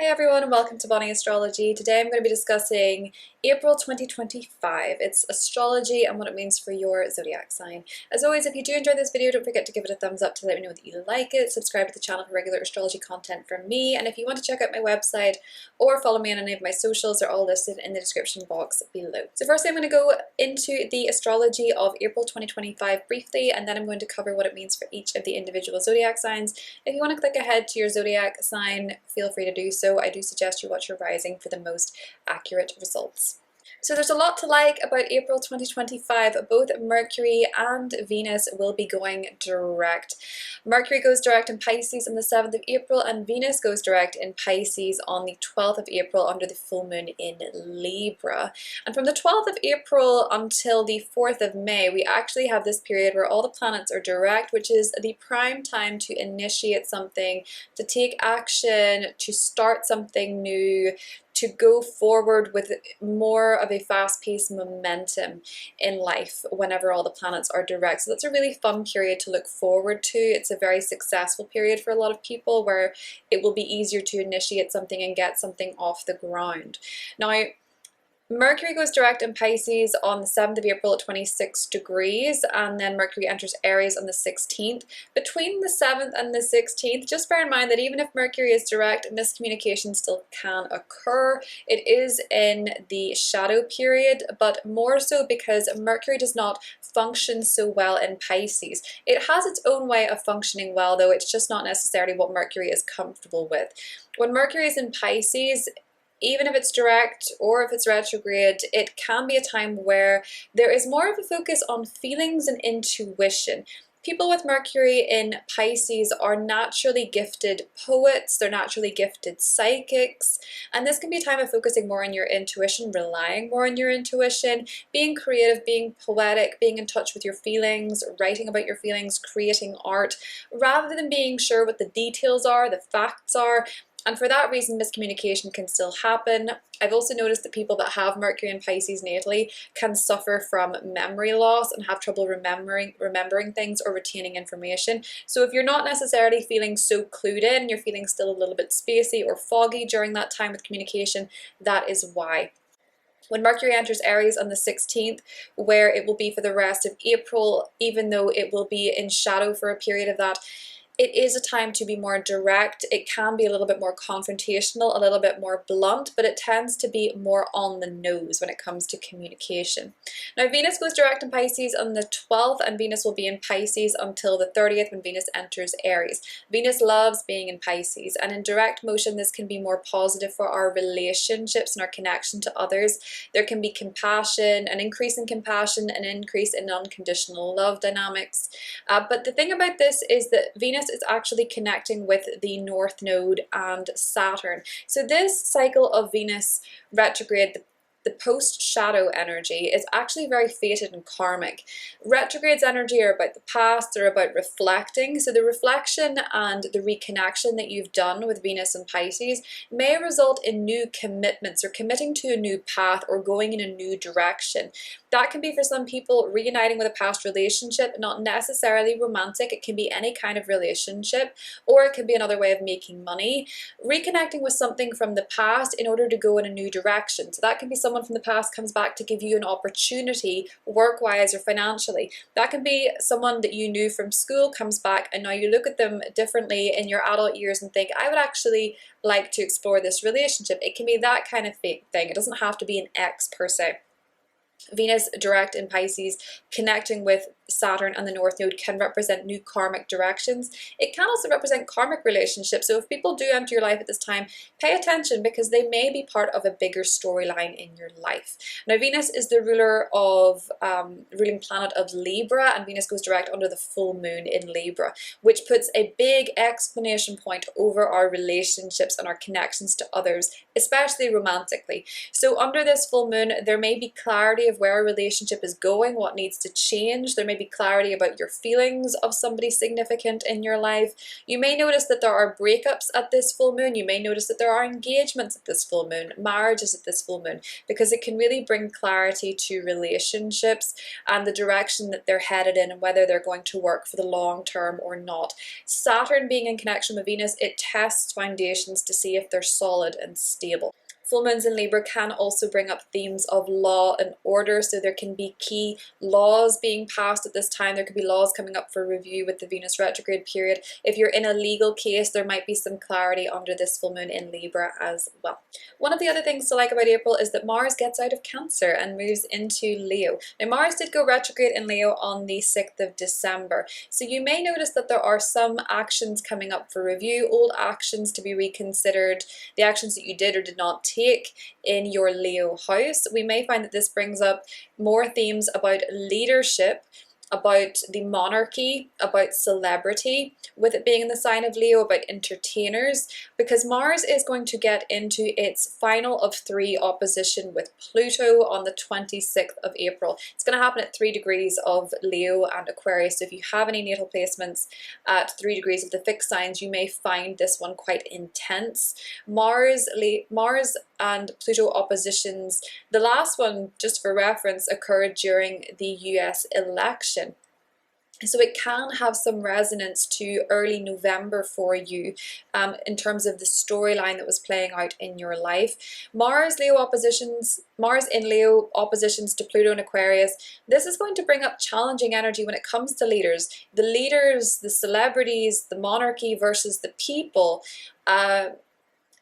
Hi everyone and welcome to Bonnie Astrology. Today I'm going to be discussing April 2025. It's astrology and what it means for your zodiac sign. As always, if you do enjoy this video, don't forget to give it a thumbs up to let me know that you like it. Subscribe to the channel for regular astrology content from me. And if you want to check out my website or follow me on any of my socials, they're all listed in the description box below. So firstly, I'm going to go into the astrology of April 2025 briefly, and then I'm going to cover what it means for each of the individual zodiac signs. If you want to click ahead to your zodiac sign, feel free to do so. I do suggest you watch your rising for the most accurate results. So there's a lot to like about April 2025. Both Mercury and Venus will be going direct. Mercury goes direct in Pisces on the 7th of April and Venus goes direct in Pisces on the 12th of April under the full moon in Libra. And from the 12th of April until the 4th of May, we actually have this period where all the planets are direct, which is the prime time to initiate something, to take action, to start something new, to go forward with more of a fast-paced momentum in life whenever all the planets are direct. So that's a really fun period to look forward to. It's a very successful period for a lot of people where it will be easier to initiate something and get something off the ground. Now, Mercury goes direct in Pisces on the 7th of April at 26 degrees, and then Mercury enters Aries on the 16th. Between the 7th and the 16th, just bear in mind that even if Mercury is direct, miscommunication still can occur. It is in the shadow period, but more so because Mercury does not function so well in Pisces. It has its own way of functioning well, though it's just not necessarily what Mercury is comfortable with. When Mercury is in Pisces, even if it's direct or if it's retrograde, it can be a time where there is more of a focus on feelings and intuition. People with Mercury in Pisces are naturally gifted poets, they're naturally gifted psychics, and this can be a time of focusing more on your intuition, relying more on your intuition, being creative, being poetic, being in touch with your feelings, writing about your feelings, creating art, rather than being sure what the details are, the facts are. And for that reason, miscommunication can still happen. I've also noticed that people that have Mercury in Pisces natally can suffer from memory loss and have trouble remembering things or retaining information. So if you're not necessarily feeling so clued in, you're feeling still a little bit spacey or foggy during that time with communication, that is why. When Mercury enters Aries on the 16th, where it will be for the rest of April, even though it will be in shadow for a period of that, it is a time to be more direct. It can be a little bit more confrontational, a little bit more blunt, but it tends to be more on the nose when it comes to communication. Now, Venus goes direct in Pisces on the 12th, and Venus will be in Pisces until the 30th when Venus enters Aries. Venus loves being in Pisces, and in direct motion, this can be more positive for our relationships and our connection to others. There can be compassion, an increase in compassion, an increase in unconditional love dynamics. But the thing about this is that Venus is actually connecting with the North Node and Saturn. So this cycle of Venus retrograde, the post-shadow energy, is actually very fated and karmic. Retrograde's energy are about the past, they're about reflecting. So the reflection and the reconnection that you've done with Venus and Pisces may result in new commitments or committing to a new path or going in a new direction. That can be for some people reuniting with a past relationship, not necessarily romantic. It can be any kind of relationship, or it can be another way of making money. Reconnecting with something from the past in order to go in a new direction. So that can be someone from the past comes back to give you an opportunity work-wise or financially. That can be someone that you knew from school comes back and now you look at them differently in your adult years and think, I would actually like to explore this relationship. It can be that kind of thing. It doesn't have to be an ex per se. Venus direct in Pisces connecting with Saturn and the North Node can represent new karmic directions. It can also represent karmic relationships. So if people do enter your life at this time, pay attention because they may be part of a bigger storyline in your life. Now, Venus is the ruling planet of Libra, and Venus goes direct under the full moon in Libra, which puts a big exclamation point over our relationships and our connections to others, especially romantically. So under this full moon, there may be clarity clarity of where a relationship is going, what needs to change. There may be clarity about your feelings of somebody significant in your life. You may notice that there are breakups at this full moon. You may notice that there are engagements at this full moon, marriages at this full moon, because it can really bring clarity to relationships and the direction that they're headed in and whether they're going to work for the long term or not. Saturn being in connection with Venus, it tests foundations to see if they're solid and stable. Full moons in Libra can also bring up themes of law and order, so there can be key laws being passed at this time. There could be laws coming up for review with the Venus retrograde period. If you're in a legal case, there might be some clarity under this full moon in Libra as well. One of the other things to like about April is that Mars gets out of Cancer and moves into Leo. Now, Mars did go retrograde in Leo on the 6th of December, so you may notice that there are some actions coming up for review, old actions to be reconsidered, the actions that you did or did not take in your Leo house. We may find that this brings up more themes about leadership, about the monarchy, about celebrity, with it being in the sign of Leo, about entertainers, because Mars is going to get into its final of 3 opposition with Pluto on the 26th of April. It's going to happen at 3 degrees of Leo and Aquarius. So if you have any natal placements at 3 degrees of the fixed signs, you may find this one quite intense. Mars and Pluto oppositions, the last one, just for reference, occurred during the US election. So it can have some resonance to early November for you in terms of the storyline that was playing out in your life. Mars in Leo oppositions to Pluto and Aquarius. This is going to bring up challenging energy when it comes to leaders. The leaders, the celebrities, the monarchy versus the people.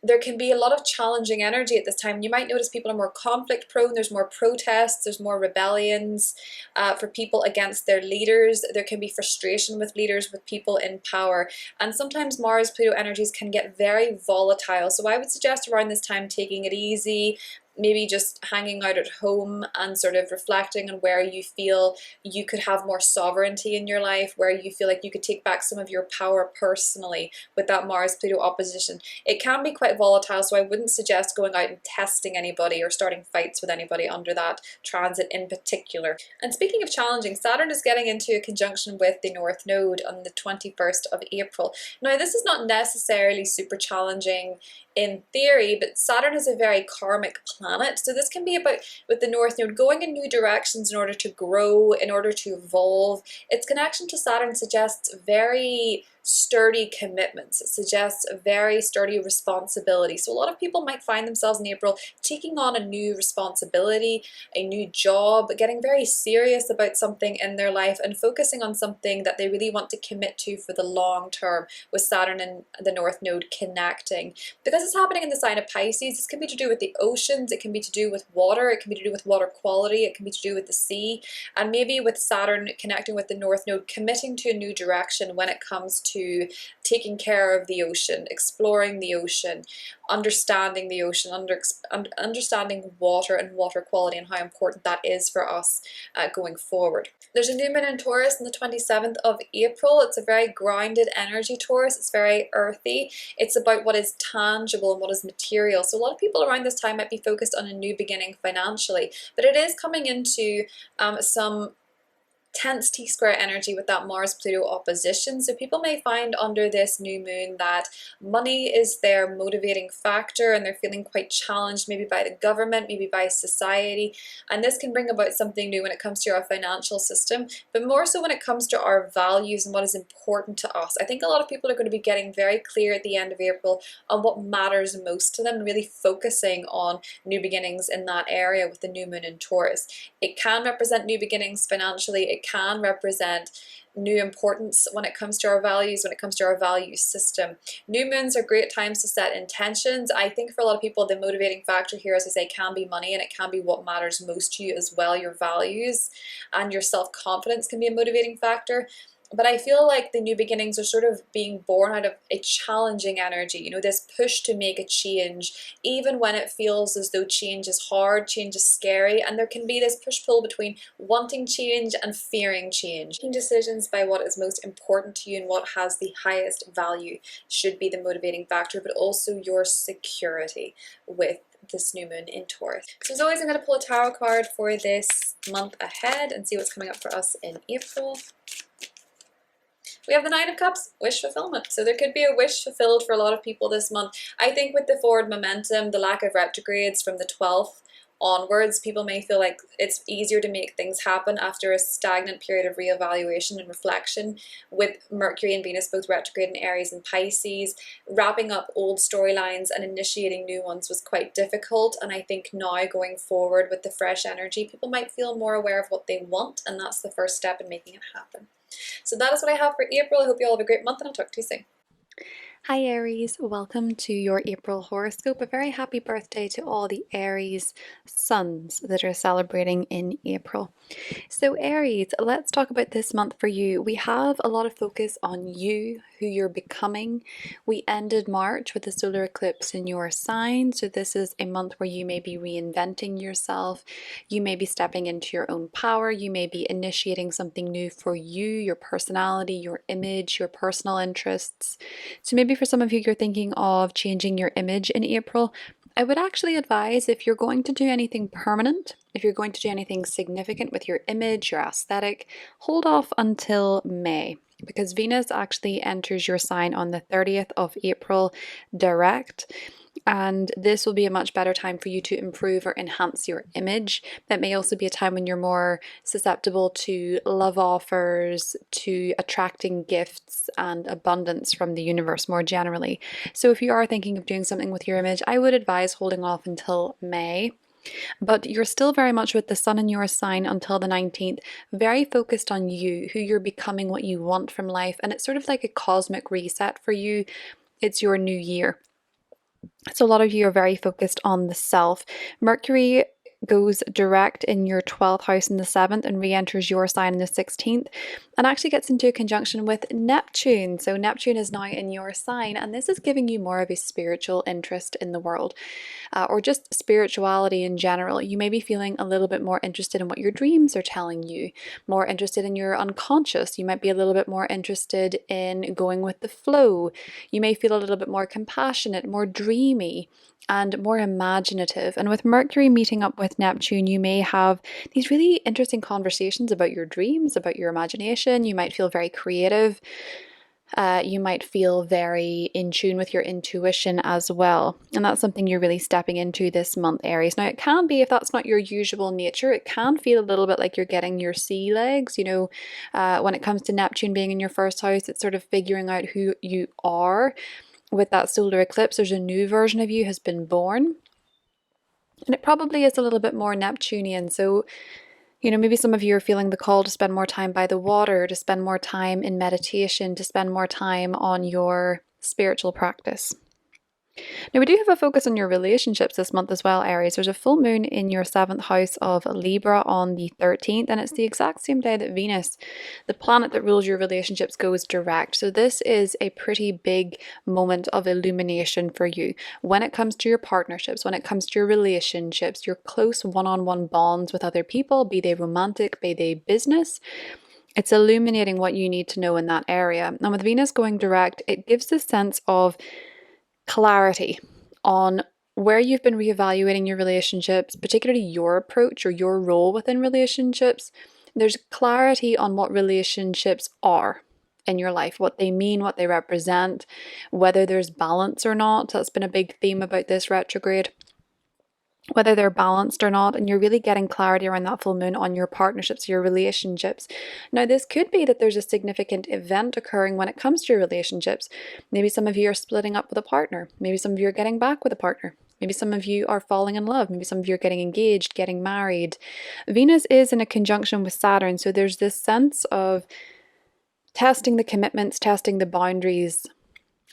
There can be a lot of challenging energy at this time. You might notice people are more conflict prone, there's more protests, there's more rebellions for people against their leaders. There can be frustration with leaders, with people in power. And sometimes Mars Pluto energies can get very volatile. So I would suggest around this time taking it easy, maybe just hanging out at home and sort of reflecting on where you feel you could have more sovereignty in your life, where you feel like you could take back some of your power personally with that Mars-Pluto opposition. It can be quite volatile, so I wouldn't suggest going out and testing anybody or starting fights with anybody under that transit in particular. And speaking of challenging, Saturn is getting into a conjunction with the North Node on the 21st of April. Now, this is not necessarily super challenging in theory, but Saturn is a very karmic planet, so this can be about, with the North Node, going in new directions in order to grow, in order to evolve. Its connection to Saturn suggests very sturdy commitments. It suggests a very sturdy responsibility. So a lot of people might find themselves in April taking on a new responsibility, a new job, getting very serious about something in their life and focusing on something that they really want to commit to for the long term, with Saturn and the North Node connecting. Because it's happening in the sign of Pisces, this can be to do with the oceans, it can be to do with water, it can be to do with water quality, it can be to do with the sea, and maybe with Saturn connecting with the North Node, committing to a new direction when it comes to taking care of the ocean, exploring the ocean, understanding the ocean, understanding water and water quality and how important that is for us going forward. There's a new moon in Taurus on the 27th of April. It's a very grounded energy, Taurus. It's very earthy. It's about what is tangible and what is material. So a lot of people around this time might be focused on a new beginning financially, but it is coming into some tense T-square energy with that Mars-Pluto opposition. So people may find under this new moon that money is their motivating factor and they're feeling quite challenged, maybe by the government, maybe by society. And this can bring about something new when it comes to our financial system, but more so when it comes to our values and what is important to us. I think a lot of people are going to be getting very clear at the end of April on what matters most to them, really focusing on new beginnings in that area with the new moon in Taurus. It can represent new beginnings financially. It can represent new importance when it comes to our values, when it comes to our value system. New moons are great times to set intentions. I think for a lot of people, the motivating factor here, as I say, can be money, and it can be what matters most to you as well. Your values and your self-confidence can be a motivating factor. But I feel like the new beginnings are sort of being born out of a challenging energy, you know, this push to make a change, even when it feels as though change is hard, change is scary, and there can be this push-pull between wanting change and fearing change. Making decisions by what is most important to you and what has the highest value should be the motivating factor, but also your security with this new moon in Taurus. So as always, I'm going to pull a tarot card for this month ahead and see what's coming up for us in April. We have the Nine of Cups, wish fulfillment. So there could be a wish fulfilled for a lot of people this month. I think with the forward momentum, the lack of retrogrades from the 12th onwards, people may feel like it's easier to make things happen after a stagnant period of reevaluation and reflection. With Mercury and Venus both retrograde in Aries and Pisces, wrapping up old storylines and initiating new ones was quite difficult, and I think now going forward with the fresh energy, people might feel more aware of what they want, and that's the first step in making it happen. So that is what I have for April. I hope you all have a great month, and I'll talk to you soon. Hi Aries, welcome to your April horoscope. A very happy birthday to all the Aries suns that are celebrating in April. So Aries, let's talk about this month for you. We have a lot of focus on you, who you're becoming. We ended March with a solar eclipse in your sign, so this is a month where you may be reinventing yourself. You may be stepping into your own power. You may be initiating something new for you, your personality, your image, your personal interests. So maybe for some of you, you're thinking of changing your image in April. I would actually advise, if you're going to do anything permanent, if you're going to do anything significant with your image, your aesthetic, hold off until May, because Venus actually enters your sign on the 30th of April direct. And this will be a much better time for you to improve or enhance your image. That may also be a time when you're more susceptible to love offers, to attracting gifts and abundance from the universe more generally. So if you are thinking of doing something with your image, I would advise holding off until May. But you're still very much with the sun in your sign until the 19th, very focused on you, who you're becoming, what you want from life. And it's sort of like a cosmic reset for you. It's your new year. So a lot of you are very focused on the self. Mercury goes direct in your 12th house in the 7th and re-enters your sign in the 16th, and actually gets into a conjunction with Neptune. So Neptune is now in your sign, and this is giving you more of a spiritual interest in the world, or just spirituality in general. You may be feeling a little bit more interested in what your dreams are telling you, more interested in your unconscious. You might be a little bit more interested in going with the flow. You may feel a little bit more compassionate, more dreamy, and more imaginative. And with Mercury meeting up with Neptune, you may have these really interesting conversations about your dreams, about your imagination. You might feel very creative. You might feel very in tune with your intuition as well. And that's something you're really stepping into this month, Aries. Now, it can be, if that's not your usual nature, it can feel a little bit like you're getting your sea legs. You know, when it comes to Neptune being in your first house, it's sort of figuring out who you are. With that solar eclipse, there's a new version of you has been born. And it probably is a little bit more Neptunian. So, you know, maybe some of you are feeling the call to spend more time by the water, to spend more time in meditation, to spend more time on your spiritual practice. Now, we do have a focus on your relationships this month as well, Aries. There's a full moon in your 7th house of Libra on the 13th, and it's the exact same day that Venus, the planet that rules your relationships, goes direct. So this is a pretty big moment of illumination for you when it comes to your partnerships, when it comes to your relationships, your close one-on-one bonds with other people, be they romantic, be they business. It's illuminating what you need to know in that area. And with Venus going direct, it gives this sense of clarity on where you've been reevaluating your relationships, particularly your approach or your role within relationships. There's clarity on what relationships are in your life, what they mean, what they represent, whether there's balance or not. That's been a big theme about this retrograde. Whether they're balanced or not, and you're really getting clarity around that full moon on your partnerships, your relationships. Now, this could be that there's a significant event occurring when it comes to your relationships. Maybe some of you are splitting up with a partner. Maybe some of you are getting back with a partner. Maybe some of you are falling in love. Maybe some of you are getting engaged, getting married. Venus is in a conjunction with Saturn, so there's this sense of testing the commitments, testing the boundaries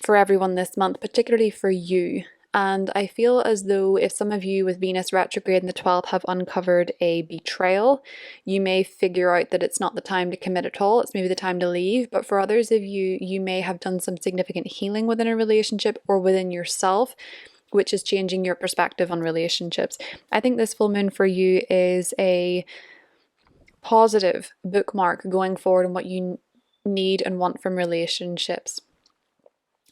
for everyone this month, particularly for you. And I feel as though if some of you with Venus retrograde in the 12th have uncovered a betrayal, you may figure out that it's not the time to commit at all. It's maybe the time to leave. But for others of you, you may have done some significant healing within a relationship or within yourself, which is changing your perspective on relationships. I think this full moon for you is a positive bookmark going forward on what you need and want from relationships.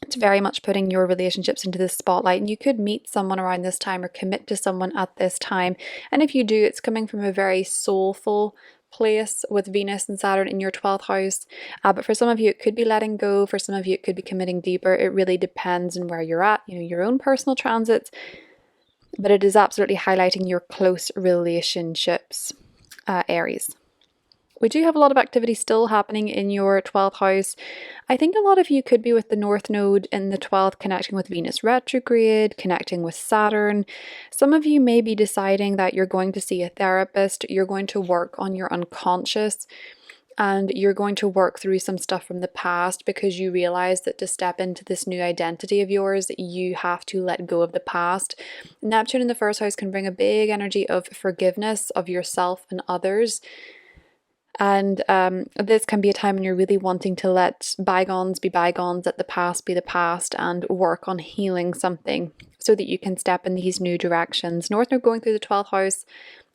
It's very much putting your relationships into the spotlight, and you could meet someone around this time or commit to someone at this time. And if you do, it's coming from a very soulful place with Venus and Saturn in your 12th house. But for some of you, it could be letting go. For some of you, it could be committing deeper. It really depends on where you're at, your own personal transits. But it is absolutely highlighting your close relationships, Aries. We do have a lot of activity still happening in your 12th house. I think a lot of you could be with the North Node in the 12th, connecting with Venus retrograde, connecting with Saturn. Some of you may be deciding that you're going to see a therapist, you're going to work on your unconscious, and you're going to work through some stuff from the past because you realize that to step into this new identity of yours, you have to let go of the past. Neptune in the first house can bring a big energy of forgiveness of yourself and others. And this can be a time when you're really wanting to let bygones be bygones, let the past be the past, and work on healing something so that you can step in these new directions. North Node going through the 12th house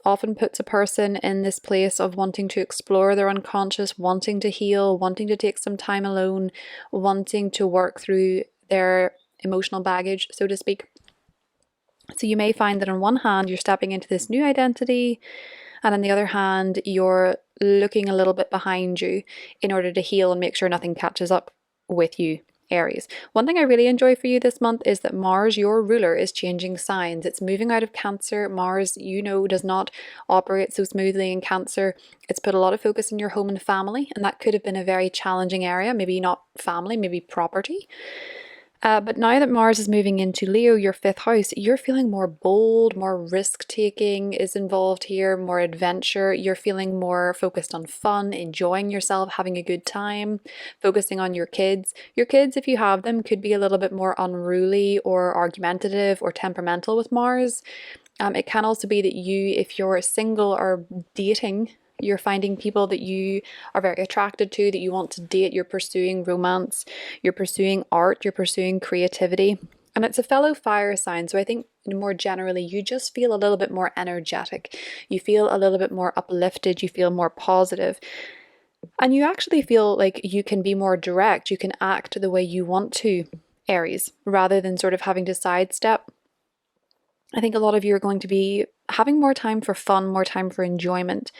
often puts a person in this place of wanting to explore their unconscious, wanting to heal, wanting to take some time alone, wanting to work through their emotional baggage, so to speak. So you may find that on one hand, you're stepping into this new identity, and on the other hand, you're looking a little bit behind you in order to heal and make sure nothing catches up with you, Aries. One thing I really enjoy for you this month is that Mars, your ruler, is changing signs. It's moving out of Cancer. Mars, does not operate so smoothly in Cancer. It's put a lot of focus in your home and family, and that could have been a very challenging area. Maybe not family, maybe property. But now that Mars is moving into Leo, your 5th house, you're feeling more bold, more risk-taking is involved here, more adventure. You're feeling more focused on fun, enjoying yourself, having a good time, focusing on your kids. Your kids, if you have them, could be a little bit more unruly or argumentative or temperamental with Mars. It can also be that you, if you're single or dating, you're finding people that you are very attracted to, that you want to date, you're pursuing romance, you're pursuing art, you're pursuing creativity. And it's a fellow fire sign, so I think more generally you just feel a little bit more energetic. You feel a little bit more uplifted, you feel more positive. And you actually feel like you can be more direct, you can act the way you want to, Aries, rather than sort of having to sidestep. I think a lot of you are going to be having more time for fun, more time for enjoyment.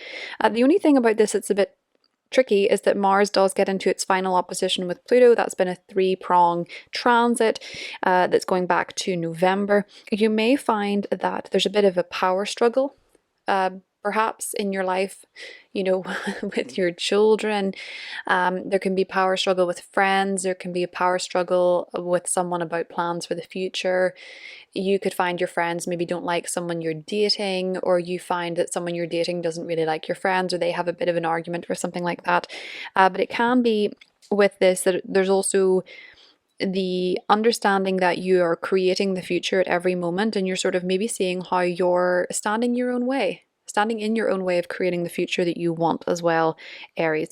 The only thing about this that's a bit tricky is that Mars does get into its final opposition with Pluto. That's been a 3-prong transit that's going back to November. You may find that there's a bit of a power struggle perhaps in your life, with your children. There can be power struggle with friends. There can be a power struggle with someone about plans for the future. You could find your friends maybe don't like someone you're dating, or you find that someone you're dating doesn't really like your friends, or they have a bit of an argument or something like that. But it can be with this that there's also the understanding that you are creating the future at every moment, and you're sort of maybe seeing how you're standing in your own way of creating the future that you want as well, Aries.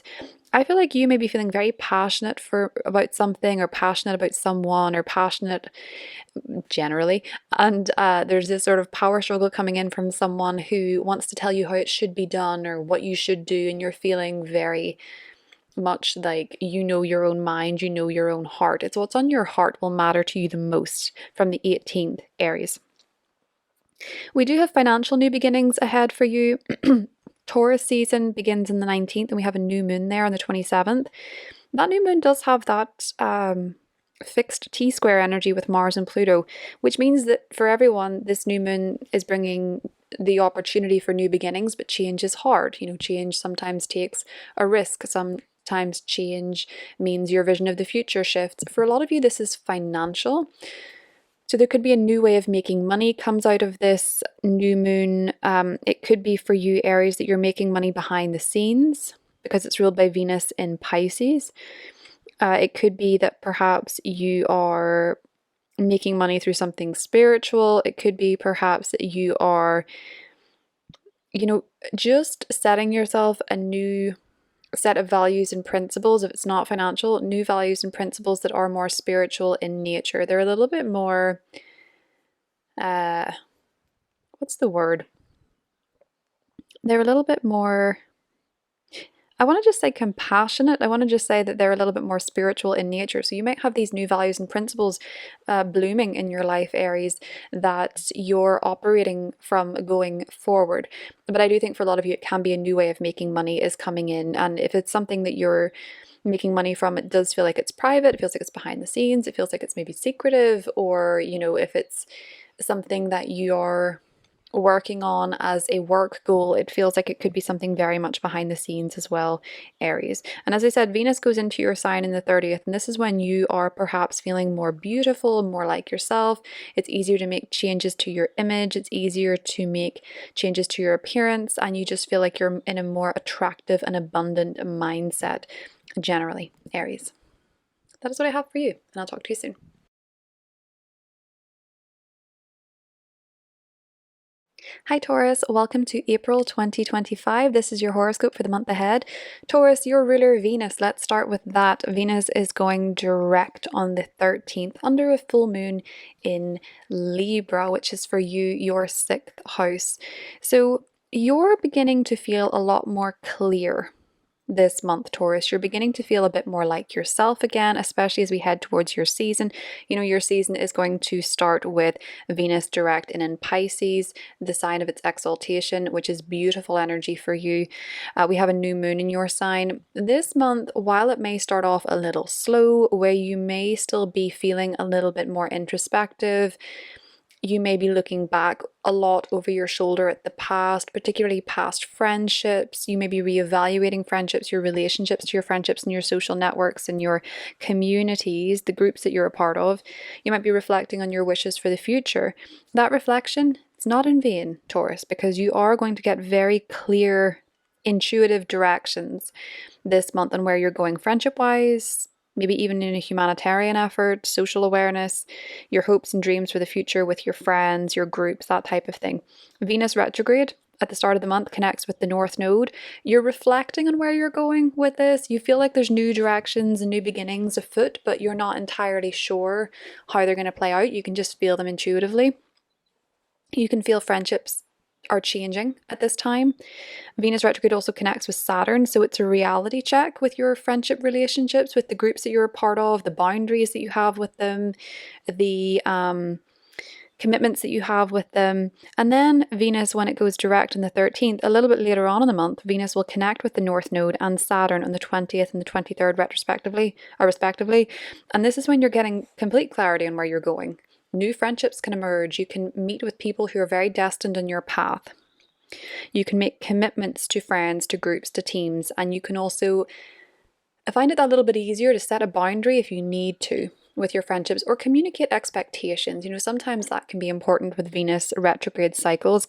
I feel like you may be feeling very passionate about something, or passionate about someone, or passionate generally, and there's this sort of power struggle coming in from someone who wants to tell you how it should be done or what you should do, and you're feeling very much like your own mind, your own heart. It's what's on your heart will matter to you the most from the 18th, Aries. We do have financial new beginnings ahead for you. Taurus season begins on the 19th, and we have a new moon there on the 27th. That new moon does have that fixed T-square energy with Mars and Pluto, which means that for everyone, this new moon is bringing the opportunity for new beginnings, but change is hard. Change sometimes takes a risk. Sometimes change means your vision of the future shifts. For a lot of you, this is financial. So there could be a new way of making money comes out of this new moon. It could be for you, Aries, that you're making money behind the scenes because it's ruled by Venus in Pisces. It could be that perhaps you are making money through something spiritual. It could be perhaps that you are, just setting yourself a new set of values and principles. If it's not financial, new values and principles that are more spiritual in nature. They're a little bit more, what's the word? They're a little bit more, I want to just say compassionate. I want to just say that they're a little bit more spiritual in nature. So you might have these new values and principles blooming in your life, Aries, that you're operating from going forward. But I do think for a lot of you, it can be a new way of making money is coming in. And if it's something that you're making money from, it does feel like it's private. It feels like it's behind the scenes. It feels like it's maybe secretive, or, if it's something that you're working on as a work goal, it feels like it could be something very much behind the scenes as well, Aries. And as I said, Venus goes into your sign in the 30th, and this is when you are perhaps feeling more beautiful, more like yourself. It's easier to make changes to your image. It's easier to make changes to your appearance, and you just feel like you're in a more attractive and abundant mindset generally, Aries. That is what I have for you, and I'll talk to you soon. Hi Taurus, welcome to April 2025. This is your horoscope for the month ahead. Taurus, your ruler Venus, let's start with that. Venus is going direct on the 13th under a full moon in Libra, which is for you, your 6th house. So you're beginning to feel a lot more clear this month, Taurus. You're beginning to feel a bit more like yourself again, especially as we head towards your season. Your season is going to start with Venus direct and in Pisces, the sign of its exaltation, which is beautiful energy for you. We have a new moon in your sign. This month, while it may start off a little slow, where you may still be feeling a little bit more introspective, you may be looking back a lot over your shoulder at the past, particularly past friendships. You may be reevaluating friendships, your relationships to your friendships and your social networks and your communities, the groups that you're a part of. You might be reflecting on your wishes for the future. That reflection is not in vain, Taurus, because you are going to get very clear, intuitive directions this month on where you're going friendship-wise, maybe even in a humanitarian effort, social awareness, your hopes and dreams for the future with your friends, your groups, that type of thing. Venus retrograde at the start of the month connects with the North Node. You're reflecting on where you're going with this. You feel like there's new directions and new beginnings afoot, but you're not entirely sure how they're going to play out. You can just feel them intuitively. You can feel friendships are changing at this time. Venus retrograde also connects with Saturn, so it's a reality check with your friendship relationships, with the groups that you're a part of, the boundaries that you have with them, the commitments that you have with them. And then Venus, when it goes direct on the 13th, a little bit later on in the month, Venus will connect with the North Node and Saturn on the 20th and the 23rd respectively. And this is when you're getting complete clarity on where you're going. New friendships can emerge. You can meet with people who are very destined on your path. You can make commitments to friends, to groups, to teams, and you can also find it a little bit easier to set a boundary if you need to with your friendships, or communicate expectations. Sometimes that can be important with Venus retrograde cycles.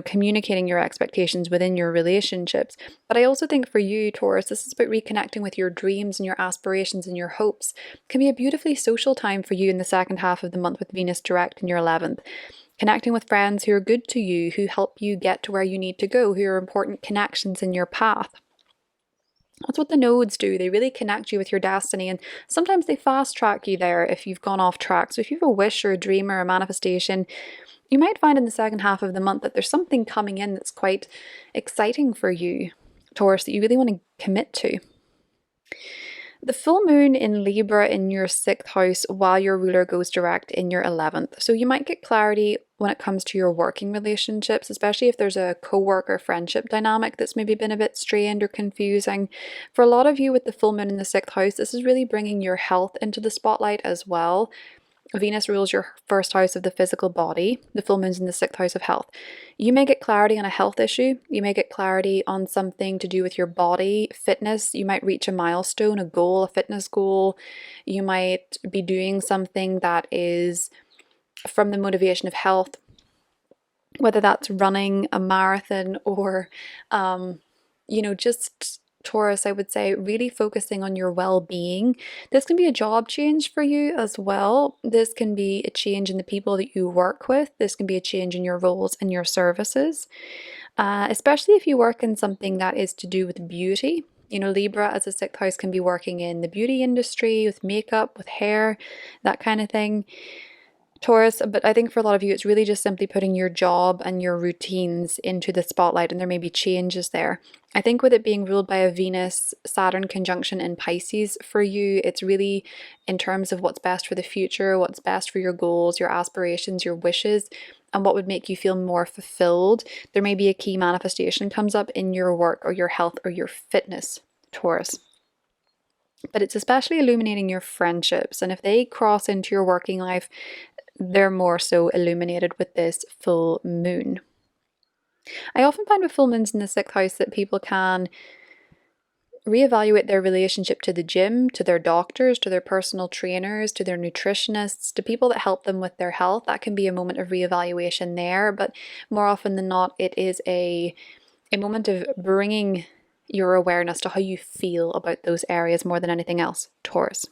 Communicating your expectations within your relationships. But I also think for you, Taurus, this is about reconnecting with your dreams and your aspirations and your hopes. It can be a beautifully social time for you in the second half of the month with Venus direct in your 11th. Connecting with friends who are good to you, who help you get to where you need to go, who are important connections in your path. That's what the nodes do. They really connect you with your destiny, and sometimes they fast track you there if you've gone off track. So if you have a wish or a dream or a manifestation, you might find in the second half of the month that there's something coming in that's quite exciting for you, Taurus, that you really want to commit to. The full moon in Libra in your 6th house while your ruler goes direct in your 11th. So you might get clarity when it comes to your working relationships, especially if there's a co-worker friendship dynamic that's maybe been a bit strained or confusing. For a lot of you with the full moon in the 6th house, this is really bringing your health into the spotlight as well. Venus rules your 1st house of the physical body. The full moon's in the 6th house of health. You may get clarity on a health issue. You may get clarity on something to do with your body, fitness. You might reach a milestone, a goal, a fitness goal. You might be doing something that is from the motivation of health, whether that's running a marathon or, just Taurus, I would say really focusing on your well-being. This can be a job change for you as well. This can be a change in the people that you work with. This can be a change in your roles and your services, especially if you work in something that is to do with beauty. You know, Libra as a sixth house can be working in the beauty industry, with makeup, with hair, that kind of thing. Taurus, but I think for a lot of you, it's really just simply putting your job and your routines into the spotlight, and there may be changes there. I think with it being ruled by a Venus Saturn conjunction in Pisces for you, it's really in terms of what's best for the future, what's best for your goals, your aspirations, your wishes, and what would make you feel more fulfilled. There may be a key manifestation comes up in your work or your health or your fitness, Taurus. But it's especially illuminating your friendships, and if they cross into your working life, they're more so illuminated with this full moon. I often find with full moons in the sixth house that people can reevaluate their relationship to the gym, to their doctors, to their personal trainers, to their nutritionists, to people that help them with their health. That can be a moment of reevaluation there, but more often than not, it is a moment of bringing your awareness to how you feel about those areas more than anything else, Taurus.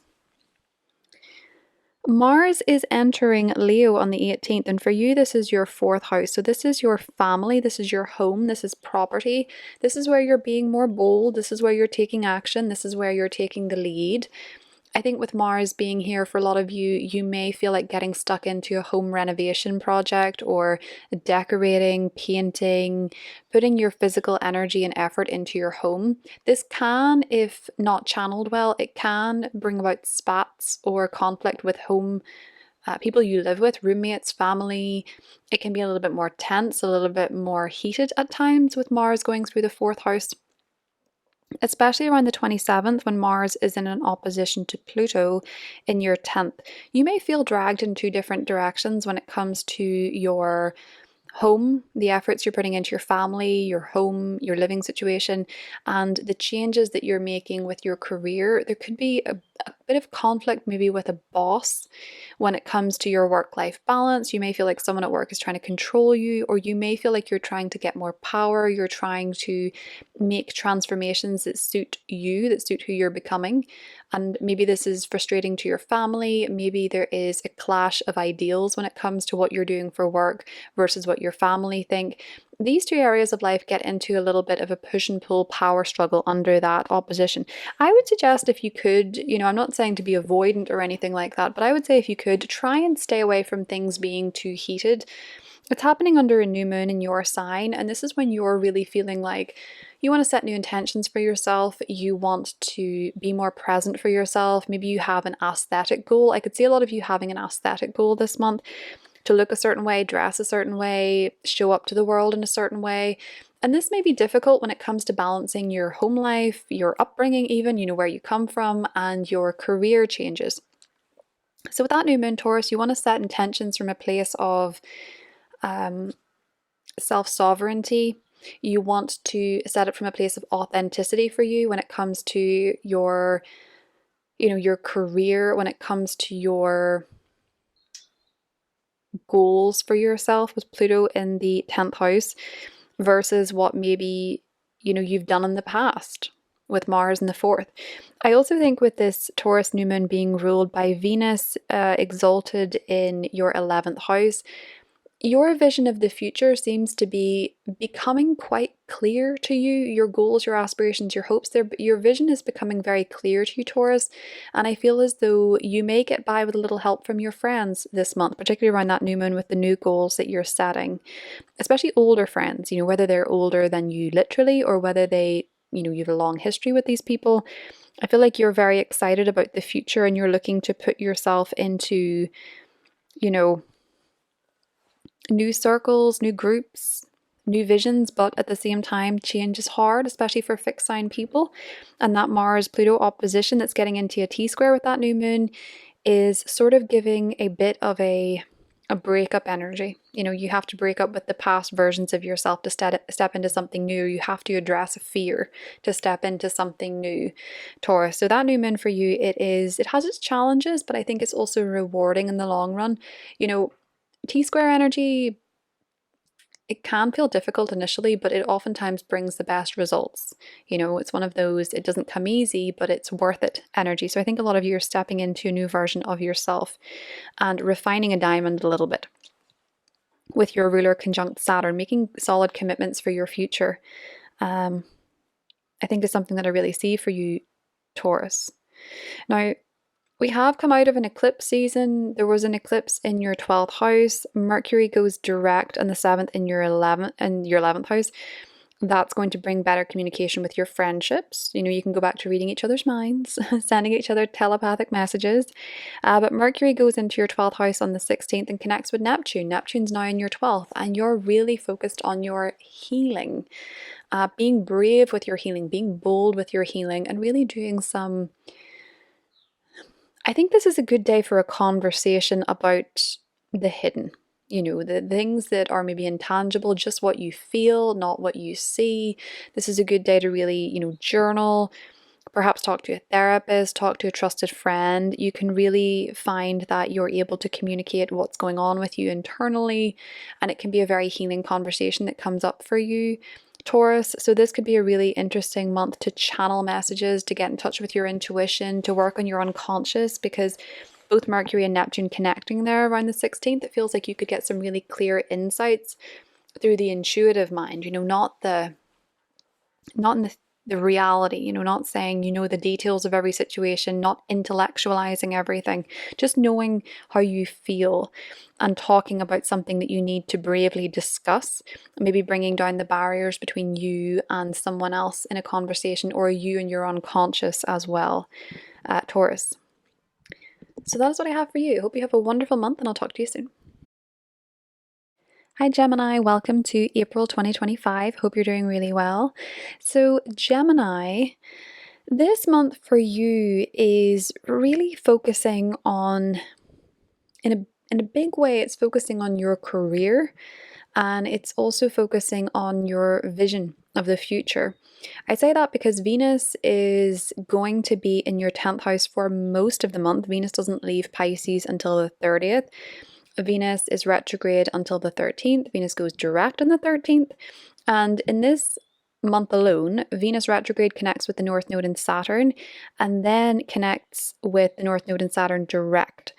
Mars is entering Leo on the 18th, and for you, this is your fourth house. So this is your family, this is your home, this is property. This is where you're being more bold, this is where you're taking action, this is where you're taking the lead. I think with Mars being here for a lot of you, you may feel like getting stuck into a home renovation project or decorating, painting, putting your physical energy and effort into your home. This can, if not channeled well, it can bring about spats or conflict with home people you live with, roommates, family. It can be a little bit more tense, a little bit more heated at times with Mars going through the fourth house. Especially around the 27th, when Mars is in an opposition to Pluto in your 10th. You may feel dragged in two different directions when it comes to your home, the efforts you're putting into your family, your home, your living situation, and the changes that you're making with your career. There could be a bit of conflict maybe with a boss when it comes to your work-life balance. You may feel like someone at work is trying to control you, or you may feel like you're trying to get more power, you're trying to make transformations that suit you, that suit who you're becoming. And maybe this is frustrating to your family. Maybe there is a clash of ideals when it comes to what you're doing for work versus what your family think. These two areas of life get into a little bit of a push and pull power struggle under that opposition. I would suggest if you could, I'm not saying to be avoidant or anything like that, but I would say if you could, try and stay away from things being too heated. It's happening under a new moon in your sign, and this is when you're really feeling like you want to set new intentions for yourself. You want to be more present for yourself. Maybe you have an aesthetic goal. I could see a lot of you having an aesthetic goal this month, to look a certain way, dress a certain way, show up to the world in a certain way. And this may be difficult when it comes to balancing your home life, your upbringing even, where you come from, and your career changes. So with that new moon, Taurus, you want to set intentions from a place of self-sovereignty. You want to set it from a place of authenticity for you when it comes to your, your career, when it comes to your goals for yourself with Pluto in the 10th house versus what maybe, you've done in the past with Mars in the 4th. I also think with this Taurus new moon being ruled by Venus exalted in your 11th house, your vision of the future seems to be becoming quite clear to you. Your goals, your aspirations, your hopes, your vision is becoming very clear to you, Taurus. And I feel as though you may get by with a little help from your friends this month, particularly around that new moon with the new goals that you're setting. Especially older friends, whether they're older than you literally or whether they, you have a long history with these people. I feel like you're very excited about the future and you're looking to put yourself into, new circles, new groups, new visions, but at the same time, change is hard, especially for fixed sign people. And that Mars-Pluto opposition that's getting into a T-square with that new moon is sort of giving a bit of a breakup energy. You have to break up with the past versions of yourself to step into something new. You have to address a fear to step into something new, Taurus. So that new moon for you, it has its challenges, but I think it's also rewarding in the long run. T-square energy, it can feel difficult initially, but it oftentimes brings the best results. It's one of those, it doesn't come easy, but it's worth it energy. So I think a lot of you are stepping into a new version of yourself and refining a diamond a little bit with your ruler conjunct Saturn, making solid commitments for your future. I think is something that I really see for you, Taurus. Now, we have come out of an eclipse season. There was an eclipse in your 12th house. Mercury goes direct on the 7th in your 11th house. That's going to bring better communication with your friendships. You can go back to reading each other's minds, sending each other telepathic messages. But Mercury goes into your 12th house on the 16th and connects with Neptune. Neptune's now in your 12th, and you're really focused on your healing. Being brave with your healing, being bold with your healing, and really doing some... I think this is a good day for a conversation about the hidden, the things that are maybe intangible, just what you feel, not what you see. This is a good day to really, journal, perhaps talk to a therapist, talk to a trusted friend. You can really find that you're able to communicate what's going on with you internally, and it can be a very healing conversation that comes up for you, Taurus. So this could be a really interesting month to channel messages, to get in touch with your intuition, to work on your unconscious, because both Mercury and Neptune connecting there around the 16th, it feels like you could get some really clear insights through the intuitive mind, not in the reality, not saying the details of every situation, not intellectualizing everything, just knowing how you feel and talking about something that you need to bravely discuss, maybe bringing down the barriers between you and someone else in a conversation, or you and your unconscious as well, Taurus. So that is what I have for you. I hope you have a wonderful month, and I'll talk to you soon. Hi Gemini, welcome to April 2025. Hope you're doing really well. So Gemini, this month for you is really focusing on, in a big way, it's focusing on your career, and it's also focusing on your vision of the future. I say that because Venus is going to be in your 10th house for most of the month. Venus doesn't leave Pisces until the 30th. Venus is retrograde until the 13th. Venus goes direct on the 13th. And in this month alone, Venus retrograde connects with the North Node in Saturn, and then connects with the North Node in Saturn direct.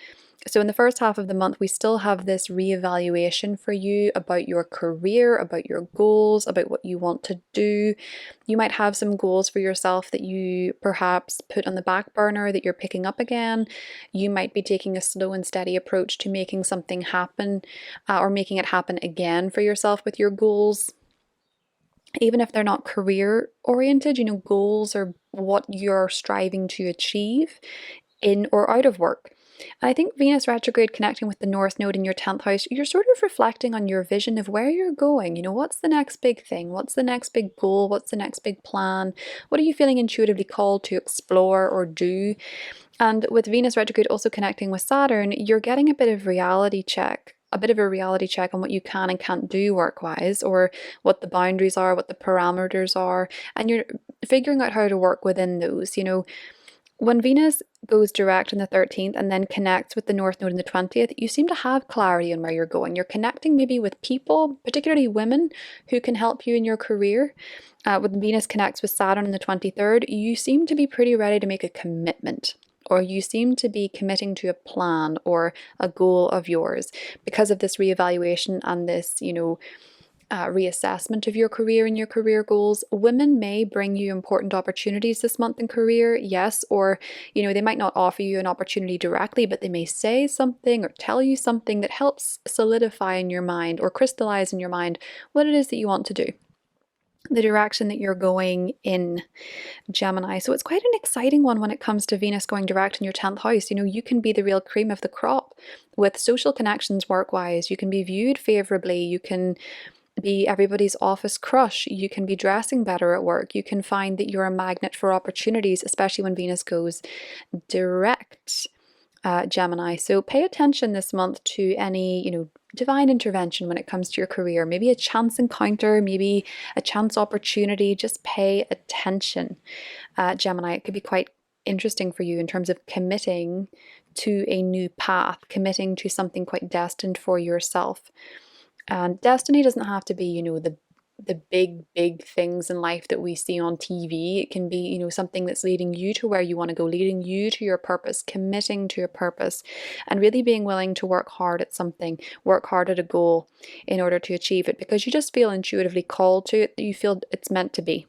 So in the first half of the month, we still have this reevaluation for you about your career, about your goals, about what you want to do. You might have some goals for yourself that you perhaps put on the back burner that you're picking up again. You might be taking a slow and steady approach to making something happen, or making it happen again for yourself with your goals. Even if they're not career oriented, goals are what you're striving to achieve in or out of work. And I think Venus retrograde connecting with the North Node in your 10th house, you're sort of reflecting on your vision of where you're going. What's the next big thing? What's the next big goal? What's the next big plan? What are you feeling intuitively called to explore or do? And with Venus retrograde also connecting with Saturn, you're getting a bit of a reality check on what you can and can't do work-wise, or what the boundaries are, what the parameters are, and you're figuring out how to work within those. When Venus goes direct on the 13th and then connects with the North Node on the 20th, you seem to have clarity on where you're going. You're connecting maybe with people, particularly women, who can help you in your career. When Venus connects with Saturn on the 23rd, you seem to be pretty ready to make a commitment, or you seem to be committing to a plan or a goal of yours because of this reevaluation and this, reassessment of your career and your career goals. Women may bring you important opportunities this month in career, yes, or they might not offer you an opportunity directly, but they may say something or tell you something that helps solidify in your mind or crystallize in your mind what it is that you want to do, the direction that you're going in, Gemini. So it's quite an exciting one when it comes to Venus going direct in your 10th house. You can be the real cream of the crop with social connections work-wise. You can be viewed favorably. You can be everybody's office crush. You can be dressing better at work. You can find that you're a magnet for opportunities, especially when Venus goes direct, Gemini. So pay attention this month to any, divine intervention when it comes to your career. Maybe a chance encounter, maybe a chance opportunity. Just pay attention, Gemini. It could be quite interesting for you in terms of committing to a new path, committing to something quite destined for yourself. And destiny doesn't have to be, the big things in life that we see on TV. It can be, something that's leading you to where you want to go, leading you to your purpose, committing to your purpose, and really being willing to work hard at something, work hard at a goal in order to achieve it, because you just feel intuitively called to it, that you feel it's meant to be.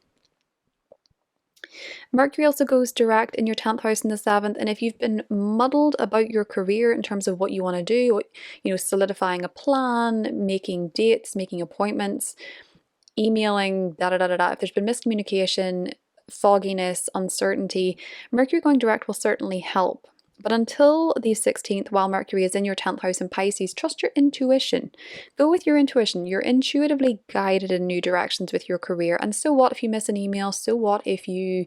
Mercury also goes direct in your 10th house and the 7th, and if you've been muddled about your career in terms of what you want to do, solidifying a plan, making dates, making appointments, emailing, da da da da da, if there's been miscommunication, fogginess, uncertainty, Mercury going direct will certainly help. But until the 16th, while Mercury is in your 10th house in Pisces, trust your intuition. Go with your intuition. You're intuitively guided in new directions with your career. And so what if you miss an email? So what if you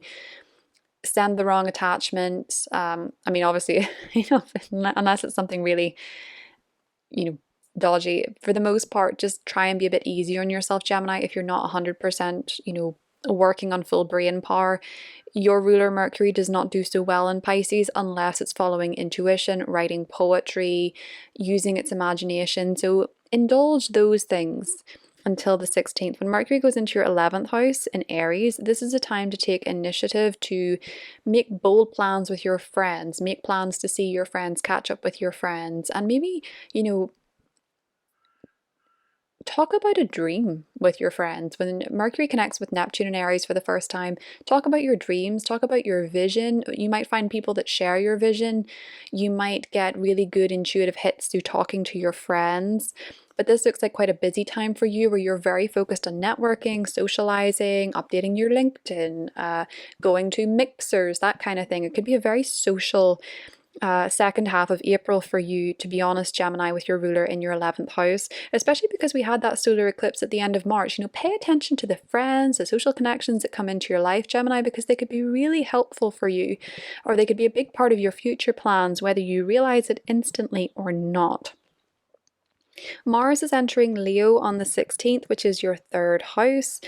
send the wrong attachment? Obviously, unless it's something really, dodgy. For the most part, just try and be a bit easier on yourself, Gemini, if you're not 100%, working on full brain power. Your ruler Mercury does not do so well in Pisces unless it's following intuition, writing poetry, using its imagination. So indulge those things until the 16th. When Mercury goes into your 11th house in Aries, this is a time to take initiative, to make bold plans with your friends, make plans to see your friends, catch up with your friends, and maybe, talk about a dream with your friends. When Mercury connects with Neptune and Aries for the first time, talk about your dreams, talk about your vision. You might find people that share your vision. You might get really good intuitive hits through talking to your friends. But this looks like quite a busy time for you, where you're very focused on networking, socializing, updating your LinkedIn, going to mixers, that kind of thing. It could be a very social second half of April for you, to be honest, Gemini, with your ruler in your 11th house, especially because we had that solar eclipse at the end of March. Pay attention to the friends, the social connections that come into your life, Gemini, because they could be really helpful for you, or they could be a big part of your future plans, whether you realize it instantly or not. Mars is entering Leo on the 16th, which is your 3rd house.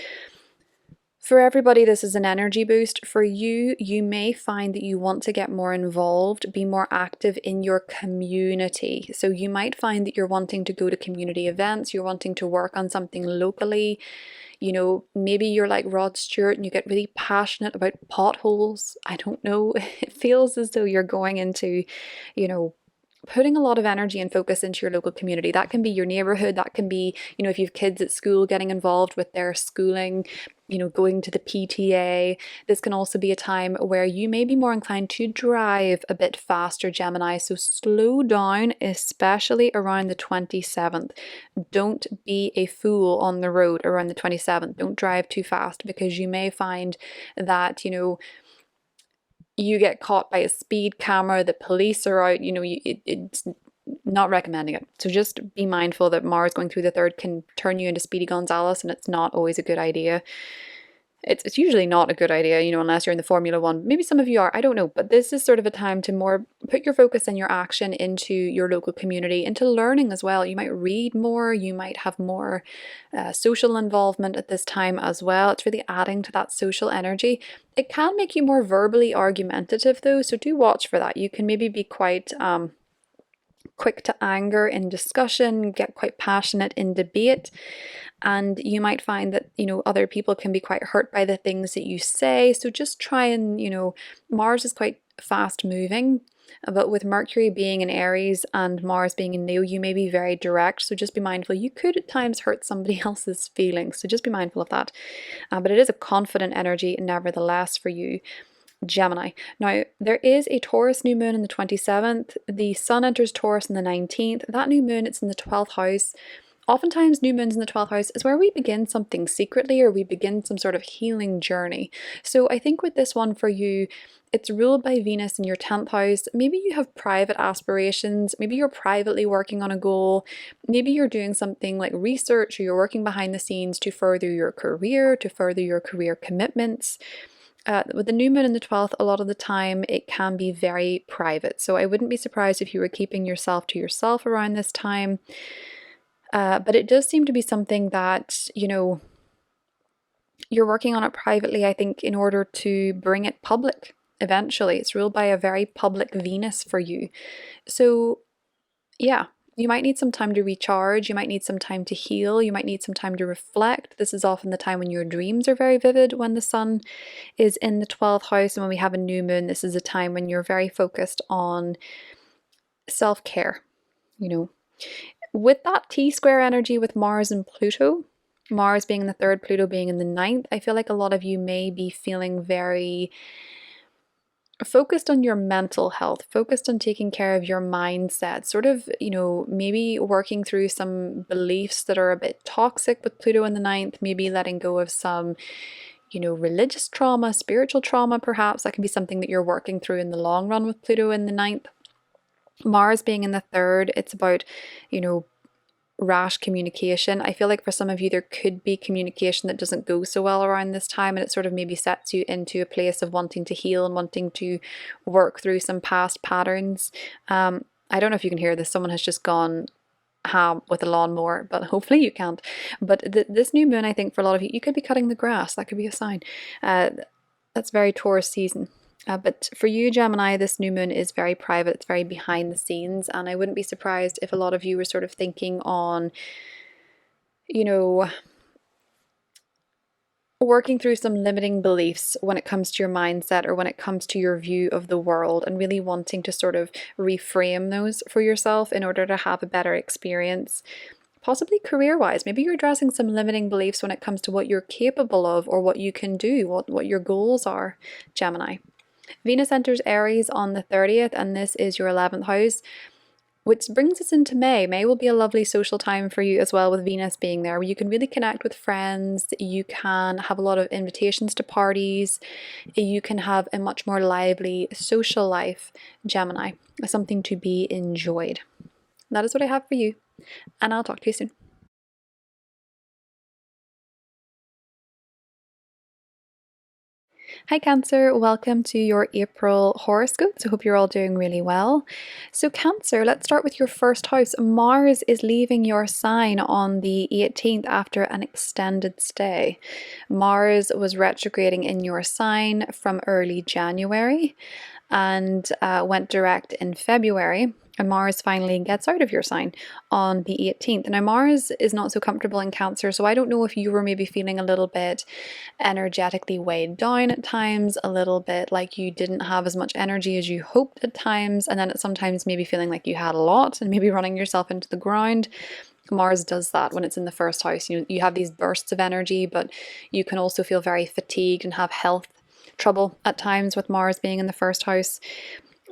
For everybody, this is an energy boost. For you, you may find that you want to get more involved, be more active in your community. So you might find that you're wanting to go to community events, you're wanting to work on something locally. Maybe you're like Rod Stewart and you get really passionate about potholes. I don't know. It feels as though you're going into, putting a lot of energy and focus into your local community. That can be your neighborhood. That can be, if you have kids at school, getting involved with their schooling, going to the PTA. This can also be a time where you may be more inclined to drive a bit faster, Gemini. So slow down, especially around the 27th. Don't be a fool on the road around the 27th. Don't drive too fast, because you may find that, you get caught by a speed camera, the police are out, it's not recommending it. So just be mindful that Mars going through the 3rd can turn you into Speedy Gonzales, and it's not always a good idea. It's usually not a good idea, unless you're in the Formula One. Maybe some of you are, I don't know. But this is sort of a time to more put your focus and your action into your local community, into learning as well. You might read more, you might have more social involvement at this time as well. It's really adding to that social energy. It can make you more verbally argumentative though, so do watch for that. You can maybe be quite quick to anger in discussion, get quite passionate in debate, and you might find that other people can be quite hurt by the things that you say. So just try and Mars is quite fast moving, but with Mercury being in Aries and Mars being in Leo, you may be very direct. So just be mindful. You could at times hurt somebody else's feelings, so just be mindful of that. But it is a confident energy nevertheless for you, Gemini. Now, there is a Taurus new moon on the 27th. The sun enters Taurus on the 19th. That new moon, it's in the 12th house. Oftentimes, new moons in the 12th house is where we begin something secretly, or we begin some sort of healing journey. So I think with this one for you, it's ruled by Venus in your 10th house. Maybe you have private aspirations. Maybe you're privately working on a goal. Maybe you're doing something like research, or you're working behind the scenes to further your career, to further your career commitments. With the new moon in the 12th, a lot of the time it can be very private. So I wouldn't be surprised if you were keeping yourself to yourself around this time. But it does seem to be something that, you're working on it privately, I think, in order to bring it public eventually. It's ruled by a very public Venus for you. So yeah, You might need some time to recharge, you might need some time to heal, you might need some time to reflect. This is often the time when your dreams are very vivid, when the sun is in the 12th house, and when we have a new moon, this is a time when you're very focused on self-care, you know. With that T-square energy with Mars and Pluto, Mars being in the 3rd, Pluto being in the 9th, I feel like a lot of you may be feeling very focused on your mental health, focused on taking care of your mindset, sort of, you know, maybe working through some beliefs that are a bit toxic with Pluto in the 9th, maybe letting go of some, you know, religious trauma, spiritual trauma, perhaps. That can be something that you're working through in the long run with Pluto in the 9th. Mars being in the 3rd, it's about, you know, rash communication. I feel like for some of you there could be communication that doesn't go so well around this time, and it sort of maybe sets you into a place of wanting to heal and wanting to work through some past patterns. I don't know if you can hear this, someone has just gone ham with a lawnmower, but hopefully you can't. But this new moon, I think for a lot of you, you could be cutting the grass. That could be a sign. That's very Taurus season. But for you, Gemini, this new moon is very private, it's very behind the scenes, and I wouldn't be surprised if a lot of you were sort of thinking on, you know, working through some limiting beliefs when it comes to your mindset or when it comes to your view of the world, and really wanting to sort of reframe those for yourself in order to have a better experience. Possibly career-wise, maybe you're addressing some limiting beliefs when it comes to what you're capable of or what you can do, what your goals are, Gemini. Venus enters Aries on the 30th, and this is your 11th house, which brings us into May. May will be a lovely social time for you as well, with Venus being there, where you can really connect with friends, you can have a lot of invitations to parties, you can have a much more lively social life, Gemini, something to be enjoyed. That is what I have for you, and I'll talk to you soon. Hi Cancer, welcome to your April horoscopes. I hope you're all doing really well. So Cancer, let's start with your first house. Mars is leaving your sign on the 18th after an extended stay. Mars was retrograding in your sign from early January and went direct in February. And Mars finally gets out of your sign on the 18th. Now Mars is not so comfortable in Cancer, so I don't know if you were maybe feeling a little bit energetically weighed down at times, a little bit like you didn't have as much energy as you hoped at times, and then at sometimes maybe feeling like you had a lot and maybe running yourself into the ground. Mars does that when it's in the first house. You have these bursts of energy, but you can also feel very fatigued and have health trouble at times with Mars being in the first house.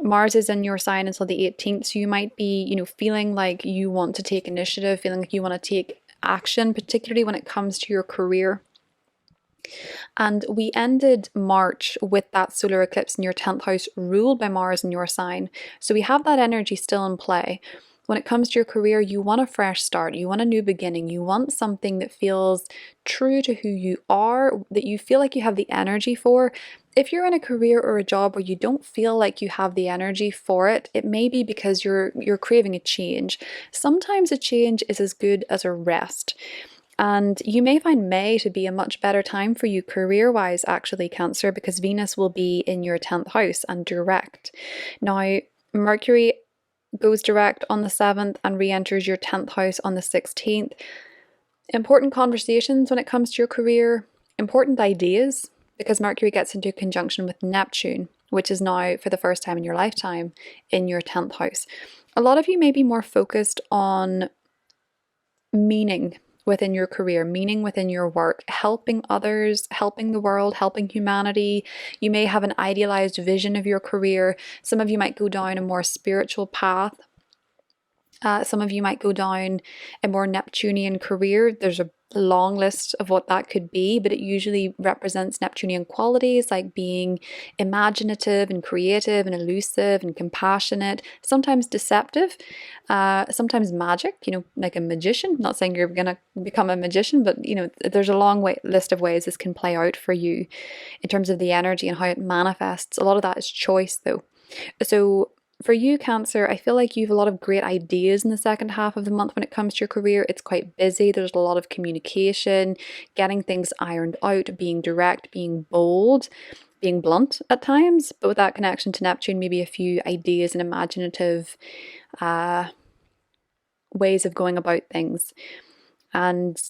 Mars is in your sign until the 18th, so you might be, feeling like you want to take initiative, feeling like you want to take action, particularly when it comes to your career. And we ended March with that solar eclipse in your 10th house ruled by Mars in your sign. So we have that energy still in play. When it comes to your career, you want a fresh start, you want a new beginning, you want something that feels true to who you are, that you feel like you have the energy for. If you're in a career or a job where you don't feel like you have the energy for it, it may be because you're craving a change. Sometimes a change is as good as a rest. And you may find May to be a much better time for you career-wise, actually, Cancer, because Venus will be in your 10th house and direct. Now, Mercury goes direct on the 7th and re-enters your 10th house on the 16th. Important conversations when it comes to your career, important ideas, because Mercury gets into conjunction with Neptune, which is now, for the first time in your lifetime, in your 10th house. A lot of you may be more focused on meaning within your career, meaning within your work, helping others, helping the world, helping humanity. You may have an idealized vision of your career. Some of you might go down a more spiritual path. Some of you might go down a more Neptunian career. There's a long list of what that could be, but it usually represents Neptunian qualities like being imaginative and creative and elusive and compassionate, sometimes deceptive, sometimes magic, like a magician. I'm not saying you're going to become a magician, but there's a long list of ways this can play out for you in terms of the energy and how it manifests. A lot of that is choice though. So for you, Cancer, I feel like you have a lot of great ideas in the second half of the month when it comes to your career. It's quite busy. There's a lot of communication, getting things ironed out, being direct, being bold, being blunt at times. But with that connection to Neptune, maybe a few ideas and imaginative ways of going about things. And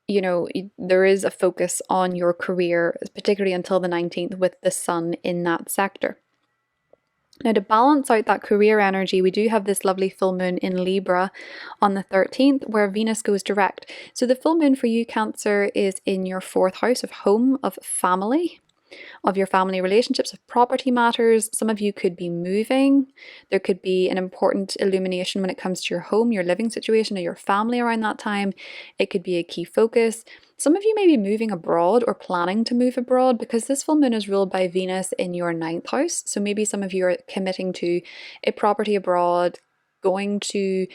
there is a focus on your career, particularly until the 19th, with the sun in that sector. Now, to balance out that career energy, we do have this lovely full moon in Libra on the 13th, where Venus goes direct. So the full moon for you, Cancer, is in your 4th house of home, of family, of your family relationships, of property matters. Some of you could be moving. There could be an important illumination when it comes to your home, your living situation, or your family around that time. It could be a key focus. Some of you may be moving abroad or planning to move abroad, because this full moon is ruled by Venus in your 9th house. So maybe some of you are committing to a property abroad, going to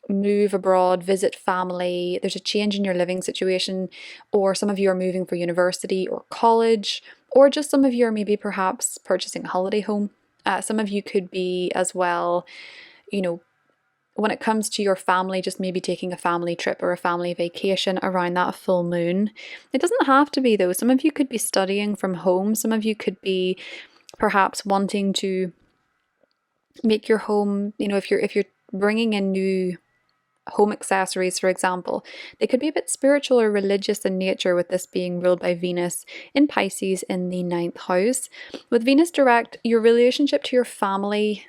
move abroad, visit family. There's a change in your living situation, or some of you are moving for university or college, or just some of you are maybe perhaps purchasing a holiday home. Some of you could be as well, when it comes to your family, just maybe taking a family trip or a family vacation around that full moon. It doesn't have to be though. Some of you could be studying from home. Some of you could be perhaps wanting to make your home, if you're bringing in new home accessories, for example, they could be a bit spiritual or religious in nature, with this being ruled by Venus in Pisces in the 9th house. With Venus direct, your relationship to your family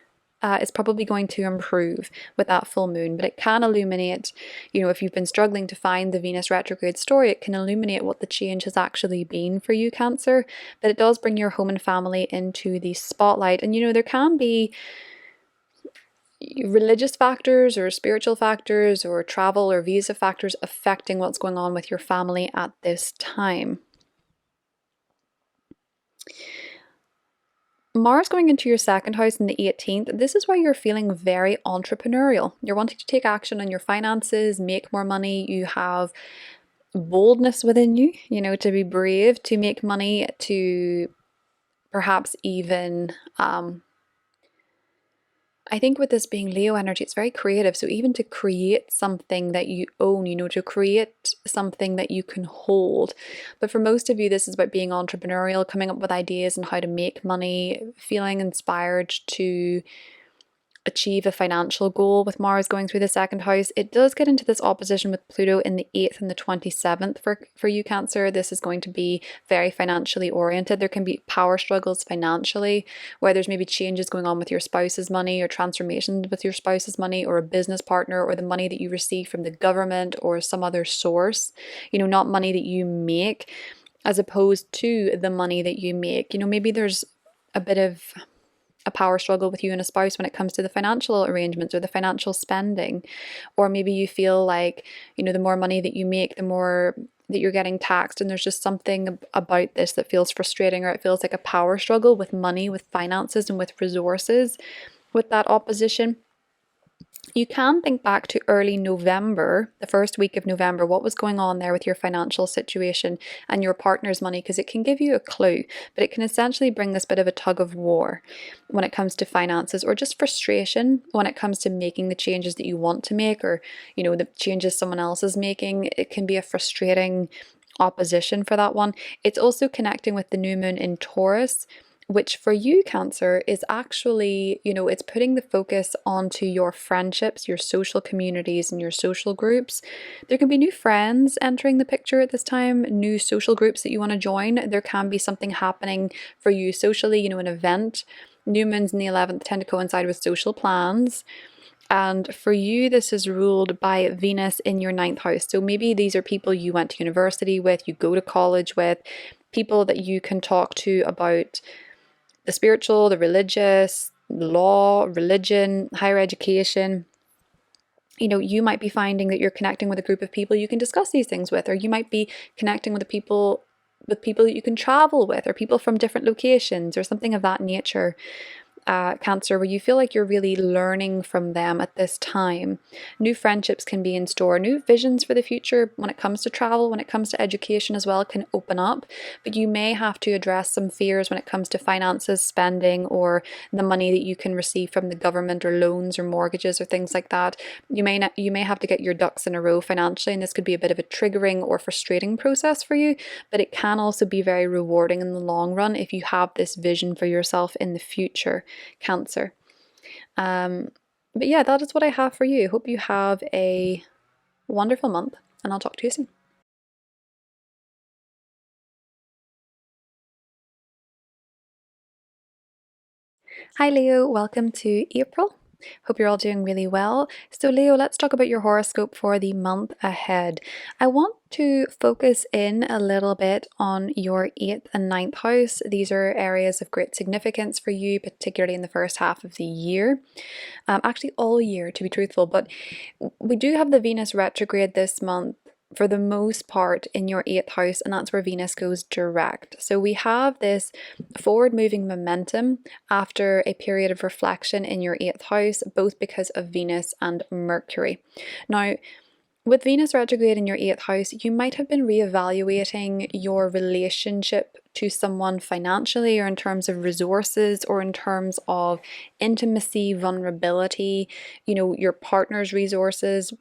is probably going to improve with that full moon, but it can illuminate, if you've been struggling to find the Venus retrograde story, it can illuminate what the change has actually been for you, Cancer. But it does bring your home and family into the spotlight. And there can be religious factors or spiritual factors or travel or visa factors affecting what's going on with your family at this time. Mars going into your 2nd house in the 18th, this is why you're feeling very entrepreneurial. You're wanting to take action on your finances, make more money. You have boldness within you, to be brave, to make money, to perhaps even I think with this being Leo energy, it's very creative. So even to create something that you own, to create something that you can hold. But for most of you, this is about being entrepreneurial, coming up with ideas on how to make money, feeling inspired to achieve a financial goal. With Mars going through the 2nd house, it does get into this opposition with Pluto in the 8th and the 27th for you, Cancer. This is going to be very financially oriented. There can be power struggles financially, where there's maybe changes going on with your spouse's money, or transformations with your spouse's money, or a business partner, or the money that you receive from the government or some other source, not money that you make, as opposed to the money that you make. Maybe there's a bit of a power struggle with you and a spouse when it comes to the financial arrangements or the financial spending. Or maybe you feel like, the more money that you make, the more that you're getting taxed, and there's just something about this that feels frustrating, or it feels like a power struggle with money, with finances, and with resources with that opposition. You can think back to early November, the first week of November, what was going on there with your financial situation and your partner's money, because it can give you a clue, but it can essentially bring this bit of a tug of war when it comes to finances, or just frustration when it comes to making the changes that you want to make, or, the changes someone else is making. It can be a frustrating opposition for that one. It's also connecting with the new moon in Taurus, which for you, Cancer, is actually, it's putting the focus onto your friendships, your social communities, and your social groups. There can be new friends entering the picture at this time, new social groups that you want to join. There can be something happening for you socially, an event. New moons in the 11th tend to coincide with social plans. And for you, this is ruled by Venus in your 9th house. So maybe these are people you went to university with, you go to college with, people that you can talk to about the spiritual, the religious, law, religion, higher education. You might be finding that you're connecting with a group of people you can discuss these things with, or you might be connecting with people that you can travel with, or people from different locations, or something of that nature. Cancer, where you feel like you're really learning from them at this time. New friendships can be in store. New visions for the future when it comes to travel, when it comes to education as well, can open up. But you may have to address some fears when it comes to finances, spending, or the money that you can receive from the government, or loans or mortgages or things like that. You may have to get your ducks in a row financially, and this could be a bit of a triggering or frustrating process for you, but it can also be very rewarding in the long run if you have this vision for yourself in the future, Cancer. But yeah, that is what I have for you. Hope you have a wonderful month, and I'll talk to you soon. Hi Leo, welcome to April. Hope you're all doing really well. So Leo, let's talk about your horoscope for the month ahead. I want to focus in a little bit on your 8th and 9th house. These are areas of great significance for you, particularly in the first half of the year. Actually all year, to be truthful, but we do have the Venus retrograde this month for the most part in your 8th house, and that's where Venus goes direct. So we have this forward moving momentum after a period of reflection in your 8th house, both because of Venus and Mercury. Now, with Venus retrograde in your 8th house, you might have been reevaluating your relationship to someone financially, or in terms of resources, or in terms of intimacy, vulnerability, your partner's resources.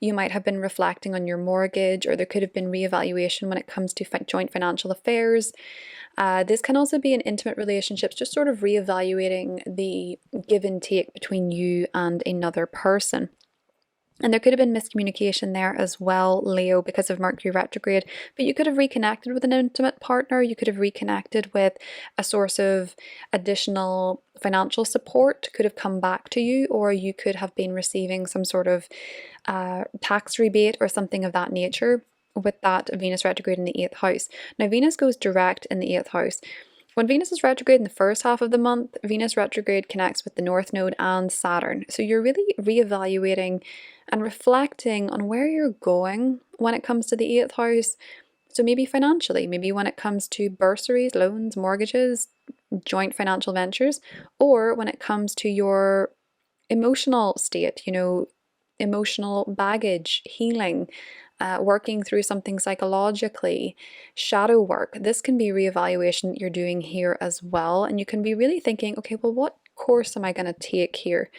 You might have been reflecting on your mortgage, or there could have been reevaluation when it comes to joint financial affairs. This can also be in intimate relationships, just sort of reevaluating the give and take between you and another person. And there could have been miscommunication there as well, Leo, because of Mercury retrograde. But you could have reconnected with an intimate partner. You could have reconnected with a source of additional financial support, could have come back to you, or you could have been receiving some sort of tax rebate or something of that nature with that Venus retrograde in the 8th house. Now, Venus goes direct in the 8th house. When Venus is retrograde in the first half of the month, Venus retrograde connects with the North Node and Saturn. So you're really reevaluating and reflecting on where you're going when it comes to the 8th house. So maybe financially, maybe when it comes to bursaries, loans, mortgages, joint financial ventures, or when it comes to your emotional state, emotional baggage, healing, working through something psychologically, shadow work. This can be reevaluation that you're doing here as well. And you can be really thinking, okay, well, what course am I going to take here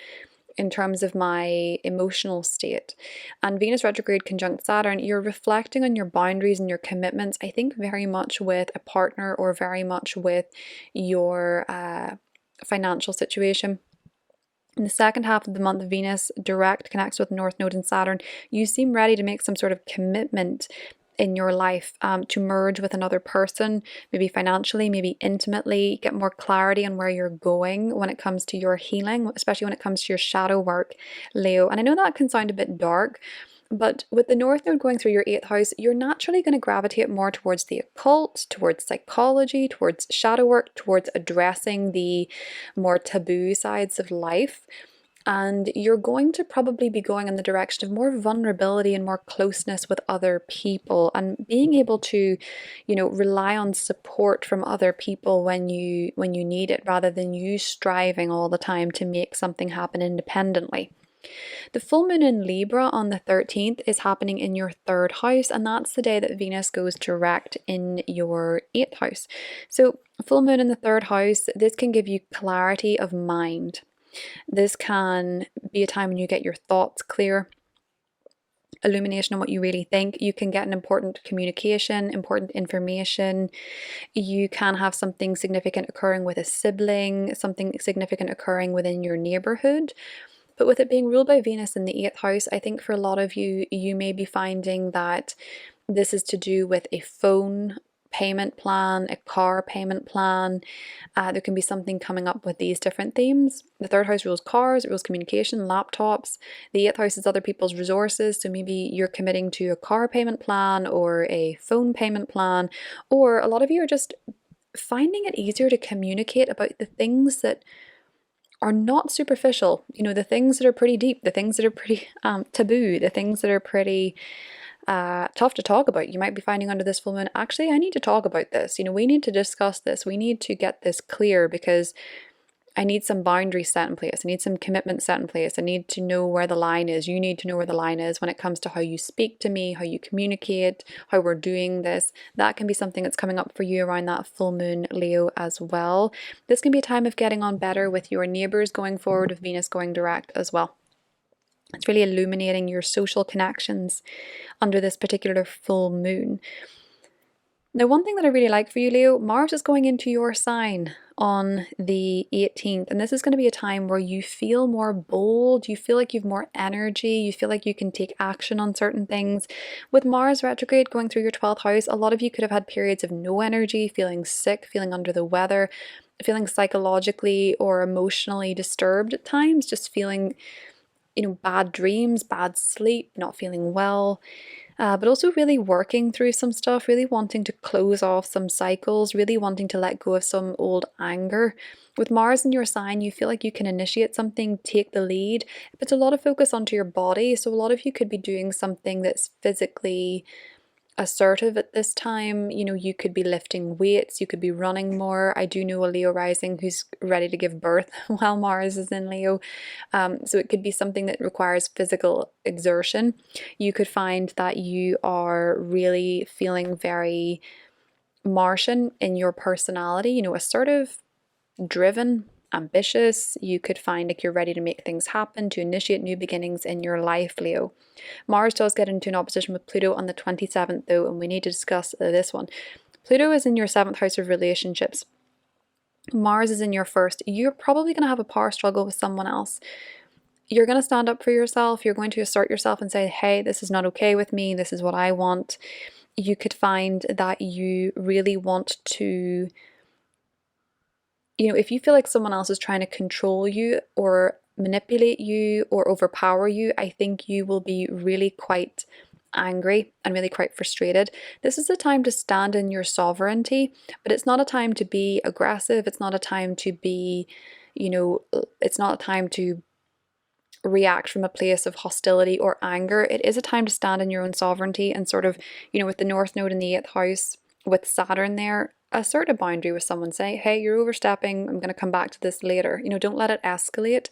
in terms of my emotional state? And Venus retrograde conjunct Saturn, you're reflecting on your boundaries and your commitments, I think very much with a partner, or very much with your financial situation. In the second half of the month, Venus direct connects with North Node and Saturn. You seem ready to make some sort of commitment in your life, to merge with another person, maybe financially, maybe intimately, get more clarity on where you're going when it comes to your healing, especially when it comes to your shadow work, Leo. And I know that can sound a bit dark, but with the North Node going through your 8th house, you're naturally going to gravitate more towards the occult, towards psychology, towards shadow work, towards addressing the more taboo sides of life. And you're going to probably be going in the direction of more vulnerability and more closeness with other people, and being able to, rely on support from other people when you need it, rather than you striving all the time to make something happen independently. The full moon in Libra on the 13th is happening in your 3rd house, and that's the day that Venus goes direct in your 8th house. So, full moon in the 3rd house, this can give you clarity of mind. This can be a time when you get your thoughts clear, illumination on what you really think. You can get an important communication, important information. You can have something significant occurring with a sibling, something significant occurring within your neighborhood. But with it being ruled by Venus in the 8th house, I think for a lot of you, you may be finding that this is to do with a phone payment plan, a car payment plan. There can be something coming up with these different themes. The 3rd house rules cars, it rules communication, laptops. The 8th house is other people's resources. So maybe you're committing to a car payment plan or a phone payment plan, or a lot of you are just finding it easier to communicate about the things that are not superficial, the things that are pretty deep, the things that are pretty taboo, the things that are pretty tough to talk about. You might be finding under this full moon, actually, I need to talk about this. We need to discuss this. We need to get this clear, because I need some boundaries set in place. I need some commitment set in place. I need to know where the line is. You need to know where the line is when it comes to how you speak to me, how you communicate, how we're doing this. That can be something that's coming up for you around that full moon, Leo, as well. This can be a time of getting on better with your neighbors going forward, with Venus going direct as well. It's really illuminating your social connections under this particular full moon. Now, one thing that I really like for you, Leo, Mars is going into your sign on the 18th, and this is going to be a time where you feel more bold, you feel like you've more energy, you feel like you can take action on certain things. With Mars retrograde going through your 12th house, a lot of you could have had periods of no energy, feeling sick, feeling under the weather, feeling psychologically or emotionally disturbed at times, just feeling, bad dreams, bad sleep, not feeling well. But also really working through some stuff, really wanting to close off some cycles, really wanting to let go of some old anger. With Mars in your sign, you feel like you can initiate something, take the lead. It puts a lot of focus onto your body, so a lot of you could be doing something that's physically assertive at this time. You could be lifting weights, you could be running more. I do know a Leo rising who's ready to give birth while Mars is in Leo. So it could be something that requires physical exertion. You could find that you are really feeling very Martian in your personality, assertive, driven, ambitious. You could find like you're ready to make things happen, to initiate new beginnings in your life, Leo. Mars does get into an opposition with Pluto on the 27th, though, and we need to discuss this one. Pluto is in your 7th house of relationships. Mars is in your first. You're probably going to have a power struggle with someone else. You're going to stand up for yourself. You're going to assert yourself and say, hey, this is not okay with me. This is what I want. You could find that you really want to, if you feel like someone else is trying to control you or manipulate you or overpower you, I think you will be really quite angry and really quite frustrated. This is a time to stand in your sovereignty, but it's not a time to be aggressive. It's not a time to be, it's not a time to react from a place of hostility or anger. It is a time to stand in your own sovereignty and sort of, with the North Node in the 8th house, with Saturn there, assert a boundary with someone. Say, hey, you're overstepping. I'm going to come back to this later. Don't let it escalate,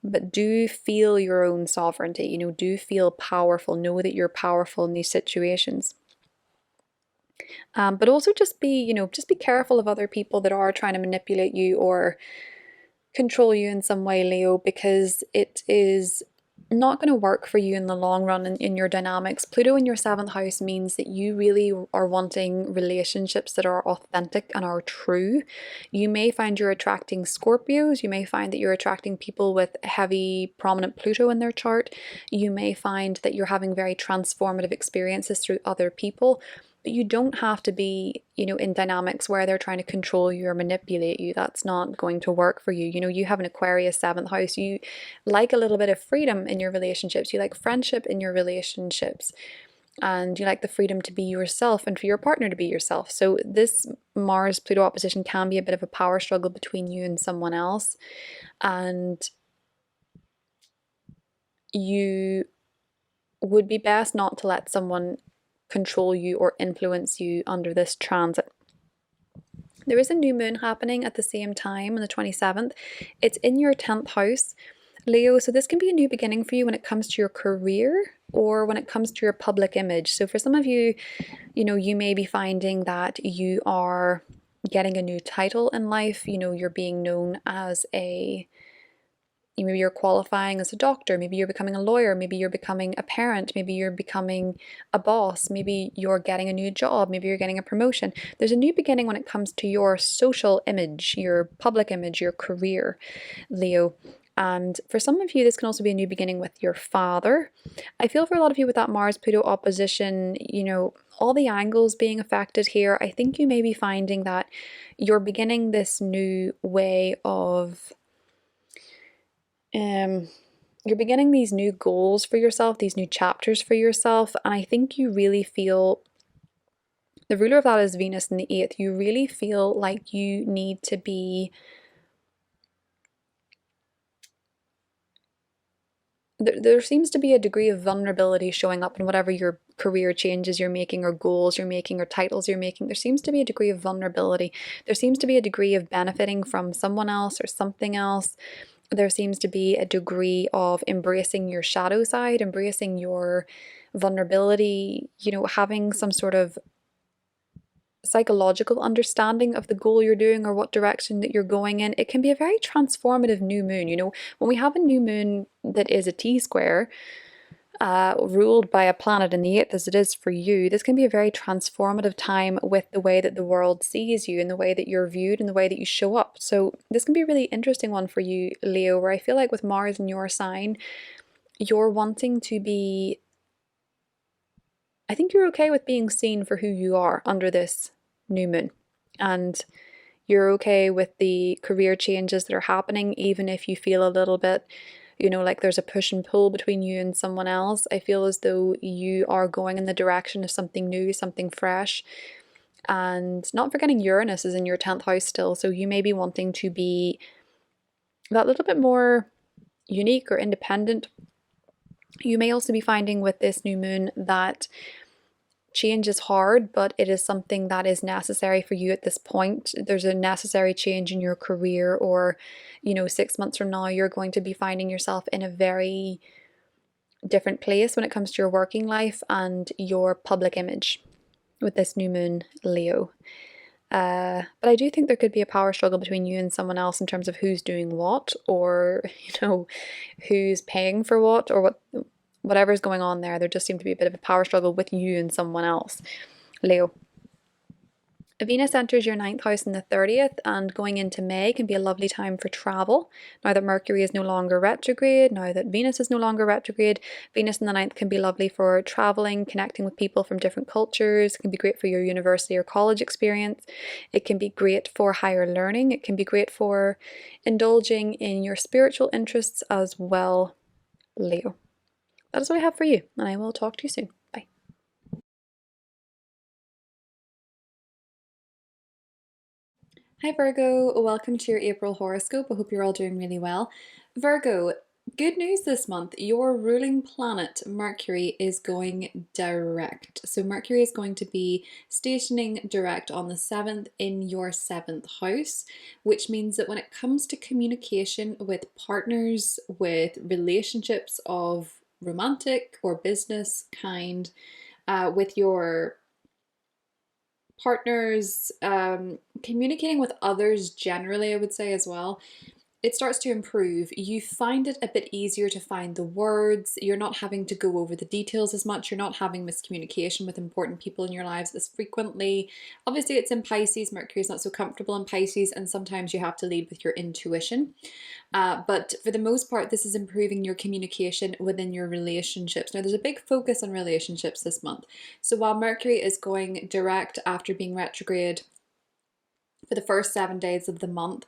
but do feel your own sovereignty. Do feel powerful. Know that you're powerful in these situations. But also just be careful of other people that are trying to manipulate you or control you in some way, Leo, because it is not going to work for you in the long run in your dynamics. Pluto in your 7th house means that you really are wanting relationships that are authentic and are true. You may find you're attracting Scorpios. You may find that you're attracting people with heavy, prominent Pluto in their chart. You may find that you're having very transformative experiences through other people. But you don't have to be, in dynamics where they're trying to control you or manipulate you. That's not going to work for you. You have an Aquarius 7th house. You like a little bit of freedom in your relationships. You like friendship in your relationships. And you like the freedom to be yourself and for your partner to be yourself. So this Mars-Pluto opposition can be a bit of a power struggle between you and someone else. And you would be best not to let someone control you or influence you under this transit. There is a new moon happening at the same time on the 27th. It's in your 10th house, Leo, so this can be a new beginning for you when it comes to your career or when it comes to your public image. So for some of you, you may be finding that you are getting a new title in life. You're being known as maybe you're qualifying as a doctor, maybe you're becoming a lawyer, maybe you're becoming a parent, maybe you're becoming a boss, maybe you're getting a new job, maybe you're getting a promotion. There's a new beginning when it comes to your social image, your public image, your career, Leo. And for some of you, this can also be a new beginning with your father. I feel for a lot of you with that Mars-Pluto opposition, all the angles being affected here, I think you may be finding that you're beginning this new way of you're beginning these new goals for yourself, these new chapters for yourself, and I think you really feel the ruler of that is Venus in the 8th. You really feel like you need to be there seems to be a degree of vulnerability showing up in whatever your career changes you're making or goals you're making or titles you're making. There seems to be a degree of vulnerability. There seems to be a degree of benefiting from someone else or something else. There seems to be a degree of embracing your shadow side, embracing your vulnerability, having some sort of psychological understanding of the goal you're doing or what direction that you're going in. It can be a very transformative new moon. When we have a new moon that is a T-square, ruled by a planet in the 8th as it is for you, this can be a very transformative time with the way that the world sees you and the way that you're viewed and the way that you show up. So this can be a really interesting one for you, Leo, where I feel like with Mars in your sign, you're wanting to be, I think you're okay with being seen for who you are under this new moon. And you're okay with the career changes that are happening, even if you feel a little bit, like there's a push and pull between you and someone else. I feel as though you are going in the direction of something new, something fresh. And not forgetting Uranus is in your 10th house still, so you may be wanting to be that little bit more unique or independent. You may also be finding with this new moon that change is hard, but it is something that is necessary for you at this point. There's a necessary change in your career, or 6 months from now you're going to be finding yourself in a very different place when it comes to your working life and your public image with this new moon, Leo. But I do think there could be a power struggle between you and someone else in terms of who's doing what, or who's paying for what, or whatever's going on there. There just seemed to be a bit of a power struggle with you and someone else, Leo. Venus enters your 9th house in the 30th, and going into May can be a lovely time for travel. Now that Mercury is no longer retrograde, now that Venus is no longer retrograde, Venus in the 9th can be lovely for traveling, connecting with people from different cultures. It can be great for your university or college experience. It can be great for higher learning. It can be great for indulging in your spiritual interests as well, Leo. That is what I have for you, and I will talk to you soon. Bye. Hi Virgo, welcome to your April horoscope. I hope you're all doing really well. Virgo, good news this month. Your ruling planet, Mercury, is going direct. So Mercury is going to be stationing direct on the 7th in your 7th house, which means that when it comes to communication with partners, with relationships of romantic or business kind, with your partners, communicating with others generally, I would say as well, it starts to improve. You find it a bit easier to find the words. You're not having to go over the details as much. You're not having miscommunication with important people in your lives as frequently. Obviously, it's in Pisces. Mercury is not so comfortable in Pisces, and sometimes you have to lead with your intuition. But for the most part, this is improving your communication within your relationships. Now, there's a big focus on relationships this month. So while Mercury is going direct after being retrograde for the first 7 days of the month,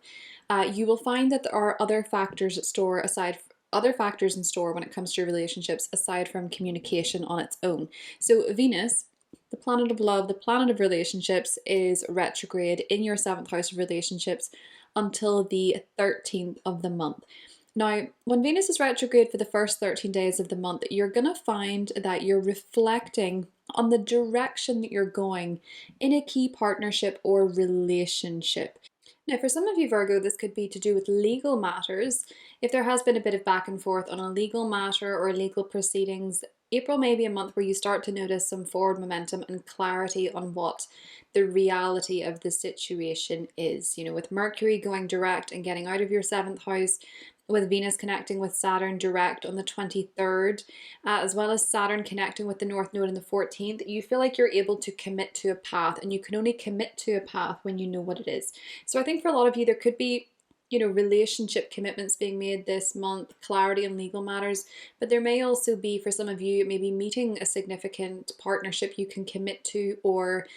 you will find that there are other factors in store when it comes to your relationships aside from communication on its own. So Venus, the planet of love, the planet of relationships, is retrograde in your 7th house of relationships until the 13th of the month. Now, when Venus is retrograde for the first 13 days of the month, you're going to find that you're reflecting on the direction that you're going in a key partnership or relationship. Now, for some of you, Virgo, this could be to do with legal matters. If there has been a bit of back and forth on a legal matter or legal proceedings, April may be a month where you start to notice some forward momentum and clarity on what the reality of the situation is. With Mercury going direct and getting out of your 7th house, with Venus connecting with Saturn direct on the 23rd, as well as Saturn connecting with the North Node on the 14th, you feel like you're able to commit to a path, and you can only commit to a path when you know what it is. So I think for a lot of you, there could be relationship commitments being made this month, clarity on legal matters, but there may also be, for some of you, maybe meeting a significant partnership you can commit to, or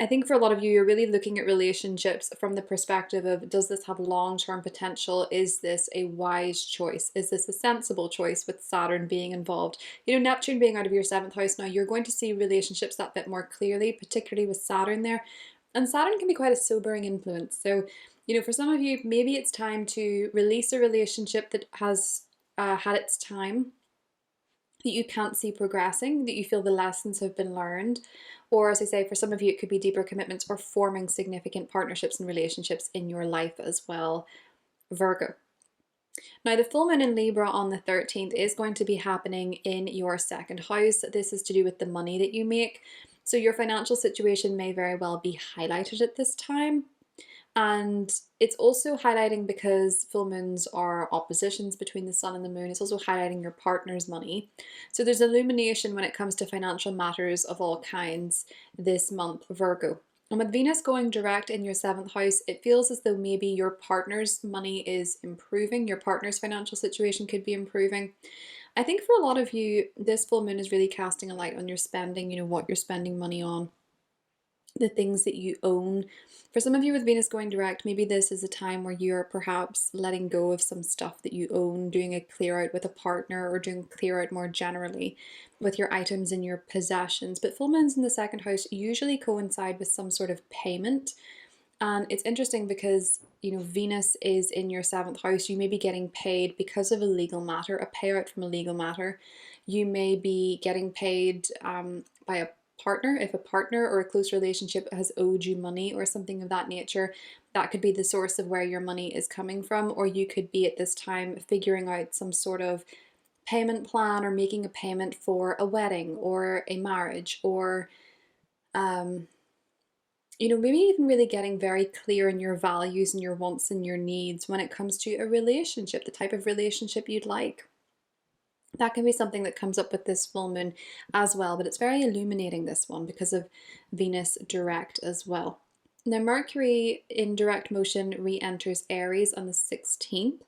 I think for a lot of you, you're really looking at relationships from the perspective of, does this have long-term potential? Is this a wise choice? Is this a sensible choice with Saturn being involved? Neptune being out of your 7th house now, you're going to see relationships that bit more clearly, particularly with Saturn there. And Saturn can be quite a sobering influence. So, for some of you, maybe it's time to release a relationship that has had its time, that you can't see progressing, that you feel the lessons have been learned. Or as I say, for some of you, it could be deeper commitments or forming significant partnerships and relationships in your life as well, Virgo. Now, the full moon in Libra on the 13th is going to be happening in your 2nd house. This is to do with the money that you make. So your financial situation may very well be highlighted at this time. And it's also highlighting, because full moons are oppositions between the sun and the moon, it's also highlighting your partner's money. So there's illumination when it comes to financial matters of all kinds this month, Virgo. And with Venus going direct in your seventh house, it feels as though maybe your partner's money is improving, your partner's financial situation could be improving. I think for a lot of you, this full moon is really casting a light on your spending, what you're spending money on, the things that you own. For some of you with Venus going direct, maybe this is a time where you're perhaps letting go of some stuff that you own, doing a clear out with a partner, or doing a clear out more generally with your items and your possessions. But full moons in the second house usually coincide with some sort of payment. And it's interesting because, Venus is in your seventh house. You may be getting paid because of a legal matter, a payout from a legal matter. You may be getting paid by a partner. If a partner or a close relationship has owed you money or something of that nature, that could be the source of where your money is coming from. Or you could be at this time figuring out some sort of payment plan, or making a payment for a wedding or a marriage, or maybe even really getting very clear in your values and your wants and your needs when it comes to a relationship, the type of relationship you'd like. That can be something that comes up with this full moon as well, but it's very illuminating, this one, because of Venus direct as well. Now, Mercury in direct motion re-enters Aries on the 16th.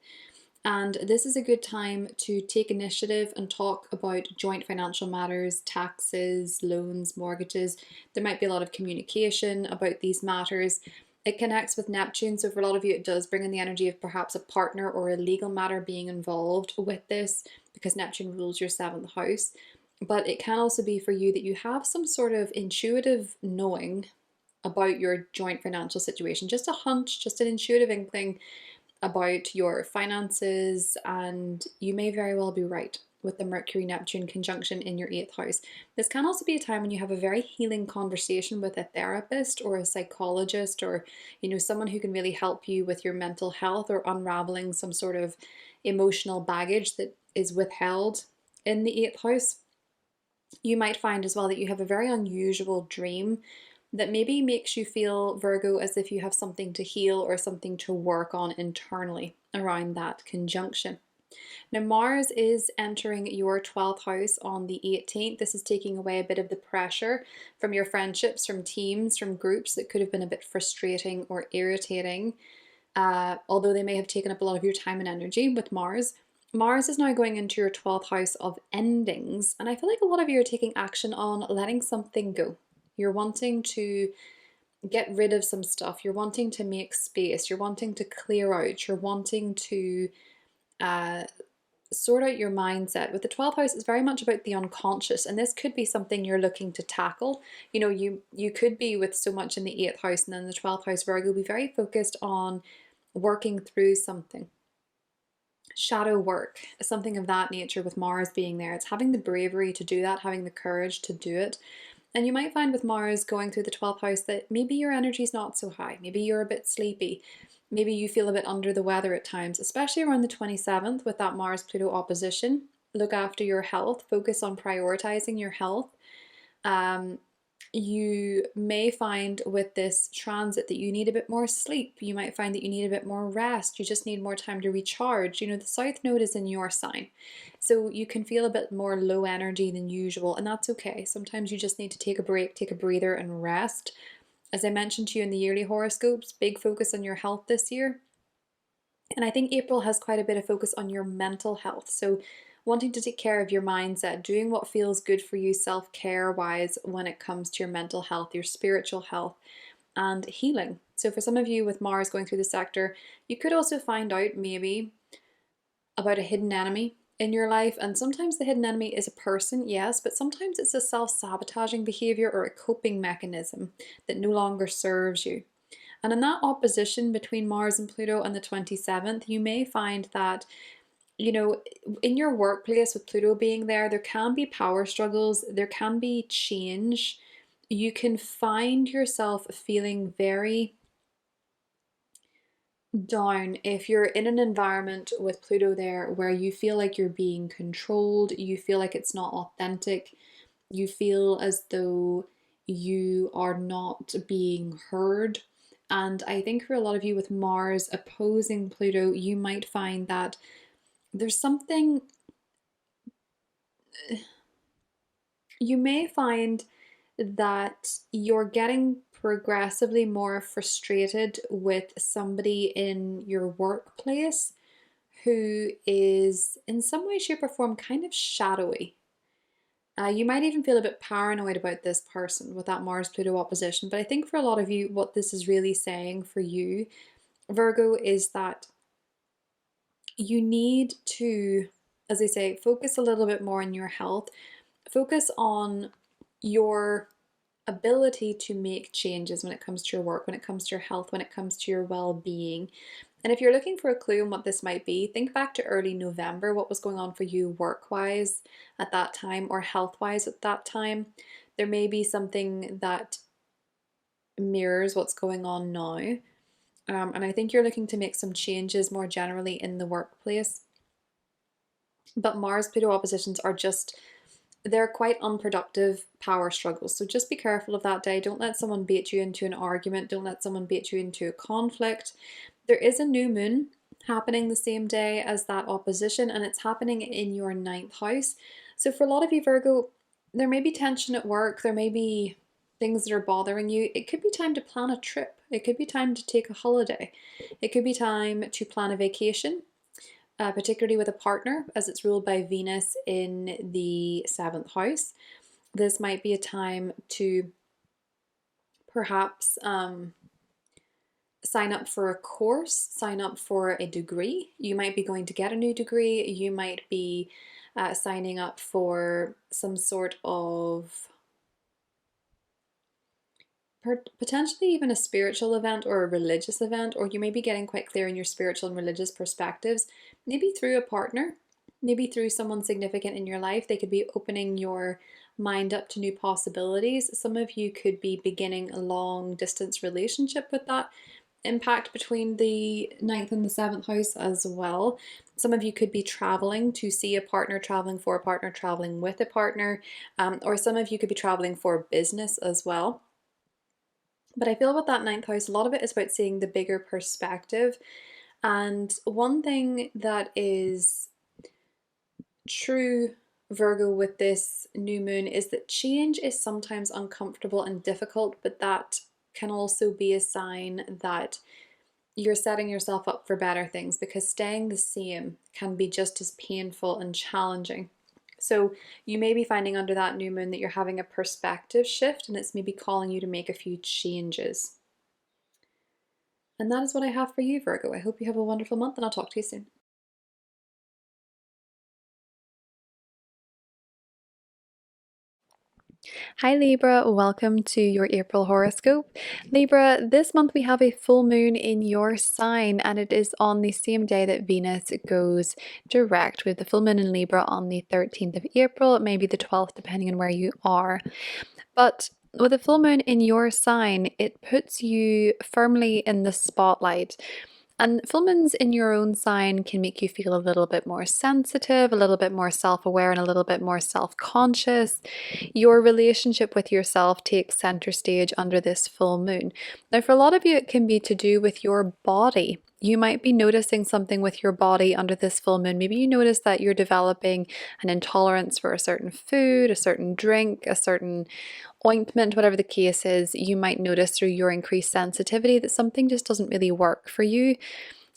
And this is a good time to take initiative and talk about joint financial matters, taxes, loans, mortgages. There might be a lot of communication about these matters. It connects with Neptune, so for a lot of you it does bring in the energy of perhaps a partner or a legal matter being involved with this, because Neptune rules your seventh house. But it can also be for you that you have some sort of intuitive knowing about your joint financial situation, just a hunch, just an intuitive inkling about your finances, and you may very well be right with the Mercury-Neptune conjunction in your 8th house. This can also be a time when you have a very healing conversation with a therapist or a psychologist, or someone who can really help you with your mental health, or unraveling some sort of emotional baggage that is withheld in the 8th house. You might find as well that you have a very unusual dream that maybe makes you feel, Virgo, as if you have something to heal or something to work on internally around that conjunction. Now, Mars is entering your 12th house on the 18th. This is taking away a bit of the pressure from your friendships, from teams, from groups that could have been a bit frustrating or irritating, although they may have taken up a lot of your time and energy with Mars. Mars is now going into your 12th house of endings, and I feel like a lot of you are taking action on letting something go. You're wanting to get rid of some stuff. You're wanting to make space. You're wanting to clear out. You're wanting to sort out your mindset. With the 12th house, it's very much about the unconscious, and this could be something you're looking to tackle. You could be with so much in the 8th house, and then the 12th house, Virgo, be very focused on working through something. Shadow work, something of that nature, with Mars being there. It's having the bravery to do that, having the courage to do it. And you might find with Mars going through the 12th house that maybe your energy's not so high. Maybe you're a bit sleepy. Maybe you feel a bit under the weather at times, especially around the 27th with that Mars-Pluto opposition. Look after your health. Focus on prioritizing your health. You may find with this transit that you need a bit more sleep. You might find that you need a bit more rest. You just need more time to recharge. The South Node is in your sign, so you can feel a bit more low energy than usual, and that's okay. Sometimes you just need to take a break, take a breather, and rest. As I mentioned to you in the yearly horoscopes, big focus on your health this year. And I think April has quite a bit of focus on your mental health. So wanting to take care of your mindset, doing what feels good for you self-care wise when it comes to your mental health, your spiritual health, and healing. So for some of you with Mars going through the sector, you could also find out maybe about a hidden enemy in your life. And sometimes the hidden enemy is a person, yes, but sometimes it's a self-sabotaging behavior or a coping mechanism that no longer serves you. And in that opposition between Mars and Pluto on the 27th, you may find that in your workplace with Pluto being there, there can be power struggles, there can be change. You can find yourself feeling very down if you're in an environment with Pluto there where you feel like you're being controlled, you feel like it's not authentic, you feel as though you are not being heard, And I think for a lot of you with Mars opposing Pluto, you might find that there's something, you may find that you're getting progressively more frustrated with somebody in your workplace who is in some way, shape, or form kind of shadowy. You might even feel a bit paranoid about this person with that Mars Pluto opposition. But I think for a lot of you, what this is really saying for you, Virgo, is that you need to, as I say, focus a little bit more on your health, focus on your ability to make changes when it comes to your work, when it comes to your health, when it comes to your well-being. And if you're looking for a clue on what this might be, think back to early November, what was going on for you work-wise at that time or health-wise at that time. There may be something that mirrors what's going on now. And I think you're looking to make some changes more generally in the workplace. But Mars Pluto oppositions are just, they're quite unproductive power struggles. So just be careful of that day. Don't let someone bait you into an argument. Don't let someone bait you into a conflict. There is a new moon happening the same day as that opposition, and it's happening in your 9th house. So for a lot of you, Virgo, there may be tension at work. There may be things that are bothering you. It could be time to plan a trip. It could be time to take a holiday. It could be time to plan a vacation. Particularly with a partner, as it's ruled by Venus in the 7th house. This might be a time to perhaps sign up for a course, sign up for a degree. You might be going to get a new degree. You might be signing up for some sort of potentially even a spiritual event or a religious event, or you may be getting quite clear in your spiritual and religious perspectives, maybe through a partner, maybe through someone significant in your life. They could be opening your mind up to new possibilities. Some of you could be beginning a long distance relationship with that impact between the 9th and the 7th house as well. Some of you could be traveling to see a partner, traveling for a partner, traveling with a partner, or some of you could be traveling for business as well. But I feel with that 9th house, a lot of it is about seeing the bigger perspective. And one thing that is true, Virgo, with this new moon is that change is sometimes uncomfortable and difficult, but that can also be a sign that you're setting yourself up for better things, because staying the same can be just as painful and challenging. So you may be finding under that new moon that you're having a perspective shift, and it's maybe calling you to make a few changes. And that is what I have for you, Virgo. I hope you have a wonderful month, and I'll talk to you soon. Hi Libra, welcome to your April horoscope. Libra, this month we have a full moon in your sign, and it is on the same day that Venus goes direct. We have the full moon in Libra on the 13th of April, maybe the 12th, depending on where you are. But with a full moon in your sign, it puts you firmly in the spotlight. And full moons in your own sign can make you feel a little bit more sensitive, a little bit more self-aware, and a little bit more self-conscious. Your relationship with yourself takes center stage under this full moon. Now, for a lot of you, it can be to do with your body. You might be noticing something with your body under this full moon. Maybe you notice that you're developing an intolerance for a certain food, a certain drink, a certain ointment, whatever the case is. You might notice through your increased sensitivity that something just doesn't really work for you.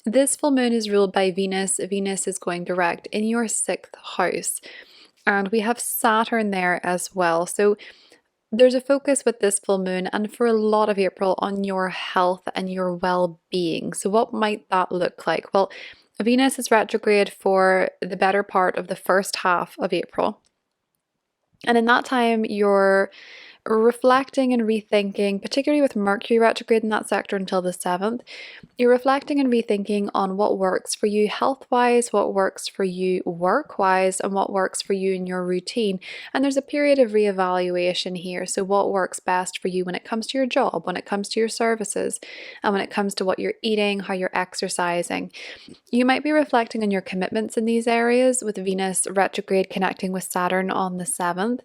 This full moon is ruled by Venus. Venus is going direct in your 6th house. And we have Saturn there as well. So there's a focus with this full moon and for a lot of April on your health and your well-being. So what might that look like? Well, Venus is retrograde for the better part of the first half of April. And in that time, you're reflecting and rethinking, particularly with Mercury retrograde in that sector until the 7th, you're reflecting and rethinking on what works for you health-wise, what works for you work-wise, and what works for you in your routine. And there's a period of reevaluation here. So what works best for you when it comes to your job, when it comes to your services, and when it comes to what you're eating, how you're exercising. You might be reflecting on your commitments in these areas with Venus retrograde connecting with Saturn on the 7th.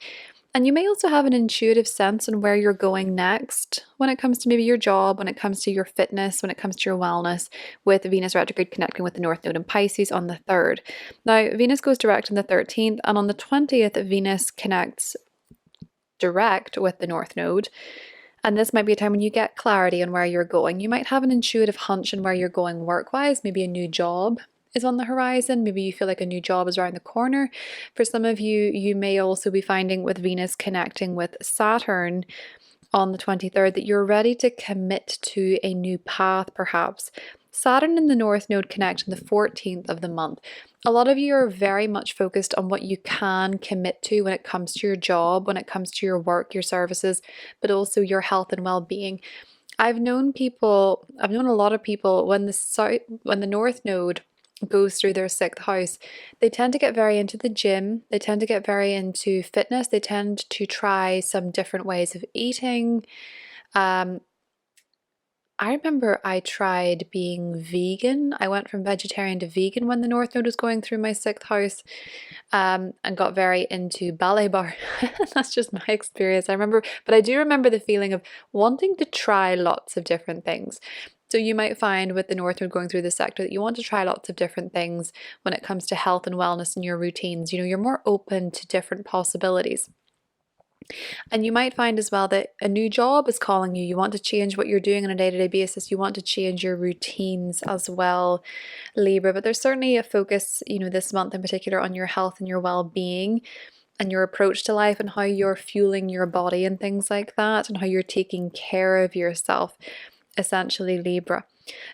And you may also have an intuitive sense on where you're going next when it comes to maybe your job, when it comes to your fitness, when it comes to your wellness, with Venus retrograde connecting with the North Node in Pisces on the 3rd. Now, Venus goes direct on the 13th, and on the 20th, Venus connects direct with the North Node. And this might be a time when you get clarity on where you're going. You might have an intuitive hunch on where you're going work-wise, maybe a new job is on the horizon. Maybe you feel like a new job is around the corner. For some of you, you may also be finding with Venus connecting with Saturn on the 23rd that you're ready to commit to a new path, perhaps. Saturn and the North Node connect on the 14th of the month. A lot of you are very much focused on what you can commit to when it comes to your job, when it comes to your work, your services, but also your health and well-being. I've known a lot of people when the North Node goes through their 6th house, they tend to get very into the gym, they tend to get very into fitness, they tend to try some different ways of eating. I remember I tried being vegan. I went from vegetarian to vegan when the North Node was going through my 6th house, and got very into ballet bar. That's just my experience. But I do remember the feeling of wanting to try lots of different things. So you might find with the North Node going through the sector that you want to try lots of different things when it comes to health and wellness and your routines. You're more open to different possibilities. And you might find as well that a new job is calling you. You want to change what you're doing on a day-to-day basis. You want to change your routines as well, Libra. But there's certainly a focus, this month in particular on your health and your well-being and your approach to life and how you're fueling your body and things like that and how you're taking care of yourself, essentially, Libra.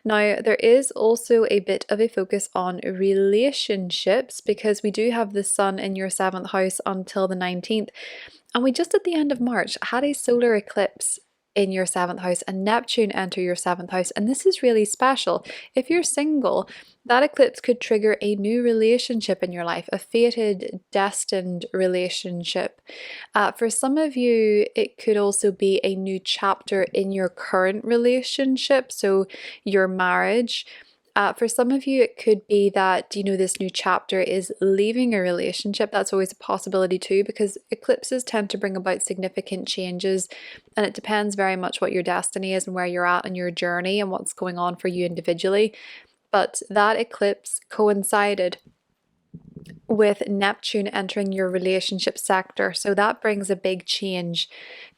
Now, there is also a bit of a focus on relationships because we do have the Sun in your 7th house until the 19th. And we just at the end of March had a solar eclipse in your 7th house and Neptune enter your 7th house. And this is really special. If you're single, that eclipse could trigger a new relationship in your life, a fated, destined relationship. For some of you, it could also be a new chapter in your current relationship, so your marriage. For some of you, it could be that, this new chapter is leaving a relationship. That's always a possibility too, because eclipses tend to bring about significant changes, and it depends very much what your destiny is and where you're at in your journey and what's going on for you individually. But that eclipse coincided with Neptune entering your relationship sector. So that brings a big change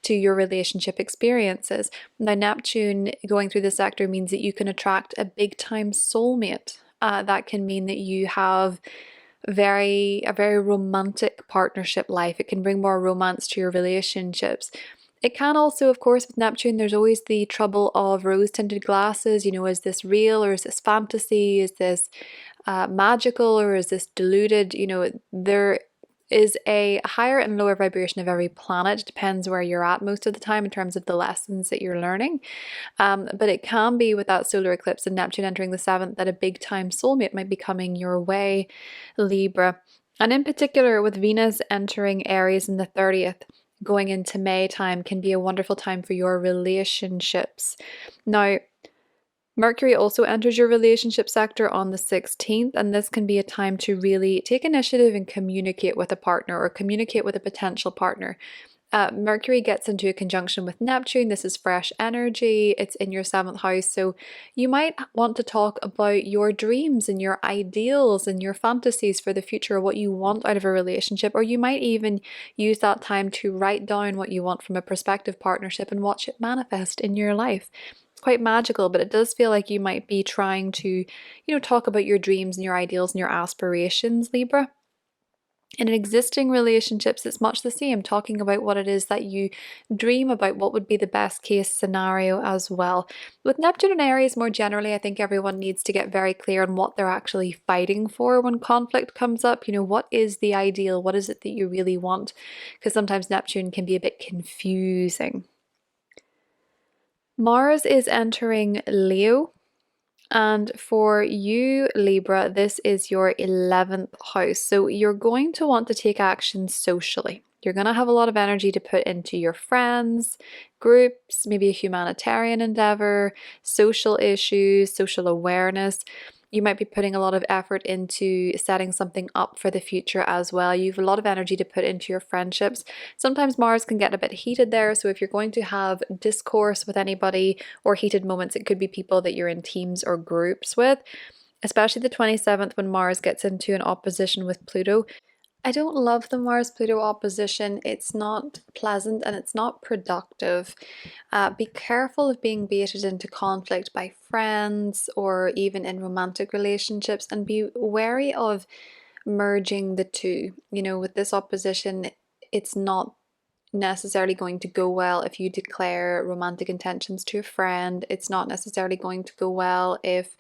to your relationship experiences. Now, Neptune going through the sector means that you can attract a big time soulmate. That can mean that you have a very romantic partnership life. It can bring more romance to your relationships. It can also, of course, with Neptune, there's always the trouble of rose-tinted glasses. Is this real or is this fantasy? Is this magical or is this deluded? There is a higher and lower vibration of every planet. It depends where you're at most of the time in terms of the lessons that you're learning. But it can be with that solar eclipse and Neptune entering the 7th that a big time soulmate might be coming your way, Libra. And in particular with Venus entering Aries in the 30th, going into May time can be a wonderful time for your relationships. Now, Mercury also enters your relationship sector on the 16th, and this can be a time to really take initiative and communicate with a partner or communicate with a potential partner. Mercury gets into a conjunction with Neptune. This is fresh energy. It's in your 7th house. So you might want to talk about your dreams and your ideals and your fantasies for the future, what you want out of a relationship, or you might even use that time to write down what you want from a prospective partnership and watch it manifest in your life. It's quite magical, but it does feel like you might be trying to, talk about your dreams and your ideals and your aspirations, Libra. In existing relationships, it's much the same, talking about what it is that you dream about, what would be the best case scenario as well. With Neptune and Aries more generally, I think everyone needs to get very clear on what they're actually fighting for when conflict comes up. What is the ideal? What is it that you really want? Because sometimes Neptune can be a bit confusing. Mars is entering Leo. And for you, Libra, this is your 11th house. So you're going to want to take action socially. You're going to have a lot of energy to put into your friends, groups, maybe a humanitarian endeavor, social issues, social awareness. You might be putting a lot of effort into setting something up for the future as well. You have a lot of energy to put into your friendships. Sometimes Mars can get a bit heated there, so if you're going to have discourse with anybody or heated moments, it could be people that you're in teams or groups with, especially the 27th when Mars gets into an opposition with Pluto. I don't love the Mars-Pluto opposition. It's not pleasant and it's not productive. Be careful of being baited into conflict by friends or even in romantic relationships, and be wary of merging the two. You know, with this opposition, it's not necessarily going to go well if you declare romantic intentions to a friend. It's not necessarily going to go well if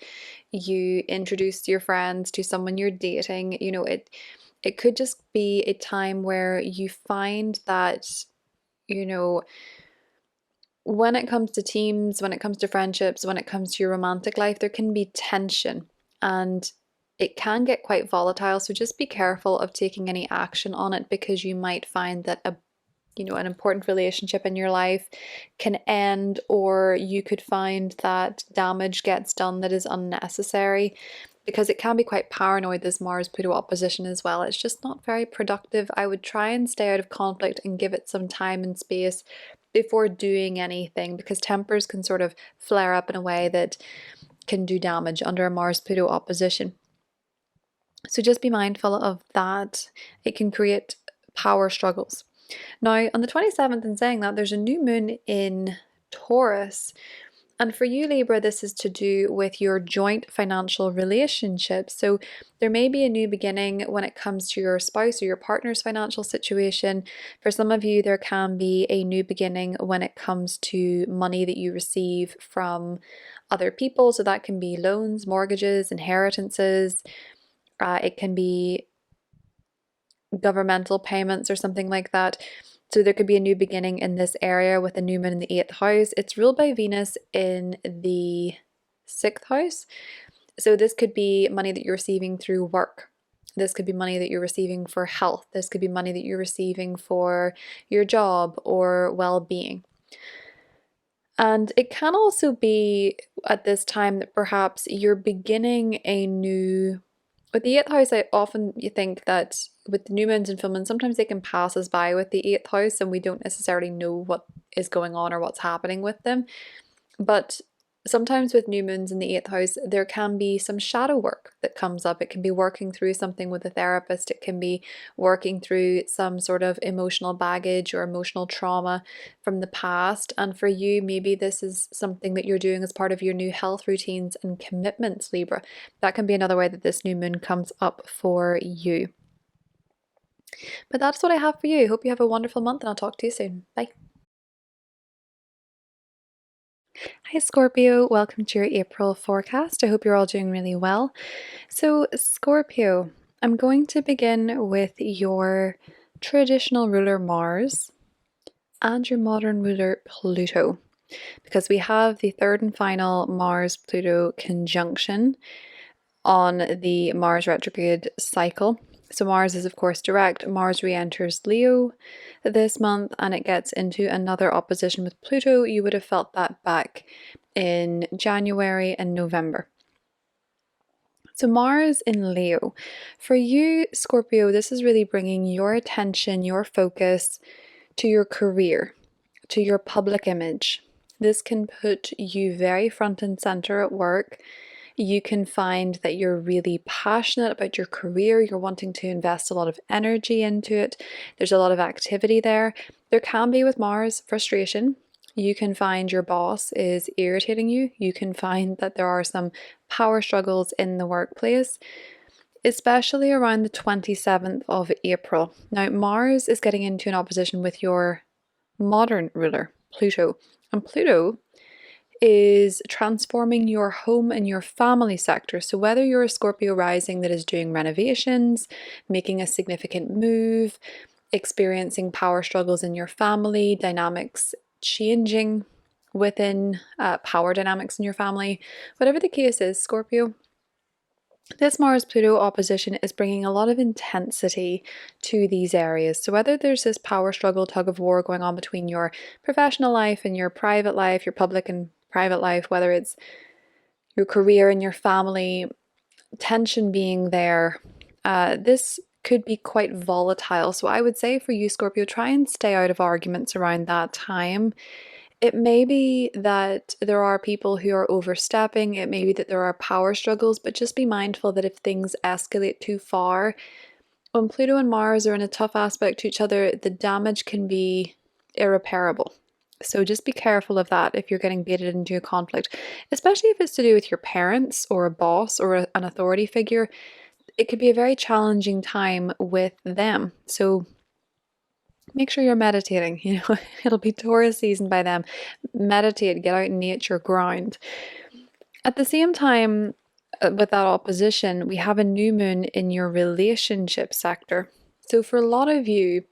you introduce your friends to someone you're dating. You know, it could just be a time where you find that, you know, when it comes to teams, when it comes to friendships, when it comes to your romantic life, there can be tension and it can get quite volatile. So just be careful of taking any action on it, because you might find that an important relationship in your life can end, or you could find that damage gets done that is unnecessary, because it can be quite paranoid, this Mars-Pluto opposition as well. It's just not very productive. I would try and stay out of conflict and give it some time and space before doing anything, because tempers can sort of flare up in a way that can do damage under a Mars-Pluto opposition. So just be mindful of that. It can create power struggles. Now, on the 27th, in saying that, there's a new moon in Taurus. And for you, Libra, this is to do with your joint financial relationships. So there may be a new beginning when it comes to your spouse or your partner's financial situation. For some of you, there can be a new beginning when it comes to money that you receive from other people. So that can be loans, mortgages, inheritances. It can be governmental payments or something like that. So there could be a new beginning in this area with a new moon in the 8th house. It's ruled by Venus in the 6th house. So this could be money that you're receiving through work. This could be money that you're receiving for health. This could be money that you're receiving for your job or well-being. And it can also be at this time that perhaps you're beginning a new... With the 8th house, I often think that with the new moons and full moons, sometimes they can pass us by with the 8th house and we don't necessarily know what is going on or what's happening with them. But sometimes with new moons in the 8th house, there can be some shadow work that comes up. It can be working through something with a therapist. It can be working through some sort of emotional baggage or emotional trauma from the past. And for you, maybe this is something that you're doing as part of your new health routines and commitments, Libra. That can be another way that this new moon comes up for you. But that's what I have for you. Hope you have a wonderful month, and I'll talk to you soon. Bye. Hi Scorpio, welcome to your April forecast. I hope you're all doing really well. So Scorpio, I'm going to begin with your traditional ruler Mars and your modern ruler Pluto, because we have the third and final Mars-Pluto conjunction on the Mars retrograde cycle. So Mars is of course direct. Mars re-enters Leo this month and it gets into another opposition with Pluto. You would have felt that back in January and November. So Mars in Leo. For you, Scorpio, this is really bringing your attention, your focus to your career, to your public image. This can put you very front and center at work. You can find that you're really passionate about your career. You're wanting to invest a lot of energy into it. There's a lot of activity there. There can be with Mars frustration. You can find your boss is irritating you. You can find that there are some power struggles in the workplace, especially around the 27th of April. Now, Mars is getting into an opposition with your modern ruler, Pluto. And Pluto is transforming your home and your family sector. So whether you're a Scorpio rising that is doing renovations, making a significant move, experiencing power struggles in your family, dynamics changing within power dynamics in your family, whatever the case is, Scorpio, this Mars-Pluto opposition is bringing a lot of intensity to these areas. So whether there's this power struggle, tug of war going on between your professional life and your private life, your public and private life, whether it's your career and your family, tension being there, this could be quite volatile. So I would say for you, Scorpio, try and stay out of arguments around that time. It may be that there are people who are overstepping, it may be that there are power struggles, but just be mindful that if things escalate too far, when Pluto and Mars are in a tough aspect to each other, the damage can be irreparable. So just be careful of that if you're getting baited into a conflict, especially if it's to do with your parents or a boss or an authority figure. It could be a very challenging time with them. So make sure you're meditating. It'll be Taurus season by then. Meditate, get out in nature, ground. At the same time, with that opposition, we have a new moon in your relationship sector. So for a lot of you,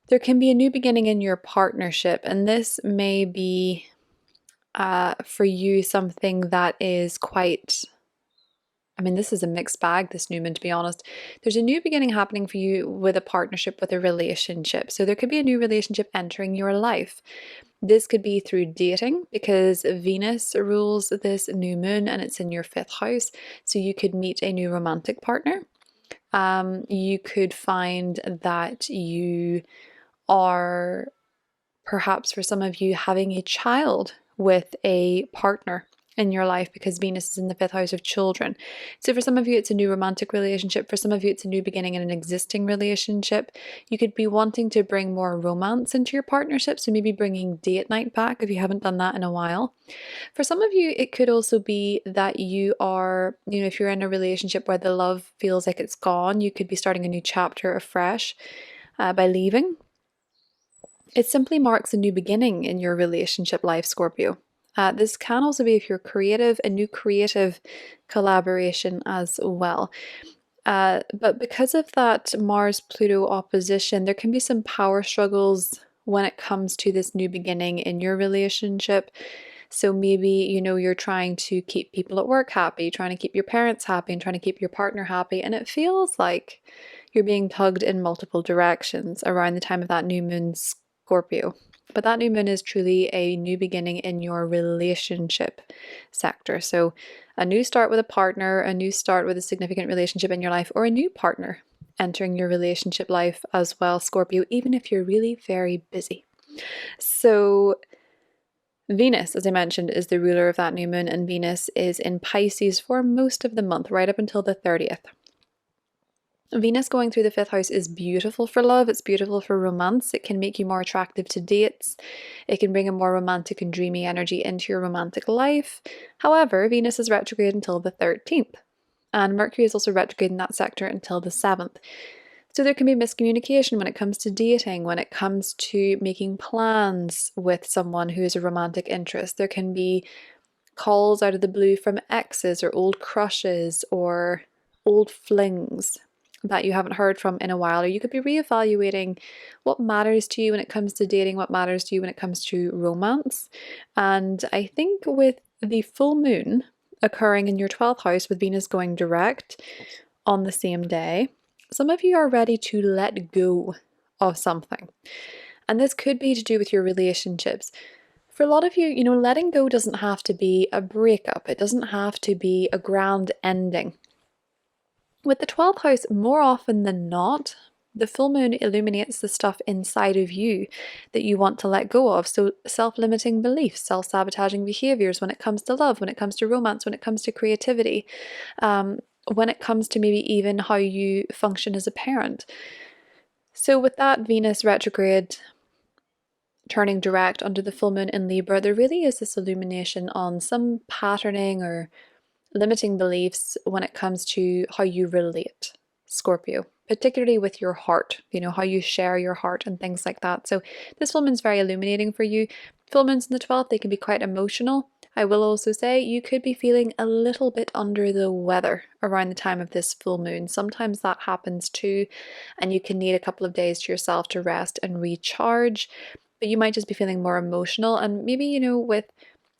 there can be a new beginning in your partnership, and this may be for you something that is quite, I mean, this is a mixed bag, this new moon, to be honest. There's a new beginning happening for you with a partnership, with a relationship. So there could be a new relationship entering your life. This could be through dating because Venus rules this new moon and it's in your 5th house. So you could meet a new romantic partner. You could find that you are, perhaps for some of you, having a child with a partner in your life because Venus is in the 5th house of children. So for some of you, it's a new romantic relationship. For some of you, it's a new beginning in an existing relationship. You could be wanting to bring more romance into your partnership. So maybe bringing date night back if you haven't done that in a while. For some of you, it could also be that you are, if you're in a relationship where the love feels like it's gone, you could be starting a new chapter afresh by leaving. It simply marks a new beginning in your relationship life, Scorpio. This can also be, if you're creative, a new creative collaboration as well. But because of that Mars-Pluto opposition, there can be some power struggles when it comes to this new beginning in your relationship. So maybe, you're trying to keep people at work happy, trying to keep your parents happy, and trying to keep your partner happy. And it feels like you're being tugged in multiple directions around the time of that new moon, Scorpio. But that new moon is truly a new beginning in your relationship sector. So a new start with a partner, a new start with a significant relationship in your life, or a new partner entering your relationship life as well, Scorpio, even if you're really very busy. So Venus, as I mentioned, is the ruler of that new moon, and Venus is in Pisces for most of the month, right up until the 30th. Venus going through the 5th house is beautiful for love. It's beautiful for romance. It can make you more attractive to dates. It can bring a more romantic and dreamy energy into your romantic life. However, Venus is retrograde until the 13th. And Mercury is also retrograde in that sector until the 7th. So there can be miscommunication when it comes to dating, when it comes to making plans with someone who is a romantic interest. There can be calls out of the blue from exes or old crushes or old flings that you haven't heard from in a while, or you could be reevaluating what matters to you when it comes to dating, what matters to you when it comes to romance. And I think with the full moon occurring in your 12th house with Venus going direct on the same day, some of you are ready to let go of something. And this could be to do with your relationships. For a lot of you, letting go doesn't have to be a breakup. It doesn't have to be a grand ending. With the 12th house, more often than not, the full moon illuminates the stuff inside of you that you want to let go of. So self-limiting beliefs, self-sabotaging behaviors when it comes to love, when it comes to romance, when it comes to creativity, when it comes to maybe even how you function as a parent. So with that Venus retrograde turning direct under the full moon in Libra, there really is this illumination on some patterning or limiting beliefs when it comes to how you relate, Scorpio, particularly with your heart, how you share your heart and things like that. So this full moon's very illuminating for you. Full moons in the 12th, they can be quite emotional. I will also say you could be feeling a little bit under the weather around the time of this full moon. Sometimes that happens too, and you can need a couple of days to yourself to rest and recharge, but you might just be feeling more emotional. And maybe, with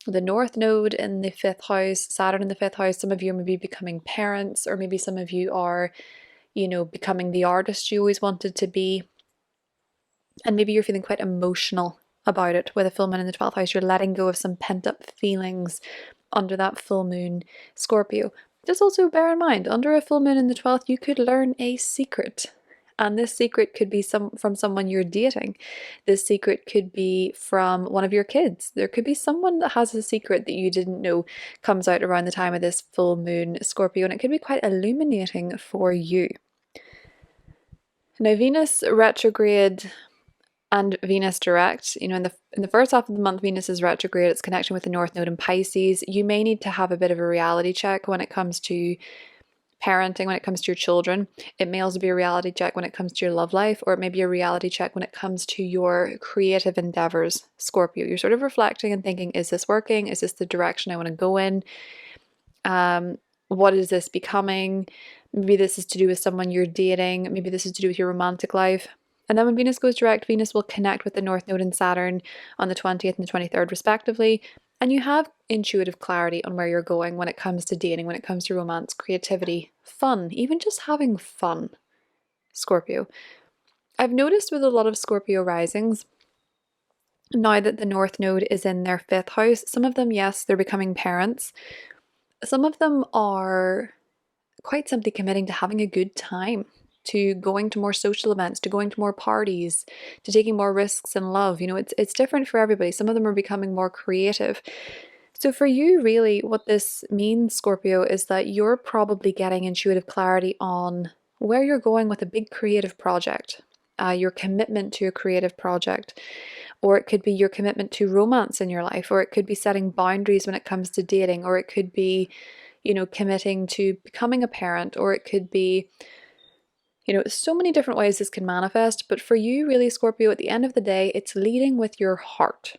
the North Node in the 5th house, Saturn in the 5th house, some of you may be becoming parents, or maybe some of you are, becoming the artist you always wanted to be. And maybe you're feeling quite emotional about it with a full moon in the 12th house. You're letting go of some pent up feelings under that full moon, Scorpio. Just also bear in mind, under a full moon in the 12th, you could learn a secret. And this secret could be from someone you're dating. This secret could be from one of your kids. There could be someone that has a secret that you didn't know comes out around the time of this full moon, Scorpio, and it could be quite illuminating for you. Now, Venus retrograde and Venus direct, in the first half of the month, Venus is retrograde. It's connecting with the North Node in Pisces. You may need to have a bit of a reality check when it comes to parenting, when it comes to your children. It may also be a reality check when it comes to your love life, or it may be a reality check when it comes to your creative endeavors, Scorpio. You're sort of reflecting and thinking, is this working? Is this the direction I want to go in? What is this becoming? Maybe this is to do with someone you're dating. Maybe this is to do with your romantic life. And then when Venus goes direct, Venus will connect with the North Node and Saturn on the 20th and the 23rd respectively. And you have intuitive clarity on where you're going when it comes to dating, when it comes to romance, creativity, fun, even just having fun, Scorpio. I've noticed with a lot of Scorpio risings, now that the North Node is in their 5th house, some of them, yes, they're becoming parents. Some of them are quite simply committing to having a good time, to going to more social events, to going to more parties, to taking more risks in love. It's different for everybody. Some of them are becoming more creative. So for you, really, what this means, Scorpio, is that you're probably getting intuitive clarity on where you're going with a big creative project, your commitment to a creative project, or it could be your commitment to romance in your life, or it could be setting boundaries when it comes to dating, or it could be, committing to becoming a parent, or it could be, so many different ways this can manifest. But for you, really, Scorpio, at the end of the day, it's leading with your heart.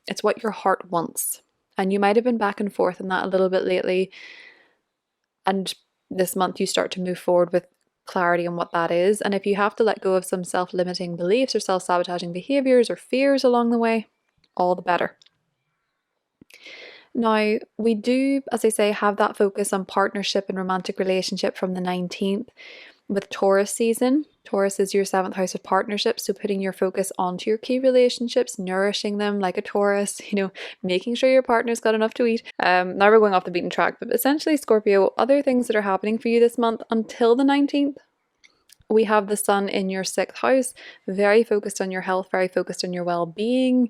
It's what your heart wants. And you might have been back and forth in that a little bit lately. And this month you start to move forward with clarity on what that is. And if you have to let go of some self-limiting beliefs or self-sabotaging behaviors or fears along the way, all the better. Now, we do, as I say, have that focus on partnership and romantic relationship from the 19th with Taurus season. Taurus is your 7th house of partnerships, so putting your focus onto your key relationships, nourishing them like a Taurus, making sure your partner's got enough to eat. Now we're going off the beaten track, but essentially, Scorpio, other things that are happening for you this month until the 19th. We have the sun in your 6th house, very focused on your health, very focused on your well-being.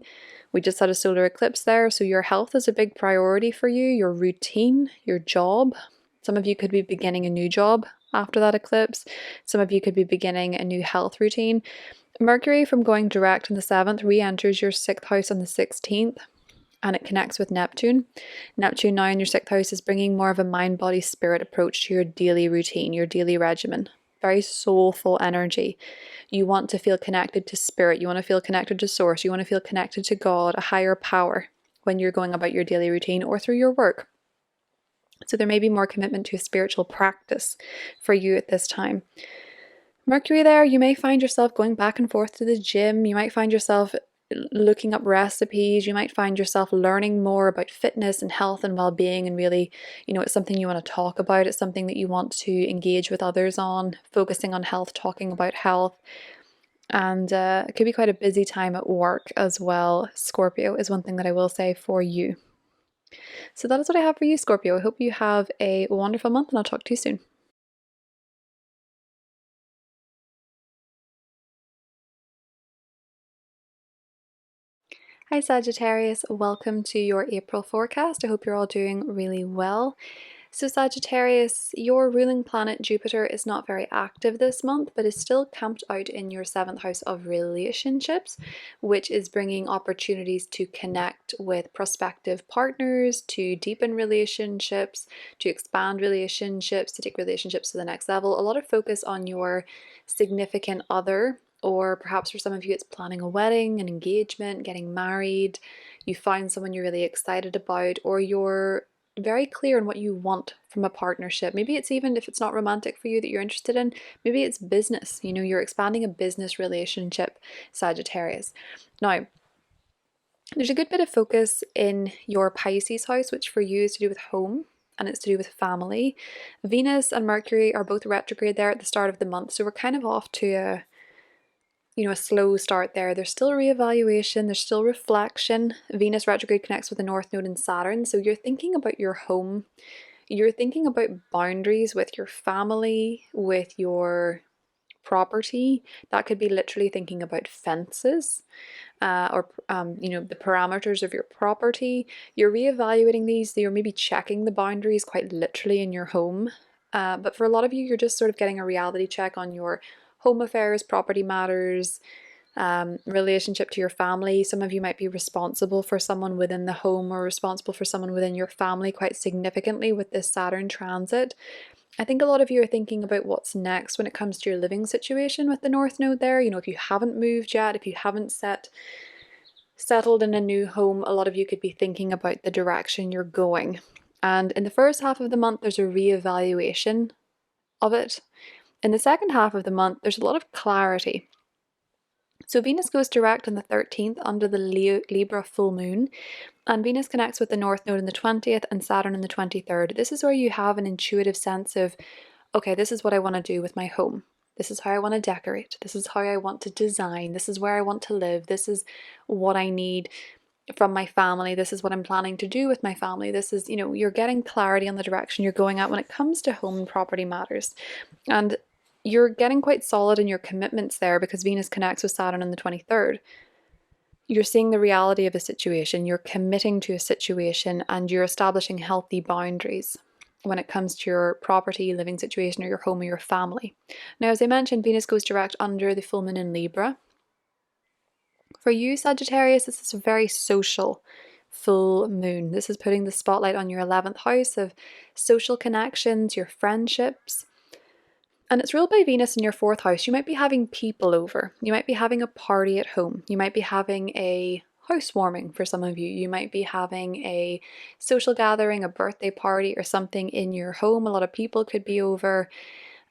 We just had a solar eclipse there, so your health is a big priority for you, your routine, your job. Some of you could be beginning a new job after that eclipse. Some of you could be beginning a new health routine. Mercury, from going direct on the 7th, re-enters your 6th house on the 16th, and it connects with Neptune. Neptune now in your 6th house is bringing more of a mind, body, spirit approach to your daily routine, your daily regimen. Very soulful energy. You want to feel connected to spirit. You want to feel connected to source. You want to feel connected to God, a higher power, when you're going about your daily routine or through your work. So there may be more commitment to a spiritual practice for you at this time. Mercury there, you may find yourself going back and forth to the gym. You might find yourself looking up recipes. You might find yourself learning more about fitness and health and well-being, and really, it's something you want to talk about. It's something that you want to engage with others on, focusing on health, talking about health. And it could be quite a busy time at work as well. Scorpio is one thing that I will say for you. So that is what I have for you, Scorpio. I hope you have a wonderful month, and I'll talk to you soon. Hi Sagittarius, welcome to your April forecast. I hope you're all doing really well. So Sagittarius, your ruling planet Jupiter is not very active this month, but is still camped out in your 7th house of relationships, which is bringing opportunities to connect with prospective partners, to deepen relationships, to expand relationships, to take relationships to the next level. A lot of focus on your significant other, or perhaps for some of you it's planning a wedding, an engagement, getting married. You find someone you're really excited about, or you're very clear on what you want from a partnership. Maybe it's, even if it's not romantic for you that you're interested in, maybe it's business. You're expanding a business relationship, Sagittarius. Now, there's a good bit of focus in your Pisces house, which for you is to do with home and it's to do with family. Venus and Mercury are both retrograde there at the start of the month, so we're kind of off to a slow start there. There's still reevaluation, there's still reflection. Venus retrograde connects with the North Node and Saturn, so you're thinking about your home, you're thinking about boundaries with your family, with your property. That could be literally thinking about fences, or the parameters of your property. You're reevaluating these. You're maybe checking the boundaries quite literally in your home. But for a lot of you, you're just sort of getting a reality check on your home affairs, property matters, relationship to your family. Some of you might be responsible for someone within the home or responsible for someone within your family quite significantly with this Saturn transit. I think a lot of you are thinking about what's next when it comes to your living situation with the North Node there. If you haven't moved yet, if you haven't settled in a new home, a lot of you could be thinking about the direction you're going. And in the first half of the month, there's a reevaluation of it. In the second half of the month, there's a lot of clarity. So Venus goes direct on the 13th under the Libra full moon, and Venus connects with the North Node on the 20th and Saturn on the 23rd. This is where you have an intuitive sense of, okay, this is what I want to do with my home. This is how I want to decorate. This is how I want to design. This is where I want to live. This is what I need from my family. This is what I'm planning to do with my family. This is, you're getting clarity on the direction you're going at when it comes to home and property matters. And you're getting quite solid in your commitments there because Venus connects with Saturn on the 23rd. You're seeing the reality of a situation, you're committing to a situation, and you're establishing healthy boundaries when it comes to your property, living situation, or your home or your family. Now, as I mentioned, Venus goes direct under the full moon in Libra. For you, Sagittarius, this is a very social full moon. This is putting the spotlight on your 11th house of social connections, your friendships. And it's ruled by Venus in your 4th house. You might be having people over. You might be having a party at home. You might be having a housewarming for some of you. You might be having a social gathering, a birthday party or something in your home. A lot of people could be over.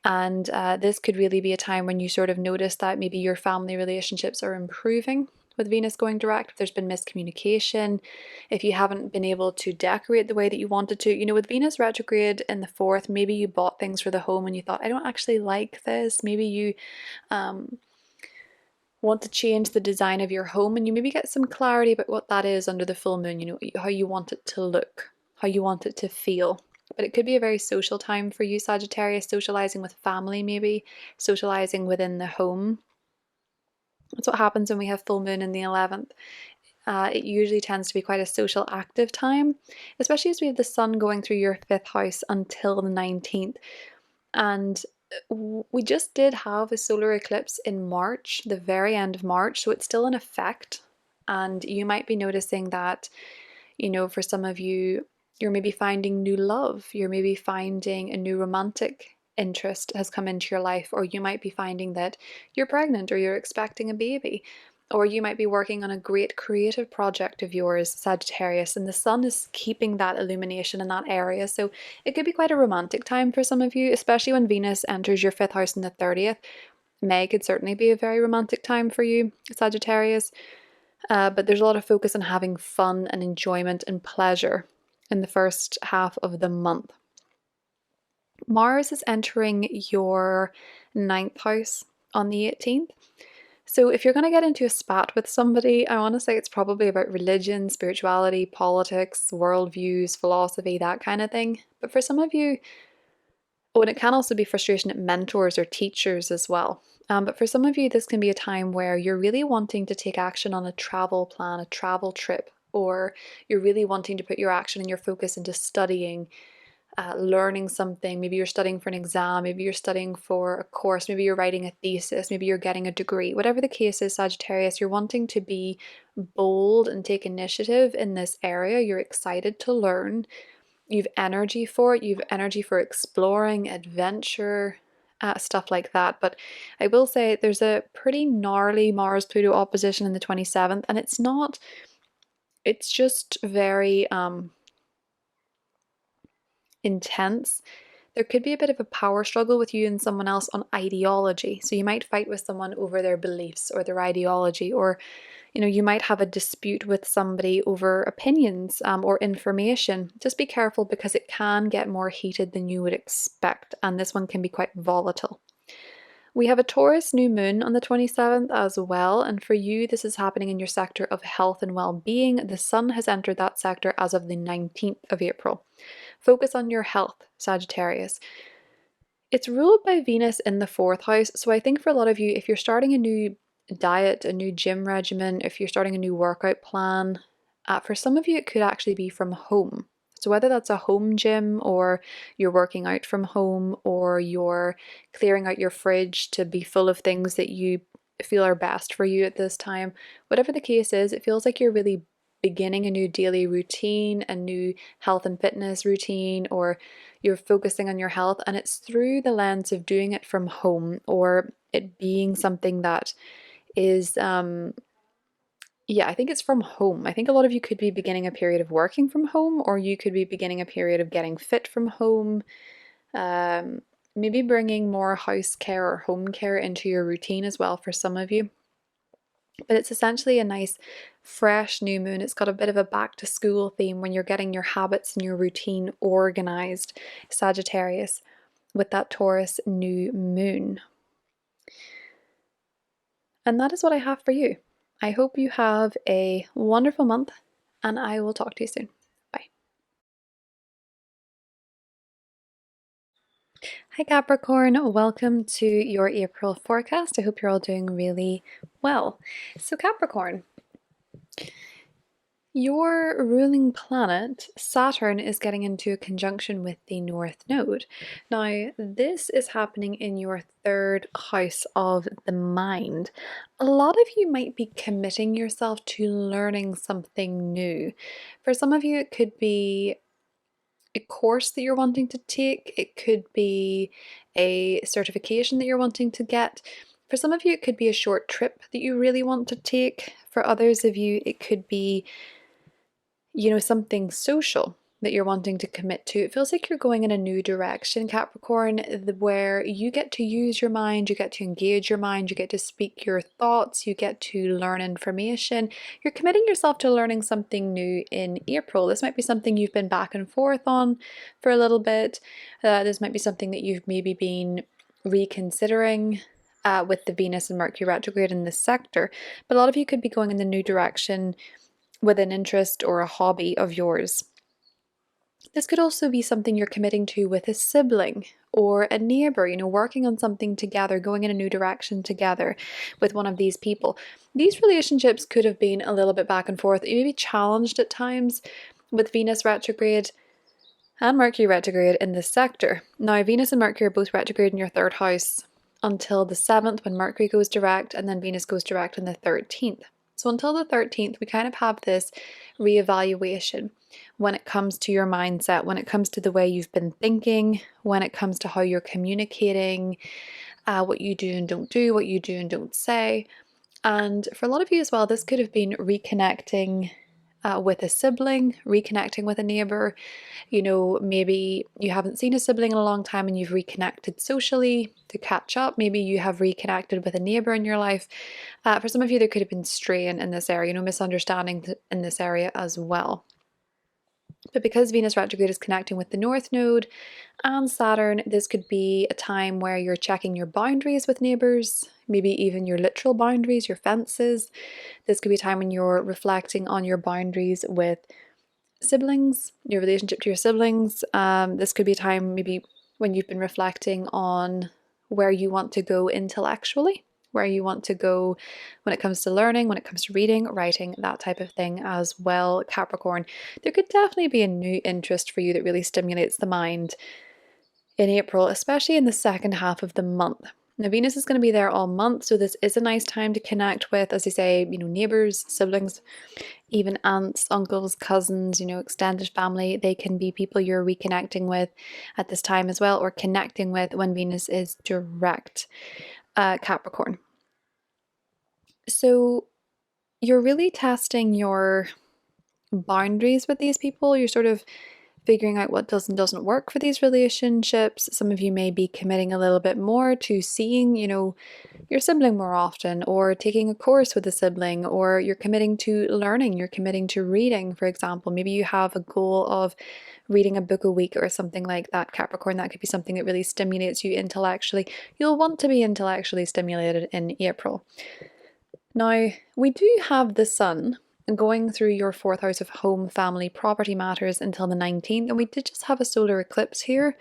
And this could really be a time when you sort of notice that maybe your family relationships are improving with Venus going direct. If there's been miscommunication, if you haven't been able to decorate the way that you wanted to, with Venus retrograde in the 4th, maybe you bought things for the home and you thought, I don't actually like this. Maybe you want to change the design of your home, and you maybe get some clarity about what that is under the full moon, how you want it to look, how you want it to feel. But it could be a very social time for you, Sagittarius, socializing with family, maybe socializing within the home. That's what happens when we have full moon in the 11th. It usually tends to be quite a social, active time, especially as we have the sun going through your 5th house until the 19th. And we just did have a solar eclipse in March, the very end of March, so it's still in effect. And you might be noticing that, for some of you, you're maybe finding new love, you're maybe finding a new romantic interest has come into your life, or you might be finding that you're pregnant or you're expecting a baby, or you might be working on a great creative project of yours, Sagittarius, and the sun is keeping that illumination in that area. So it could be quite a romantic time for some of you, especially when Venus enters your 5th house on the 30th. May could certainly be a very romantic time for you, Sagittarius, but there's a lot of focus on having fun and enjoyment and pleasure in the first half of the month. Mars is entering your 9th house on the 18th. So if you're going to get into a spat with somebody, I want to say it's probably about religion, spirituality, politics, worldviews, philosophy, that kind of thing. But for some of you, and it can also be frustration at mentors or teachers as well. But for some of you, this can be a time where you're really wanting to take action on a travel plan, a travel trip, or you're really wanting to put your action and your focus into studying, learning something. Maybe you're studying for an exam, maybe you're studying for a course, maybe you're writing a thesis, maybe you're getting a degree. Whatever the case is, Sagittarius, you're wanting to be bold and take initiative in this area. You're excited to learn. You've energy for it. You've energy for exploring, adventure, stuff like that. But I will say there's a pretty gnarly Mars-Pluto opposition in the 27th, and it's just very intense. There could be a bit of a power struggle with you and someone else on ideology. So you might fight with someone over their beliefs or their ideology, or you might have a dispute with somebody over opinions or information. Just be careful because it can get more heated than you would expect, and this one can be quite volatile. We have a Taurus new moon on the 27th as well, and for you this is happening in your sector of health and well-being. The sun has entered that sector as of the 19th of April. Focus on your health, Sagittarius. It's ruled by Venus in the 4th house, so I think for a lot of you, if you're starting a new diet, a new gym regimen, if you're starting a new workout plan, for some of you it could actually be from home. So whether that's a home gym or you're working out from home or you're clearing out your fridge to be full of things that you feel are best for you at this time, whatever the case is, it feels like you're really beginning a new daily routine, a new health and fitness routine, or you're focusing on your health, and it's through the lens of doing it from home or it being something that is yeah, I think it's from home. I think a lot of you could be beginning a period of working from home, or you could be beginning a period of getting fit from home. Maybe bringing more house care or home care into your routine as well for some of you. But it's essentially a nice fresh new moon. It's got a bit of a back to school theme when you're getting your habits and your routine organized, Sagittarius, with that Taurus new moon. And that is what I have for you. I hope you have a wonderful month, and I will talk to you soon. Bye. Hi Capricorn, welcome to your April forecast. I hope you're all doing really well. So Capricorn, your ruling planet, Saturn, is getting into a conjunction with the North Node. Now, this is happening in your 3rd house of the mind. A lot of you might be committing yourself to learning something new. For some of you, it could be a course that you're wanting to take, it could be a certification that you're wanting to get. For some of you, it could be a short trip that you really want to take. For others of you, it could be something social that you're wanting to commit to. It feels like you're going in a new direction, Capricorn, where you get to use your mind, you get to engage your mind, you get to speak your thoughts, you get to learn information. You're committing yourself to learning something new in April. This might be something you've been back and forth on for a little bit. This might be something that you've maybe been reconsidering with the Venus and Mercury retrograde in this sector. But a lot of you could be going in the new direction with an interest or a hobby of yours. This could also be something you're committing to with a sibling or a neighbor, working on something together, going in a new direction together with one of these people. These relationships could have been a little bit back and forth, maybe challenged at times with Venus retrograde and Mercury retrograde in this sector. Now, Venus and Mercury are both retrograde in your 3rd house until the 7th when Mercury goes direct, and then Venus goes direct on the 13th. So until the 13th, we kind of have this reevaluation when it comes to your mindset, when it comes to the way you've been thinking, when it comes to how you're communicating, what you do and don't do, what you do and don't say. And for a lot of you as well, this could have been reconnecting with a sibling, reconnecting with a neighbor. Maybe you haven't seen a sibling in a long time and you've reconnected socially to catch up. Maybe you have reconnected with a neighbor in your life. For some of you, there could have been strain in this area, misunderstanding in this area as well. But because Venus retrograde is connecting with the North Node and Saturn, this could be a time where you're checking your boundaries with neighbors, maybe even your literal boundaries, your fences. This could be a time when you're reflecting on your boundaries with siblings, your relationship to your siblings. This could be a time maybe when you've been reflecting on where you want to go intellectually, where you want to go when it comes to learning, when it comes to reading, writing, that type of thing as well, Capricorn. There could definitely be a new interest for you that really stimulates the mind in April, especially in the 2nd half of the month. Now, Venus is going to be there all month, so this is a nice time to connect with, as I say, neighbors, siblings, even aunts, uncles, cousins, extended family. They can be people you're reconnecting with at this time as well, or connecting with when Venus is direct, Capricorn. So you're really testing your boundaries with these people. You're sort of figuring out what does and doesn't work for these relationships. Some of you may be committing a little bit more to seeing, your sibling more often, or taking a course with a sibling, or you're committing to learning, you're committing to reading, for example. Maybe you have a goal of reading a book a week or something like that, Capricorn. That could be something that really stimulates you intellectually. You'll want to be intellectually stimulated in April. Now, we do have the sun going through your fourth house of home, family, property matters until the 19th. And we did just have a solar eclipse here.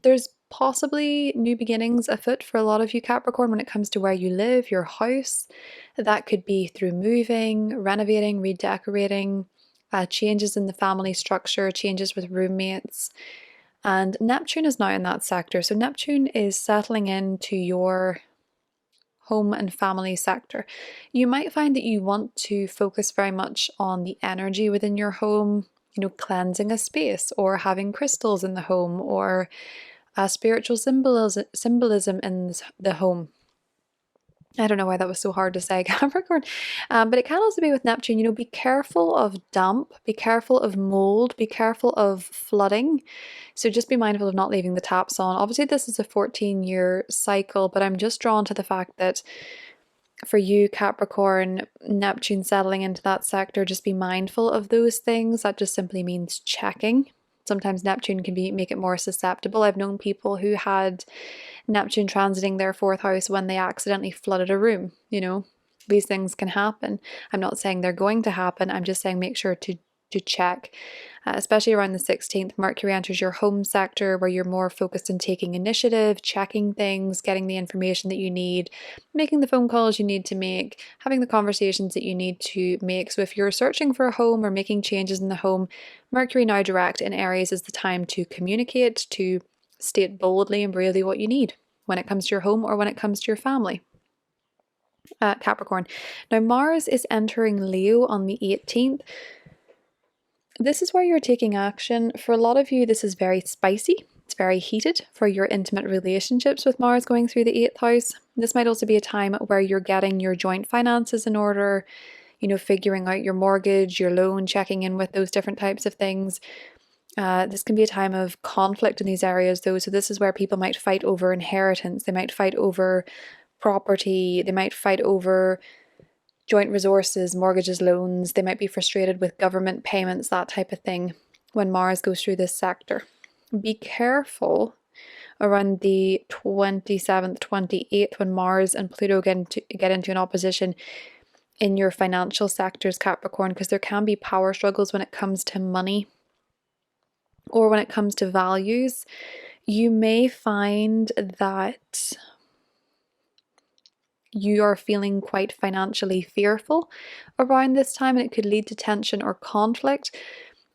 There's possibly new beginnings afoot for a lot of you Capricorn when it comes to where you live, your house. That could be through moving, renovating, redecorating, changes in the family structure, changes with roommates. And Neptune is now in that sector. So Neptune is settling into your home and family sector. You might find that you want to focus very much on the energy within your home, cleansing a space or having crystals in the home or spiritual symbolism in the home. I don't know why that was so hard to say, Capricorn. But it can also be with Neptune, be careful of damp, be careful of mold, be careful of flooding. So just be mindful of not leaving the taps on. Obviously, this is a 14-year cycle, but I'm just drawn to the fact that for you, Capricorn, Neptune settling into that sector, just be mindful of those things. That just simply means checking. Sometimes Neptune can make it more susceptible. I've known people who had Neptune transiting their fourth house when they accidentally flooded a room. These things can happen. I'm not saying they're going to happen. I'm just saying make sure to check, especially around the 16th. Mercury enters your home sector where you're more focused on taking initiative, checking things, getting the information that you need, making the phone calls you need to make, having the conversations that you need to make. So if you're searching for a home or making changes in the home, Mercury now direct in Aries is the time to communicate, to state boldly and bravely what you need when it comes to your home or when it comes to your family. Capricorn. Now Mars is entering Leo on the 18th. This is where you're taking action. For a lot of you, this is very spicy. It's very heated for your intimate relationships with Mars going through the 8th house. This might also be a time where you're getting your joint finances in order, figuring out your mortgage, your loan, checking in with those different types of things. This can be a time of conflict in these areas though. So this is where people might fight over inheritance. They might fight over property. They might fight over joint resources, mortgages, loans. They might be frustrated with government payments, that type of thing, when Mars goes through this sector. Be careful around the 27th, 28th, when Mars and Pluto get into an opposition in your financial sectors, Capricorn, because there can be power struggles when it comes to money or when it comes to values. You may find that you are feeling quite financially fearful around this time, and it could lead to tension or conflict.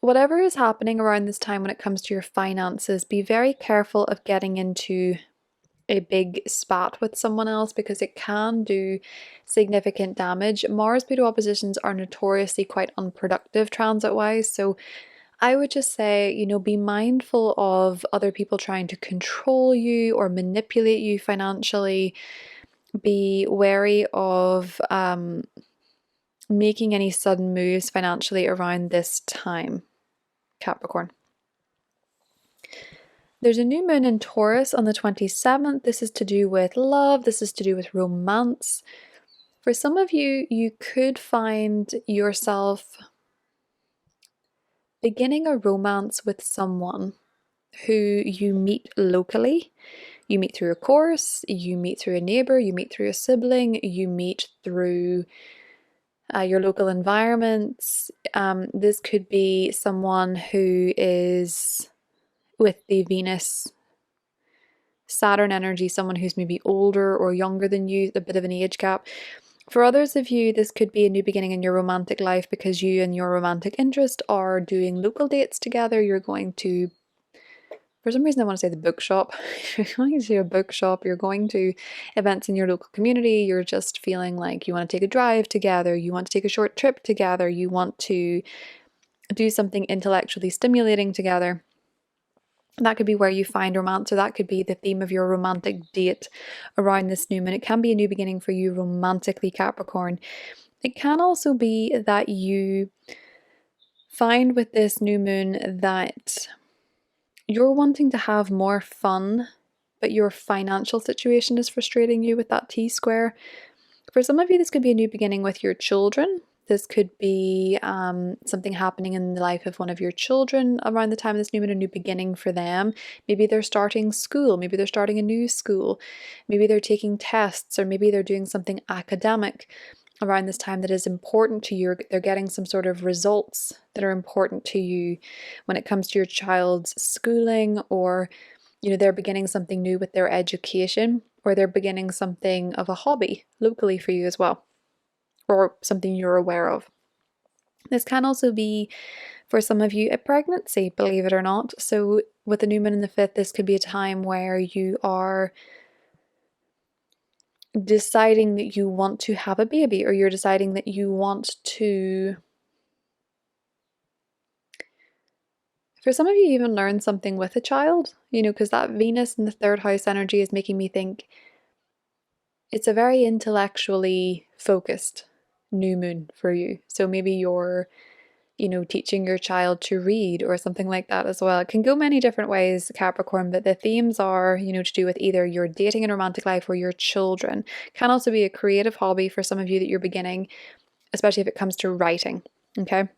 Whatever is happening around this time when it comes to your finances, be very careful of getting into a big spat with someone else because it can do significant damage. Mars-Pluto oppositions are notoriously quite unproductive transit-wise, so I would just say, be mindful of other people trying to control you or manipulate you financially. Be wary of making any sudden moves financially around this time, Capricorn. There's a new moon in Taurus on the 27th. This is to do with love. This is to do with romance. For some of you, you could find yourself beginning a romance with someone who you meet locally. You meet through a course, you meet through a neighbor, you meet through a sibling, you meet through your local environments. This could be someone who is with the Venus Saturn energy, someone who's maybe older or younger than you, a bit of an age gap. For others of you, this could be a new beginning in your romantic life because you and your romantic interest are doing local dates together. You're going to, for some reason I want to say the bookshop. You're going to a bookshop, you're going to events in your local community, you're just feeling like you want to take a drive together, you want to take a short trip together, you want to do something intellectually stimulating together. That could be where you find romance, or that could be the theme of your romantic date around this new moon. It can be a new beginning for you romantically, Capricorn. It can also be that you find with this new moon that you're wanting to have more fun, but your financial situation is frustrating you with that T-square. For some of you, this could be a new beginning with your children. This could be something happening in the life of one of your children around the time of this new moon, a new beginning for them. Maybe they're starting school, maybe they're starting a new school, maybe they're taking tests, or maybe they're doing something academic. around this time that is important to you. They're getting some sort of results that are important to you when it comes to your child's schooling, or they're beginning something new with their education, or they're beginning something of a hobby locally for you as well, or something you're aware of. This can also be, for some of you, a pregnancy, believe it or not. So with the new moon in the 5th, this could be a time where you are deciding that you want to have a baby, or you're deciding that you want to, for some of you, even learn something with a child, because that Venus in the 3rd house energy is making me think it's a very intellectually focused new moon for you. So maybe you're teaching your child to read or something like that as well. It can go many different ways, Capricorn, but the themes are, to do with either your dating and romantic life or your children. Can also be a creative hobby for some of you that you're beginning, especially if it comes to writing, okay?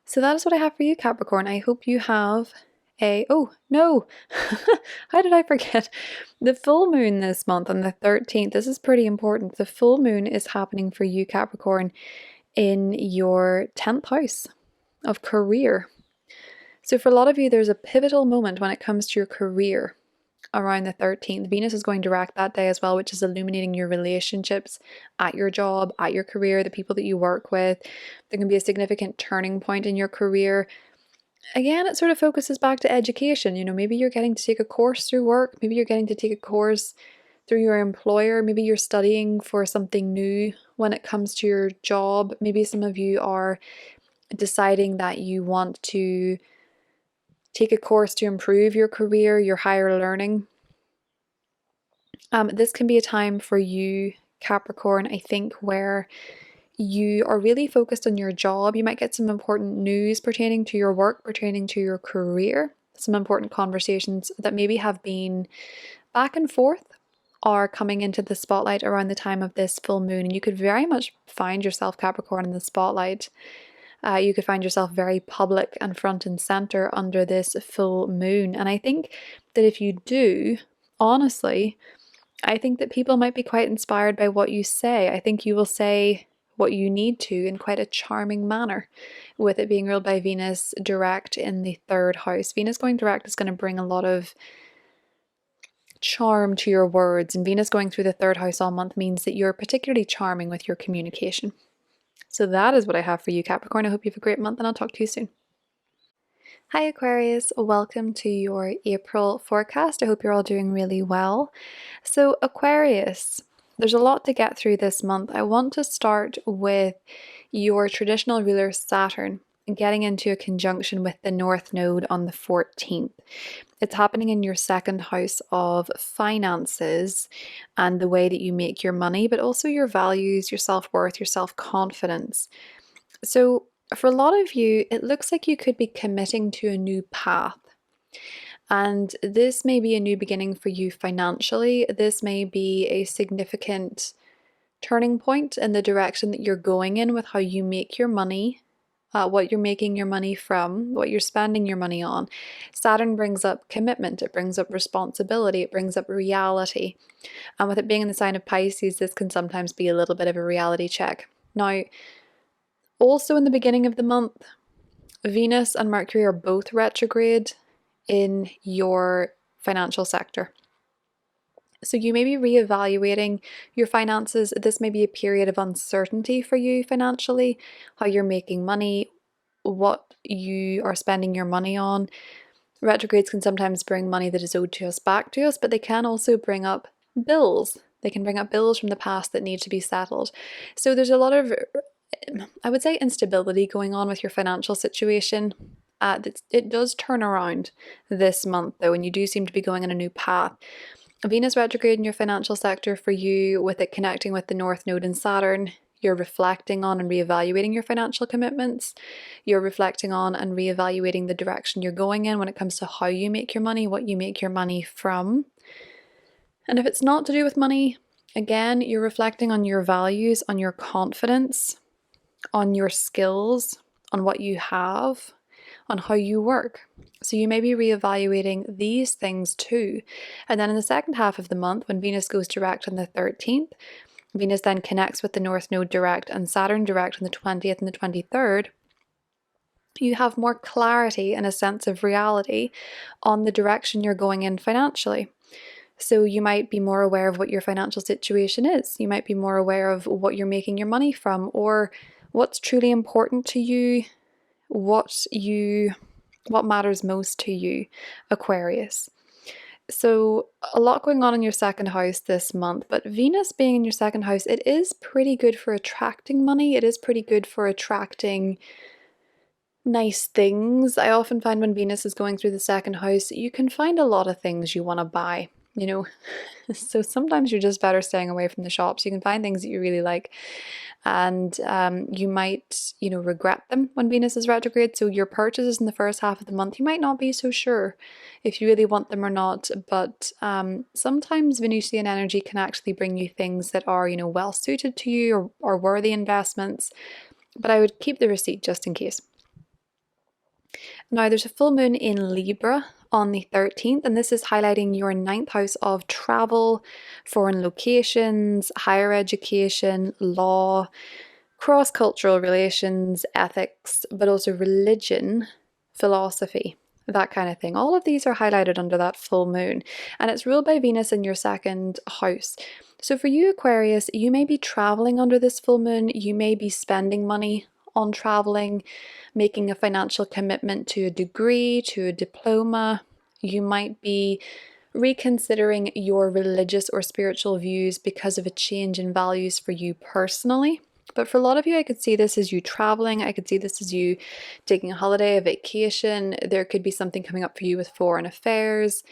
So that is what I have for you, Capricorn. I hope you have oh no, how did I forget? The full moon this month on the 13th. This is pretty important. The full moon is happening for you, Capricorn, in your 10th house of career. So for a lot of you, there's a pivotal moment when it comes to your career around the 13th. Venus is going direct that day as well, which is illuminating your relationships at your job, at your career, the people that you work with. There can be a significant turning point in your career. Again, it sort of focuses back to education. Maybe you're getting to take a course through work. Maybe you're getting to take a course through your employer. Maybe you're studying for something new when it comes to your job. Maybe some of you are deciding that you want to take a course to improve your career, your higher learning. This can be a time for you, Capricorn, I think, where you are really focused on your job. You might get some important news pertaining to your work, pertaining to your career, some important conversations that maybe have been back and forth are coming into the spotlight around the time of this full moon. And you could very much find yourself, Capricorn, in the spotlight. You could find yourself very public and front and center under this full moon. And I think that if you do, honestly, I think that people might be quite inspired by what you say. I think you will say what you need to in quite a charming manner, with it being ruled by Venus direct in the 3rd house. Venus going direct is going to bring a lot of charm to your words, and Venus going through the 3rd house all month means that you're particularly charming with your communication. So that is what I have for you, Capricorn. I hope you have a great month, and I'll talk to you soon. Hi Aquarius, welcome to your April forecast. I hope you're all doing really well. So Aquarius, there's a lot to get through this month. I want to start with your traditional ruler Saturn getting into a conjunction with the North Node on the 14th. It's happening in your 2nd house of finances and the way that you make your money, but also your values, your self-worth, your self-confidence. So for a lot of you, it looks like you could be committing to a new path. And this may be a new beginning for you financially. This may be a significant turning point in the direction that you're going in with how you make your money, what you're making your money from, what you're spending your money on. Saturn brings up commitment, it brings up responsibility, it brings up reality. And with it being in the sign of Pisces, this can sometimes be a little bit of a reality check. Now, also in the beginning of the month, Venus and Mercury are both retrograde in your financial sector. So you may be reevaluating your finances. This may be a period of uncertainty for you financially, how you're making money, what you are spending your money on. Retrogrades can sometimes bring money that is owed to us back to us, but they can also bring up bills. They can bring up bills from the past that need to be settled. So there's a lot of, I would say, instability going on with your financial situation. It does turn around this month though, and you do seem to be going on a new path. Venus retrograde in your financial sector for you, with it connecting with the North Node and Saturn, you're reflecting on and reevaluating your financial commitments. You're reflecting on and reevaluating the direction you're going in when it comes to how you make your money, what you make your money from. And if it's not to do with money, again, you're reflecting on your values, on your confidence, on your skills, on what you have, on how you work. So you may be reevaluating these things too. And then in the second half of the month, when Venus goes direct on the 13th, Venus then connects with the North Node direct and Saturn direct on the 20th and the 23rd, you have more clarity and a sense of reality on the direction you're going in financially. So you might be more aware of what your financial situation is. You might be more aware of what you're making your money from, or what's truly important to you, what matters most to you, Aquarius. So a lot going on in your second house this month, but Venus being in your second house, it is pretty good for attracting money. It is pretty good for attracting nice things. I often find when Venus is going through the second house, you can find a lot of things you want to buy, you know. So sometimes you're just better staying away from the shops. You can find things that you really like, and you might, regret them when Venus is retrograde. So your purchases in the first half of the month, you might not be so sure if you really want them or not. But sometimes Venusian energy can actually bring you things that are, well suited to you or worthy investments. But I would keep the receipt just in case. Now, there's a full moon in Libra on the 13th, and this is highlighting your 9th house of travel, foreign locations, higher education, law, cross-cultural relations, ethics, but also religion, philosophy, that kind of thing. All of these are highlighted under that full moon, and it's ruled by Venus in your second house. So for you, Aquarius, you may be traveling under this full moon. You may be spending money on traveling, making a financial commitment to a degree, to a diploma. You might be reconsidering your religious or spiritual views because of a change in values for you personally. But for a lot of you, I could see this as you traveling. I could see this as you taking a holiday, a vacation. There could be something coming up for you with foreign affairs.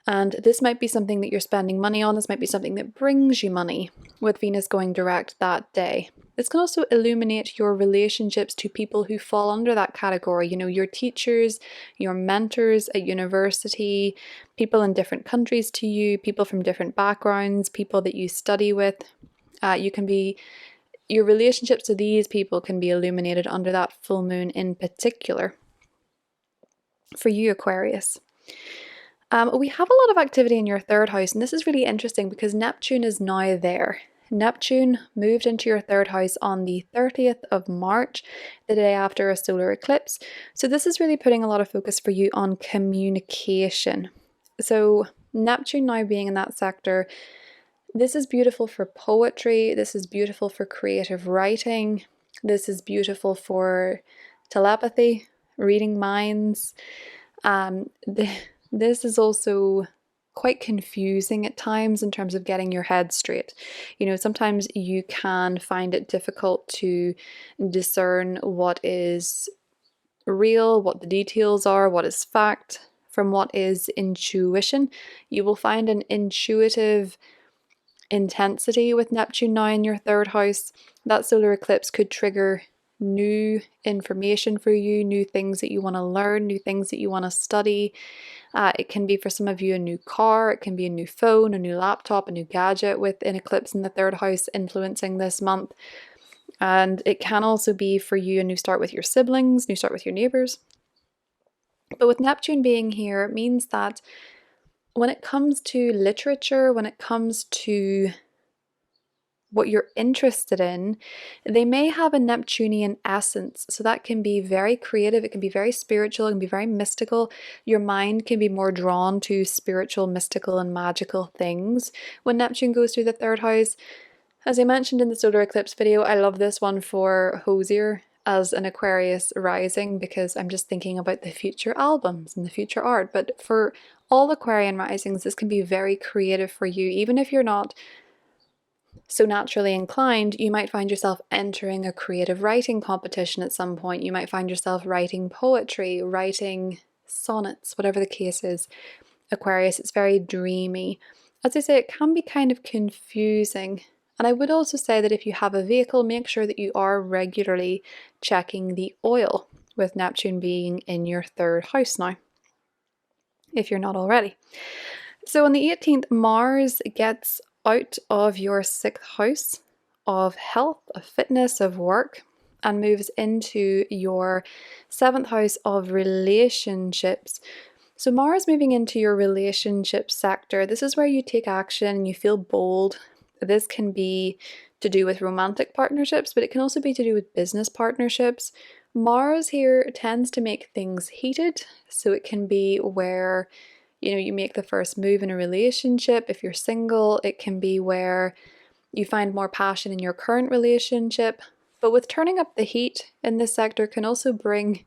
And this might be something that you're spending money on. This might be something that brings you money with Venus going direct that day. This can also illuminate your relationships to people who fall under that category. Your teachers, your mentors at university, people in different countries to you, people from different backgrounds, people that you study with. Your relationships to these people can be illuminated under that full moon in particular. For you, Aquarius. We have a lot of activity in your third house, and this is really interesting because Neptune is now there. Neptune moved into your third house on the 30th of March, the day after a solar eclipse. So this is really putting a lot of focus for you on communication. So Neptune now being in that sector, this is beautiful for poetry. This is beautiful for creative writing. This is beautiful for telepathy, reading minds. This is also quite confusing at times in terms of getting your head straight. Sometimes you can find it difficult to discern what is real, what the details are, what is fact from what is intuition. You will find an intuitive intensity with Neptune now in your third house. That solar eclipse could trigger new information for you, new things that you want to learn, new things that you want to study. It can be for some of you a new car, it can be a new phone, a new laptop, a new gadget with an eclipse in the third house influencing this month. And it can also be for you a new start with your siblings, new start with your neighbors. But with Neptune being here, it means that when it comes to literature, when it comes to what you're interested in, they may have a Neptunian essence. So that can be very creative, it can be very spiritual, it can be very mystical. Your mind can be more drawn to spiritual, mystical, and magical things when Neptune goes through the third house. As I mentioned in the solar eclipse video, I love this one for Hosier as an Aquarius rising because I'm just thinking about the future albums and the future art. But for all Aquarian risings, this can be very creative for you. Even if you're not so naturally inclined, you might find yourself entering a creative writing competition at some point. You might find yourself writing poetry, writing sonnets, whatever the case is. Aquarius, it's very dreamy. As I say, it can be kind of confusing. And I would also say that if you have a vehicle, make sure that you are regularly checking the oil, with Neptune being in your third house now, if you're not already. So on the 18th, Mars gets out of your 6th house of health, of fitness, of work, and moves into your 7th house of relationships. So Mars moving into your relationship sector, this is where you take action and you feel bold. This can be to do with romantic partnerships, but it can also be to do with business partnerships. Mars here tends to make things heated, so it can be where you make the first move in a relationship. If you're single, it can be where you find more passion in your current relationship. But with turning up the heat in this sector can also bring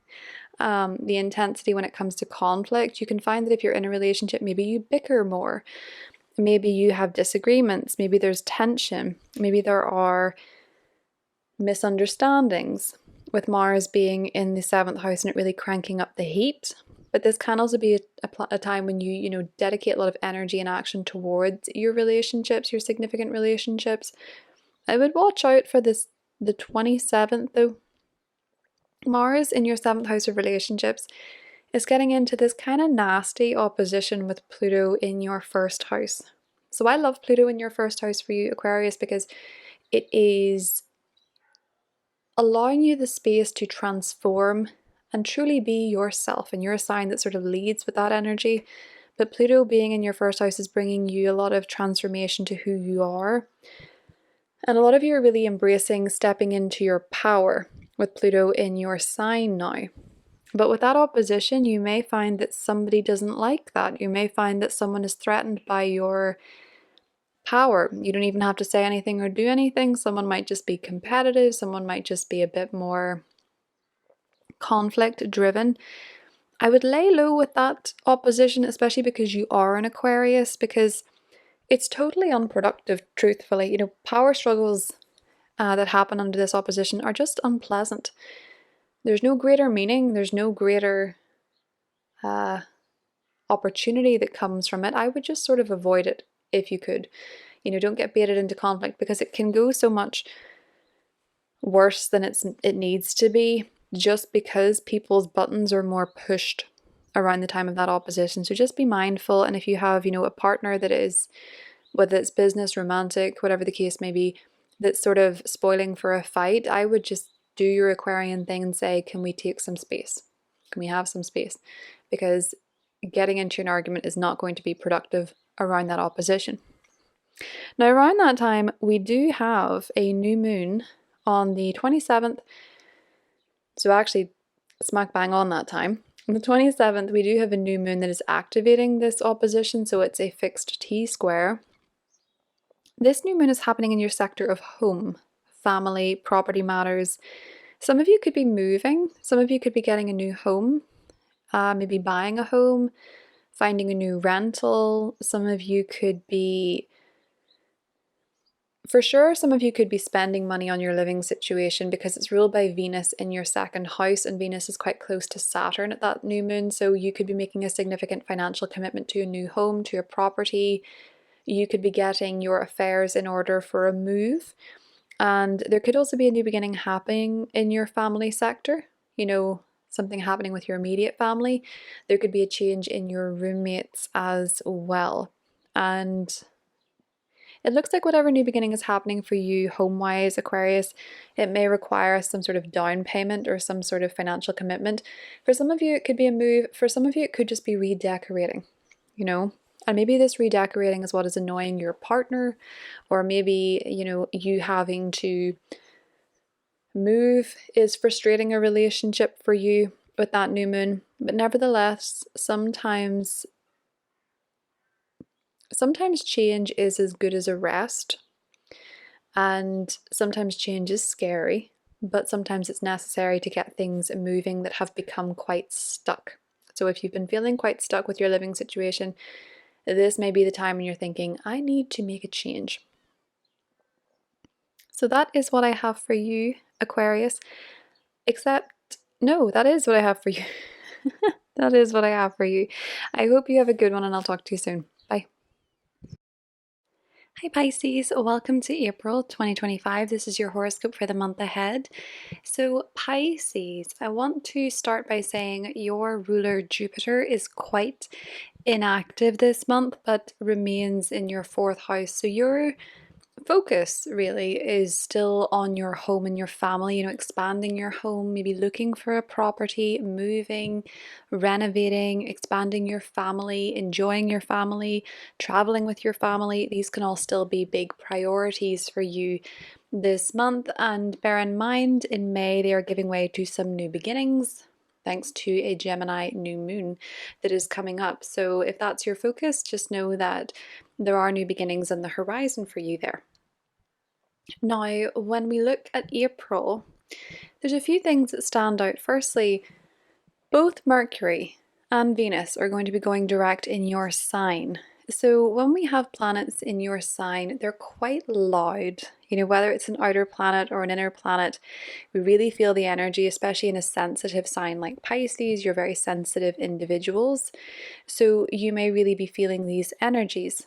the intensity when it comes to conflict. You can find that if you're in a relationship, maybe you bicker more. Maybe you have disagreements. Maybe there's tension. Maybe there are misunderstandings with Mars being in the 7th house and it really cranking up the heat. But this can also be a time when you dedicate a lot of energy and action towards your relationships, your significant relationships. I would watch out for the 27th though. Mars in your 7th house of relationships is getting into this kind of nasty opposition with Pluto in your 1st house. So I love Pluto in your 1st house for you, Aquarius, because it is allowing you the space to transform and truly be yourself, and you're a sign that sort of leads with that energy. But Pluto being in your 1st house is bringing you a lot of transformation to who you are, and a lot of you are really embracing stepping into your power with Pluto in your sign now. But with that opposition, you may find that somebody doesn't like that. You may find that someone is threatened by your power. You don't even have to say anything or do anything. Someone might just be competitive. Someone might just be a bit more conflict driven. I would lay low with that opposition, especially because you are an Aquarius, because it's totally unproductive, truthfully. Power struggles that happen under this opposition are just unpleasant. There's no greater meaning, there's no greater opportunity that comes from it. I would just sort of avoid it if you could. Don't get baited into conflict, because it can go so much worse than it needs to be, just because people's buttons are more pushed around the time of that opposition. So just be mindful. And if you have, a partner that is, whether it's business, romantic, whatever the case may be, that's sort of spoiling for a fight, I would just do your Aquarian thing and say, can we take some space? Can we have some space? Because getting into an argument is not going to be productive around that opposition. Now, around that time, we do have a new moon on the 27th. So actually, smack bang on that time. On the 27th, we do have a new moon that is activating this opposition. So it's a fixed T-square. This new moon is happening in your sector of home, family, property matters. Some of you could be moving. Some of you could be getting a new home, maybe buying a home, finding a new rental. Some of you could be, for sure, some of you could be spending money on your living situation, because it's ruled by Venus in your 2nd house, and Venus is quite close to Saturn at that new moon. So you could be making a significant financial commitment to a new home, to a property. You could be getting your affairs in order for a move. And there could also be a new beginning happening in your family sector, something happening with your immediate family. There could be a change in your roommates as well. And it looks like whatever new beginning is happening for you home-wise, Aquarius, it may require some sort of down payment or some sort of financial commitment. For some of you, it could be a move. For some of you, it could just be redecorating, And maybe this redecorating is what is annoying your partner, or maybe, you having to move is frustrating a relationship for you with that new moon. But nevertheless, sometimes change is as good as a rest, and sometimes change is scary, but sometimes it's necessary to get things moving that have become quite stuck. So if you've been feeling quite stuck with your living situation, this may be the time when you're thinking, I need to make a change. So that is what I have for you, Aquarius. No, that is what I have for you. That is what I have for you. I hope you have a good one, and I'll talk to you soon. Bye. Hi Pisces, welcome to April 2025. This is your horoscope for the month ahead. So Pisces, I want to start by saying your ruler Jupiter is quite inactive this month, but remains in your 4th house. So your focus really is still on your home and your family, expanding your home, maybe looking for a property, moving, renovating, expanding your family, enjoying your family, traveling with your family. These can all still be big priorities for you this month. And bear in mind, in May, they are giving way to some new beginnings, thanks to a Gemini new moon that is coming up. So if that's your focus, just know that there are new beginnings on the horizon for you there. Now, when we look at April, there's a few things that stand out. Firstly, both Mercury and Venus are going to be going direct in your sign. So when we have planets in your sign, they're quite loud. Whether it's an outer planet or an inner planet, we really feel the energy, especially in a sensitive sign like Pisces. You're very sensitive individuals. So you may really be feeling these energies.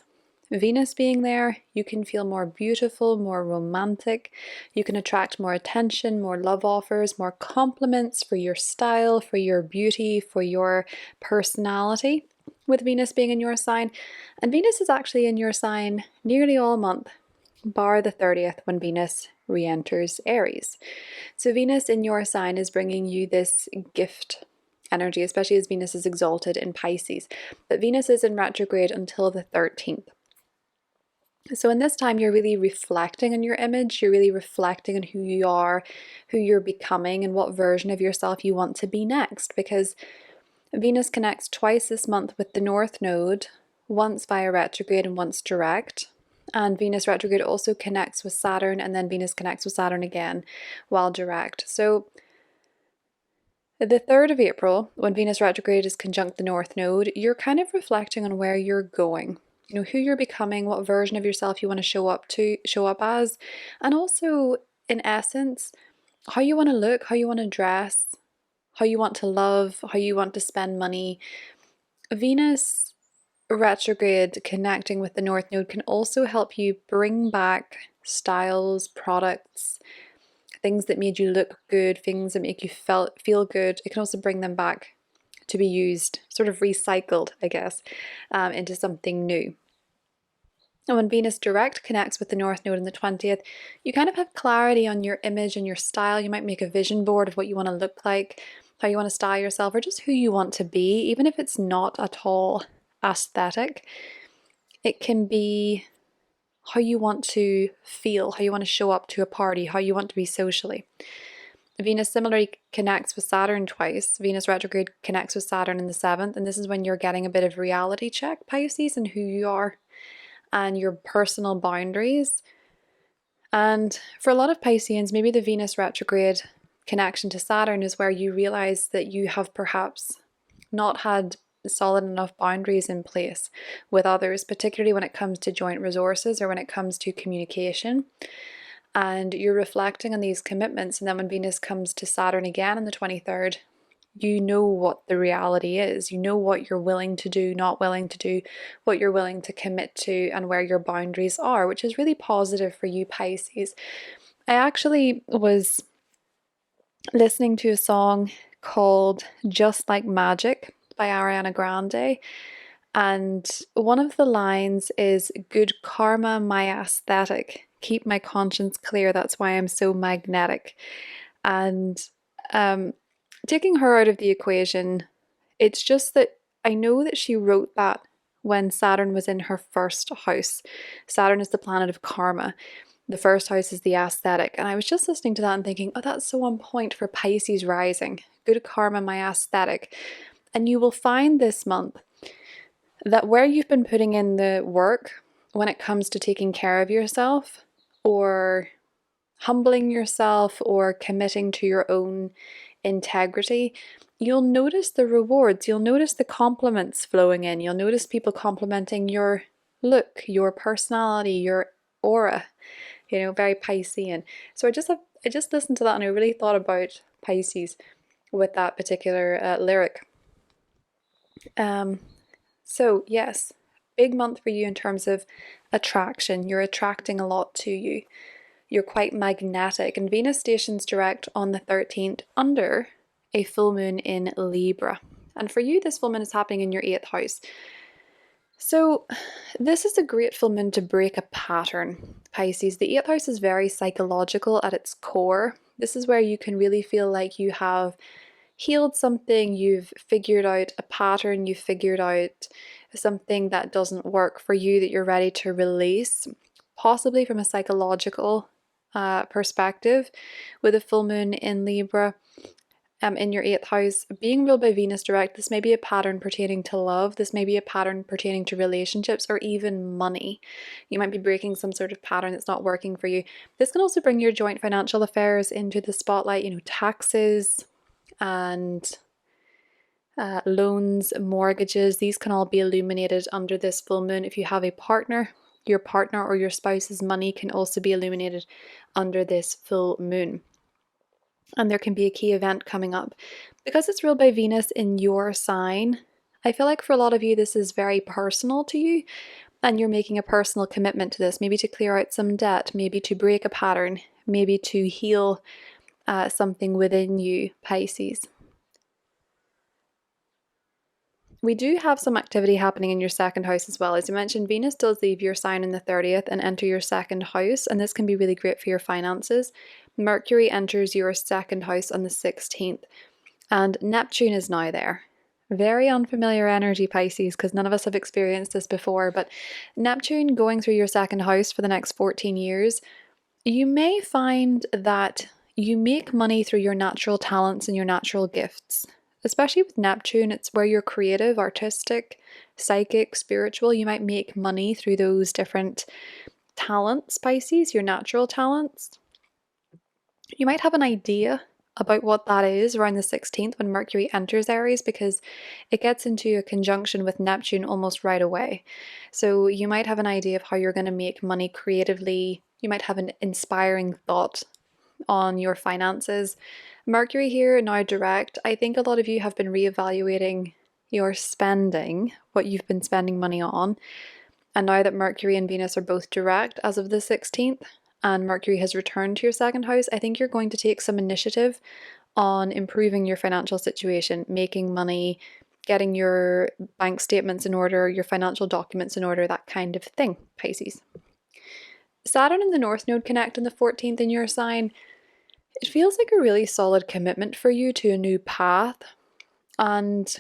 Venus being there, you can feel more beautiful, more romantic. You can attract more attention, more love offers, more compliments for your style, for your beauty, for your personality, with Venus being in your sign. And Venus is actually in your sign nearly all month, bar the 30th when Venus re-enters Aries. So Venus in your sign is bringing you this gift energy, especially as Venus is exalted in Pisces. But Venus is in retrograde until the 13th. So in this time, you're really reflecting on your image, you're really reflecting on who you are, who you're becoming, and what version of yourself you want to be next, because Venus connects twice this month with the North Node, once via retrograde and once direct. And Venus retrograde also connects with Saturn, and then Venus connects with Saturn again while direct. So the 3rd of April, when Venus retrograde is conjunct the North Node, you're kind of reflecting on where you're going. Who you're becoming, what version of yourself you want to show up as, and also, in essence, how you want to look, how you want to dress, how you want to love, how you want to spend money. Venus retrograde connecting with the North Node can also help you bring back styles, products, things that made you look good, things that make you feel good. It can also bring them back to be used, sort of recycled, I guess, into something new. And when Venus direct connects with the North Node on the 20th, you kind of have clarity on your image and your style. You might make a vision board of what you want to look like, how you want to style yourself, or just who you want to be, even if it's not at all aesthetic. It can be how you want to feel, how you want to show up to a party, how you want to be socially. Venus similarly connects with Saturn twice. Venus retrograde connects with Saturn in the 7th, and this is when you're getting a bit of reality check, Pisces, and who you are and your personal boundaries. And for a lot of Pisceans, maybe the Venus retrograde connection to Saturn is where you realize that you have perhaps not had solid enough boundaries in place with others, particularly when it comes to joint resources or when it comes to communication. And you're reflecting on these commitments, and then when Venus comes to Saturn again on the 23rd, you know what the reality is. You know what you're willing to do, not willing to do, what you're willing to commit to, and where your boundaries are, which is really positive for you, Pisces. I actually was listening to a song called Just Like Magic by Ariana Grande, and one of the lines is, "Good karma, my aesthetic. Keep my conscience clear, that's why I'm so magnetic." And taking her out of the equation, it's just that I know that she wrote that when Saturn was in her first house. Saturn is the planet of karma. The first house is the aesthetic. And I was just listening to that and thinking, oh, that's so on point for Pisces rising. Good karma, my aesthetic. And you will find this month that where you've been putting in the work when it comes to taking care of yourself, or humbling yourself, or committing to your own integrity, you'll notice the rewards. You'll notice the compliments flowing in. You'll notice people complimenting your look, your personality, your aura, very Piscean. So I just listened to that and I really thought about Pisces with that particular lyric. So yes, big month for you in terms of attraction. You're attracting a lot to you. You're quite magnetic, and Venus stations direct on the 13th under a full moon in Libra. And for you, this full moon is happening in your 8th house. So this is a great full moon to break a pattern. Pisces. The 8th house is very psychological at its core. This is where you can really feel like you have healed something, you've figured out a pattern, you've figured out something that doesn't work for you that you're ready to release, possibly from a psychological perspective, with a full moon in Libra. In your 8th house, being ruled by Venus direct, this may be a pattern pertaining to love, this may be a pattern pertaining to relationships or even money. You might be breaking some sort of pattern that's not working for you. This can also bring your joint financial affairs into the spotlight, taxes and loans, mortgages. These can all be illuminated under this full moon. If you have a partner, your partner or your spouse's money can also be illuminated under this full moon. And there can be a key event coming up. Because it's ruled by Venus in your sign, I feel like for a lot of you this is very personal to you, and you're making a personal commitment to this, maybe to clear out some debt, maybe to break a pattern, maybe to heal something within you, Pisces. We do have some activity happening in your 2nd house as well. As I mentioned, Venus does leave your sign in the 30th and enter your 2nd house, and this can be really great for your finances. Mercury enters your 2nd house on the 16th, and Neptune is now there. Very unfamiliar energy, Pisces, because none of us have experienced this before, but Neptune going through your 2nd house for the next 14 years, you may find that you make money through your natural talents and your natural gifts. Especially with Neptune, it's where you're creative, artistic, psychic, spiritual. You might make money through those different talents, Pisces, your natural talents. You might have an idea about what that is around the 16th when Mercury enters Aries, because it gets into a conjunction with Neptune almost right away. So you might have an idea of how you're going to make money creatively. You might have an inspiring thought on your finances. Mercury here now direct. I think a lot of you have been reevaluating your spending, what you've been spending money on. And now that Mercury and Venus are both direct as of the 16th, and Mercury has returned to your 2nd house, I think you're going to take some initiative on improving your financial situation, making money, getting your bank statements in order, your financial documents in order, that kind of thing, Pisces. Saturn and the North Node connect on the 14th in your sign. It feels like a really solid commitment for you to a new path, and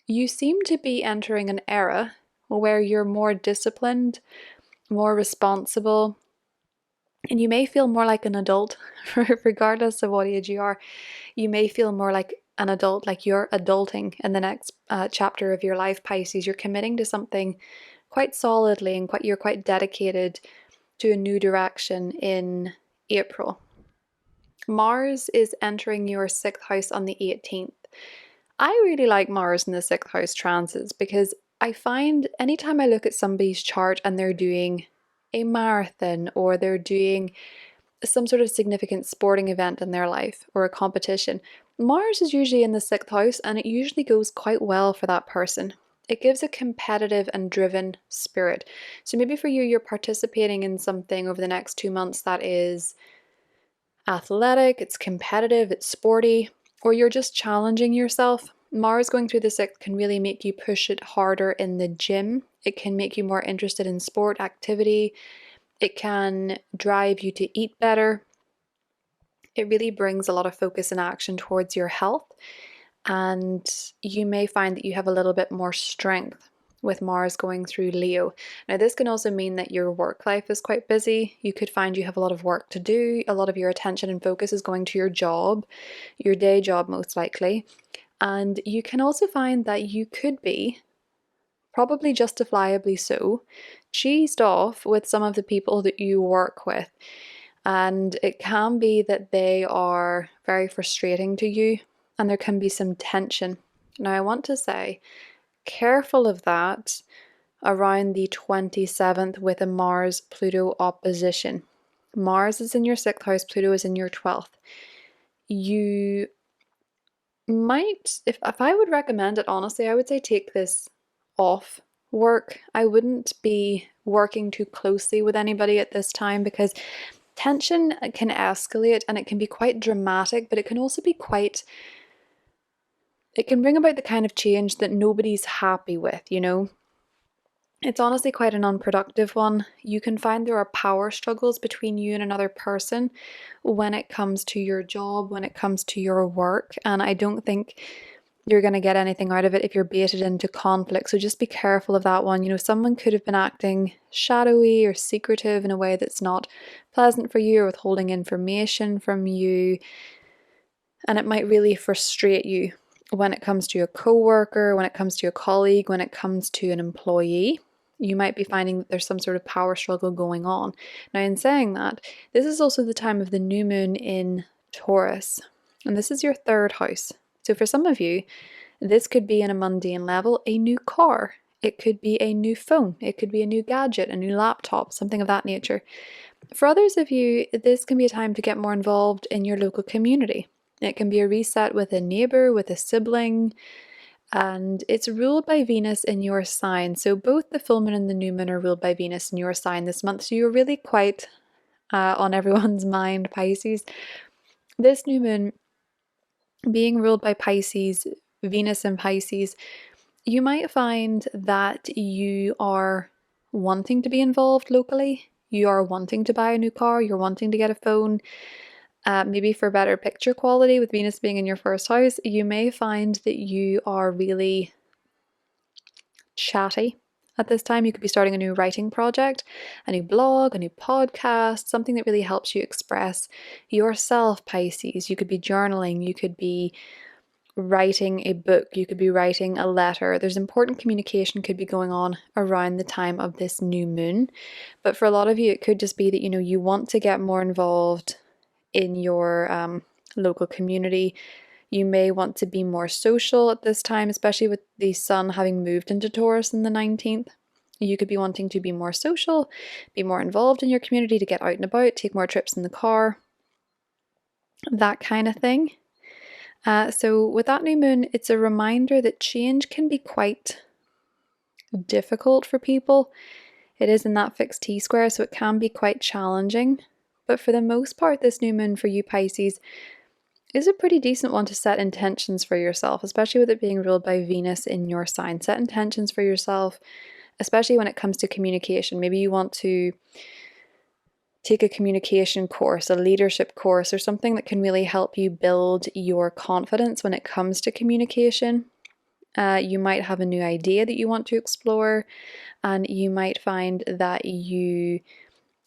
you seem to be entering an era where you're more disciplined, more responsible, and you may feel more like an adult, regardless of what age you are. You may feel more like an adult, like you're adulting in the next chapter of your life, Pisces. You're committing to something quite solidly, and you're quite dedicated to a new direction in April. Mars is entering your 6th house on the 18th. I really like Mars in the 6th house transits, because I find anytime I look at somebody's chart and they're doing a marathon or they're doing some sort of significant sporting event in their life or a competition, Mars is usually in the 6th house, and it usually goes quite well for that person. It gives a competitive and driven spirit. So maybe for you, you're participating in something over the next 2 months that is athletic, it's competitive, it's sporty, or you're just challenging yourself. Mars going through the 6th can really make you push it harder in the gym. It can make you more interested in sport activity. It can drive you to eat better. It really brings a lot of focus and action towards your health, and you may find that you have a little bit more strength with Mars going through Leo. Now, this can also mean that your work life is quite busy. You could find you have a lot of work to do. A lot of your attention and focus is going to your job, your day job most likely. And you can also find that you could be, probably justifiably so, cheesed off with some of the people that you work with. And it can be that they are very frustrating to you, and there can be some tension. Now, I want to say, careful of that around the 27th with a Mars-Pluto opposition. Mars is in your 6th house, Pluto is in your 12th. You might, if I would recommend it, honestly, I would say take this off work. I wouldn't be working too closely with anybody at this time, because tension can escalate and it can be quite dramatic, but it can also be it can bring about the kind of change that nobody's happy with, It's honestly quite an unproductive one. You can find there are power struggles between you and another person when it comes to your job, when it comes to your work, and I don't think you're going to get anything out of it if you're baited into conflict. So just be careful of that one. You know, someone could have been acting shadowy or secretive in a way that's not pleasant for you, or withholding information from you, and it might really frustrate you when it comes to a coworker, when it comes to a colleague, when it comes to an employee. You might be finding that there's some sort of power struggle going on. Now, in saying that, this is also the time of the new moon in Taurus, and this is your third house. So for some of you, this could be, in a mundane level, a new car. It could be a new phone. It could be a new gadget, a new laptop, something of that nature. For others of you, this can be a time to get more involved in your local community. It can be a reset with a neighbour, with a sibling, and it's ruled by Venus in your sign. So both the full moon and the new moon are ruled by Venus in your sign this month. So you're really quite on everyone's mind, Pisces. This new moon being ruled by Pisces, Venus in Pisces, you might find that you are wanting to be involved locally. You are wanting to buy a new car. You're wanting to get a phone. Maybe for better picture quality, with Venus being in your first house, you may find that you are really chatty at this time. You could be starting a new writing project, a new blog, a new podcast, something that really helps you express yourself, Pisces. You could be journaling, you could be writing a book, you could be writing a letter. There's important communication could be going on around the time of this new moon. But for a lot of you, it could just be that, you know, you want to get more involved in your local community. You may want to be more social at this time, especially with the sun having moved into Taurus in the 19th. You could be wanting to be more social, be more involved in your community, to get out and about, take more trips in the car, that kind of thing. So with that new moon, it's a reminder that change can be quite difficult for people. It is in that fixed T-square, so it can be quite challenging. But for the most part, this new moon for you, Pisces, is a pretty decent one to set intentions for yourself, especially with it being ruled by Venus in your sign. Set intentions for yourself, especially when it comes to communication. Maybe you want to take a communication course, a leadership course, or something that can really help you build your confidence when it comes to communication. You might have a new idea that you want to explore, and you might find that you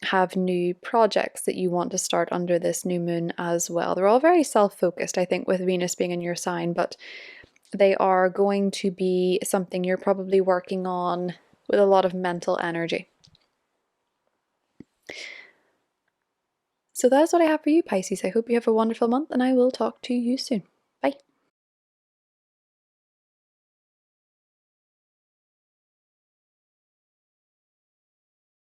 have new projects that you want to start under this new moon as well. They're all very self-focused, I think, with Venus being in your sign, but they are going to be something you're probably working on with a lot of mental energy. So that's what I have for you, Pisces. I hope you have a wonderful month, and I will talk to you soon.